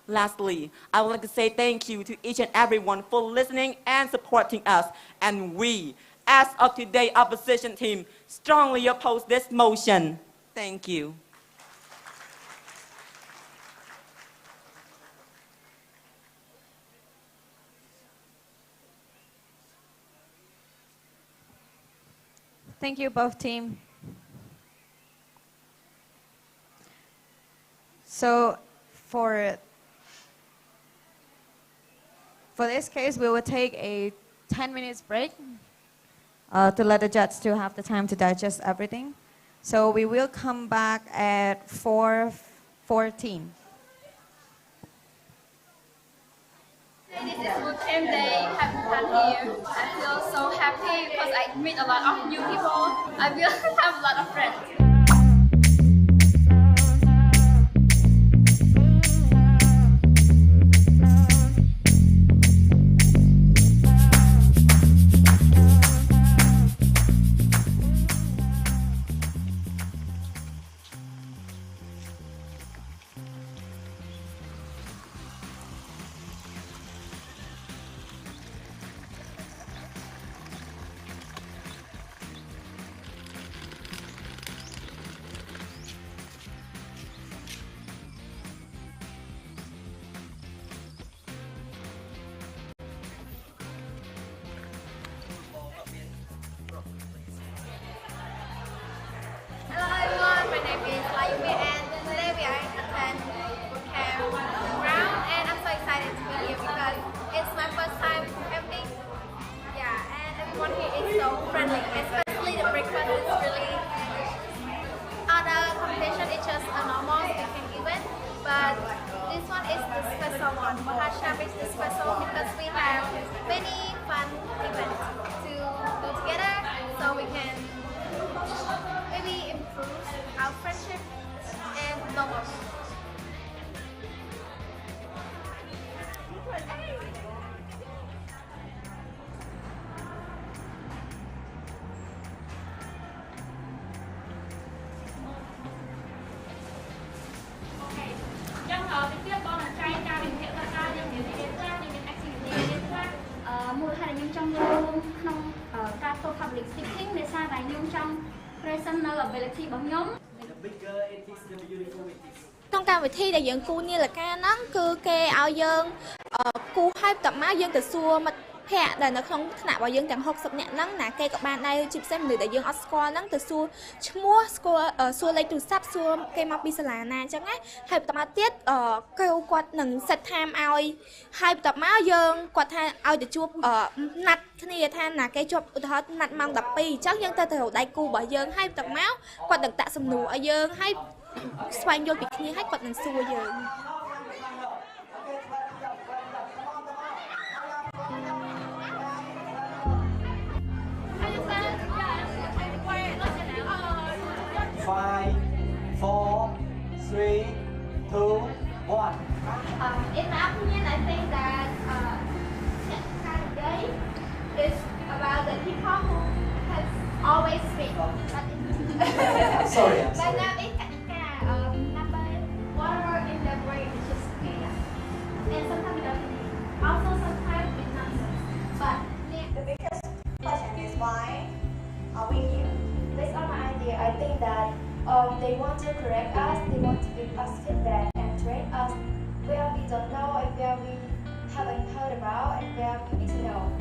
Lastly, I would like to say thank you to each and everyone for listening and supporting us. And we, as of today, opposition team, strongly oppose this motion. Thank you. Thank you, both team. So for this case, we will take a 10 minutes break to let the judge still have the time to digest everything. So we will come back at 4:14. This is Bootcamp Day. Happy fun here. I feel so happy because I meet a lot of new people. I will have a lot of friends. public speaking ដោយសារតែខ្ញុំចង់ present នៅ ability របស់ខ្ញុំ ក្នុងកម្មវិធីដែលយើងគូនាឡិកាហ្នឹងគឺគេឲ្យយើងគូឲ្យបន្ទាប់មកយើងទៅសួរមិត្ត ភ័ក្រដែលនៅក្នុងថ្នាក់របស់យើងទាំង60នាក់ហ្នឹងណាគេក៏បានដែរជាពិសេសមនុស្សដែលយើងអត់ស្គាល់ហ្នឹងទៅសួរឈ្មោះសួរលេខទូរស័ព្ទសួរគេមកពីសាលាណាអញ្ចឹងណាហើយបន្តមកទៀតគាត់នឹង set time ឲ្យហើយបន្តមកយើងគាត់ថាឲ្យទៅជួបណាត់គ្នាថាណាគេជាប់ឧទាហរណ៍ណាត់ម៉ោង 12 អញ្ចឹងយើងទៅរកដៃគូរបស់យើងហើយបន្តមកគាត់នឹងតាក់សំណួរឲ្យយើងហើយស្វែងយល់ពីគ្នាហើយគាត់នឹងសួរយើង 5, 4, 3, 2, 1. In my opinion, I think that kind of day is about the people who has always speak. Sorry. But now it's number whatever in the brain is just chaos. And sometimes we don't need. Also sometimes it's nonsense. But the biggest question is why are we here? Based on my idea, I think that they want to correct us, they want to give us feedback and train us where we don't know and where we haven't heard about and where we need to know.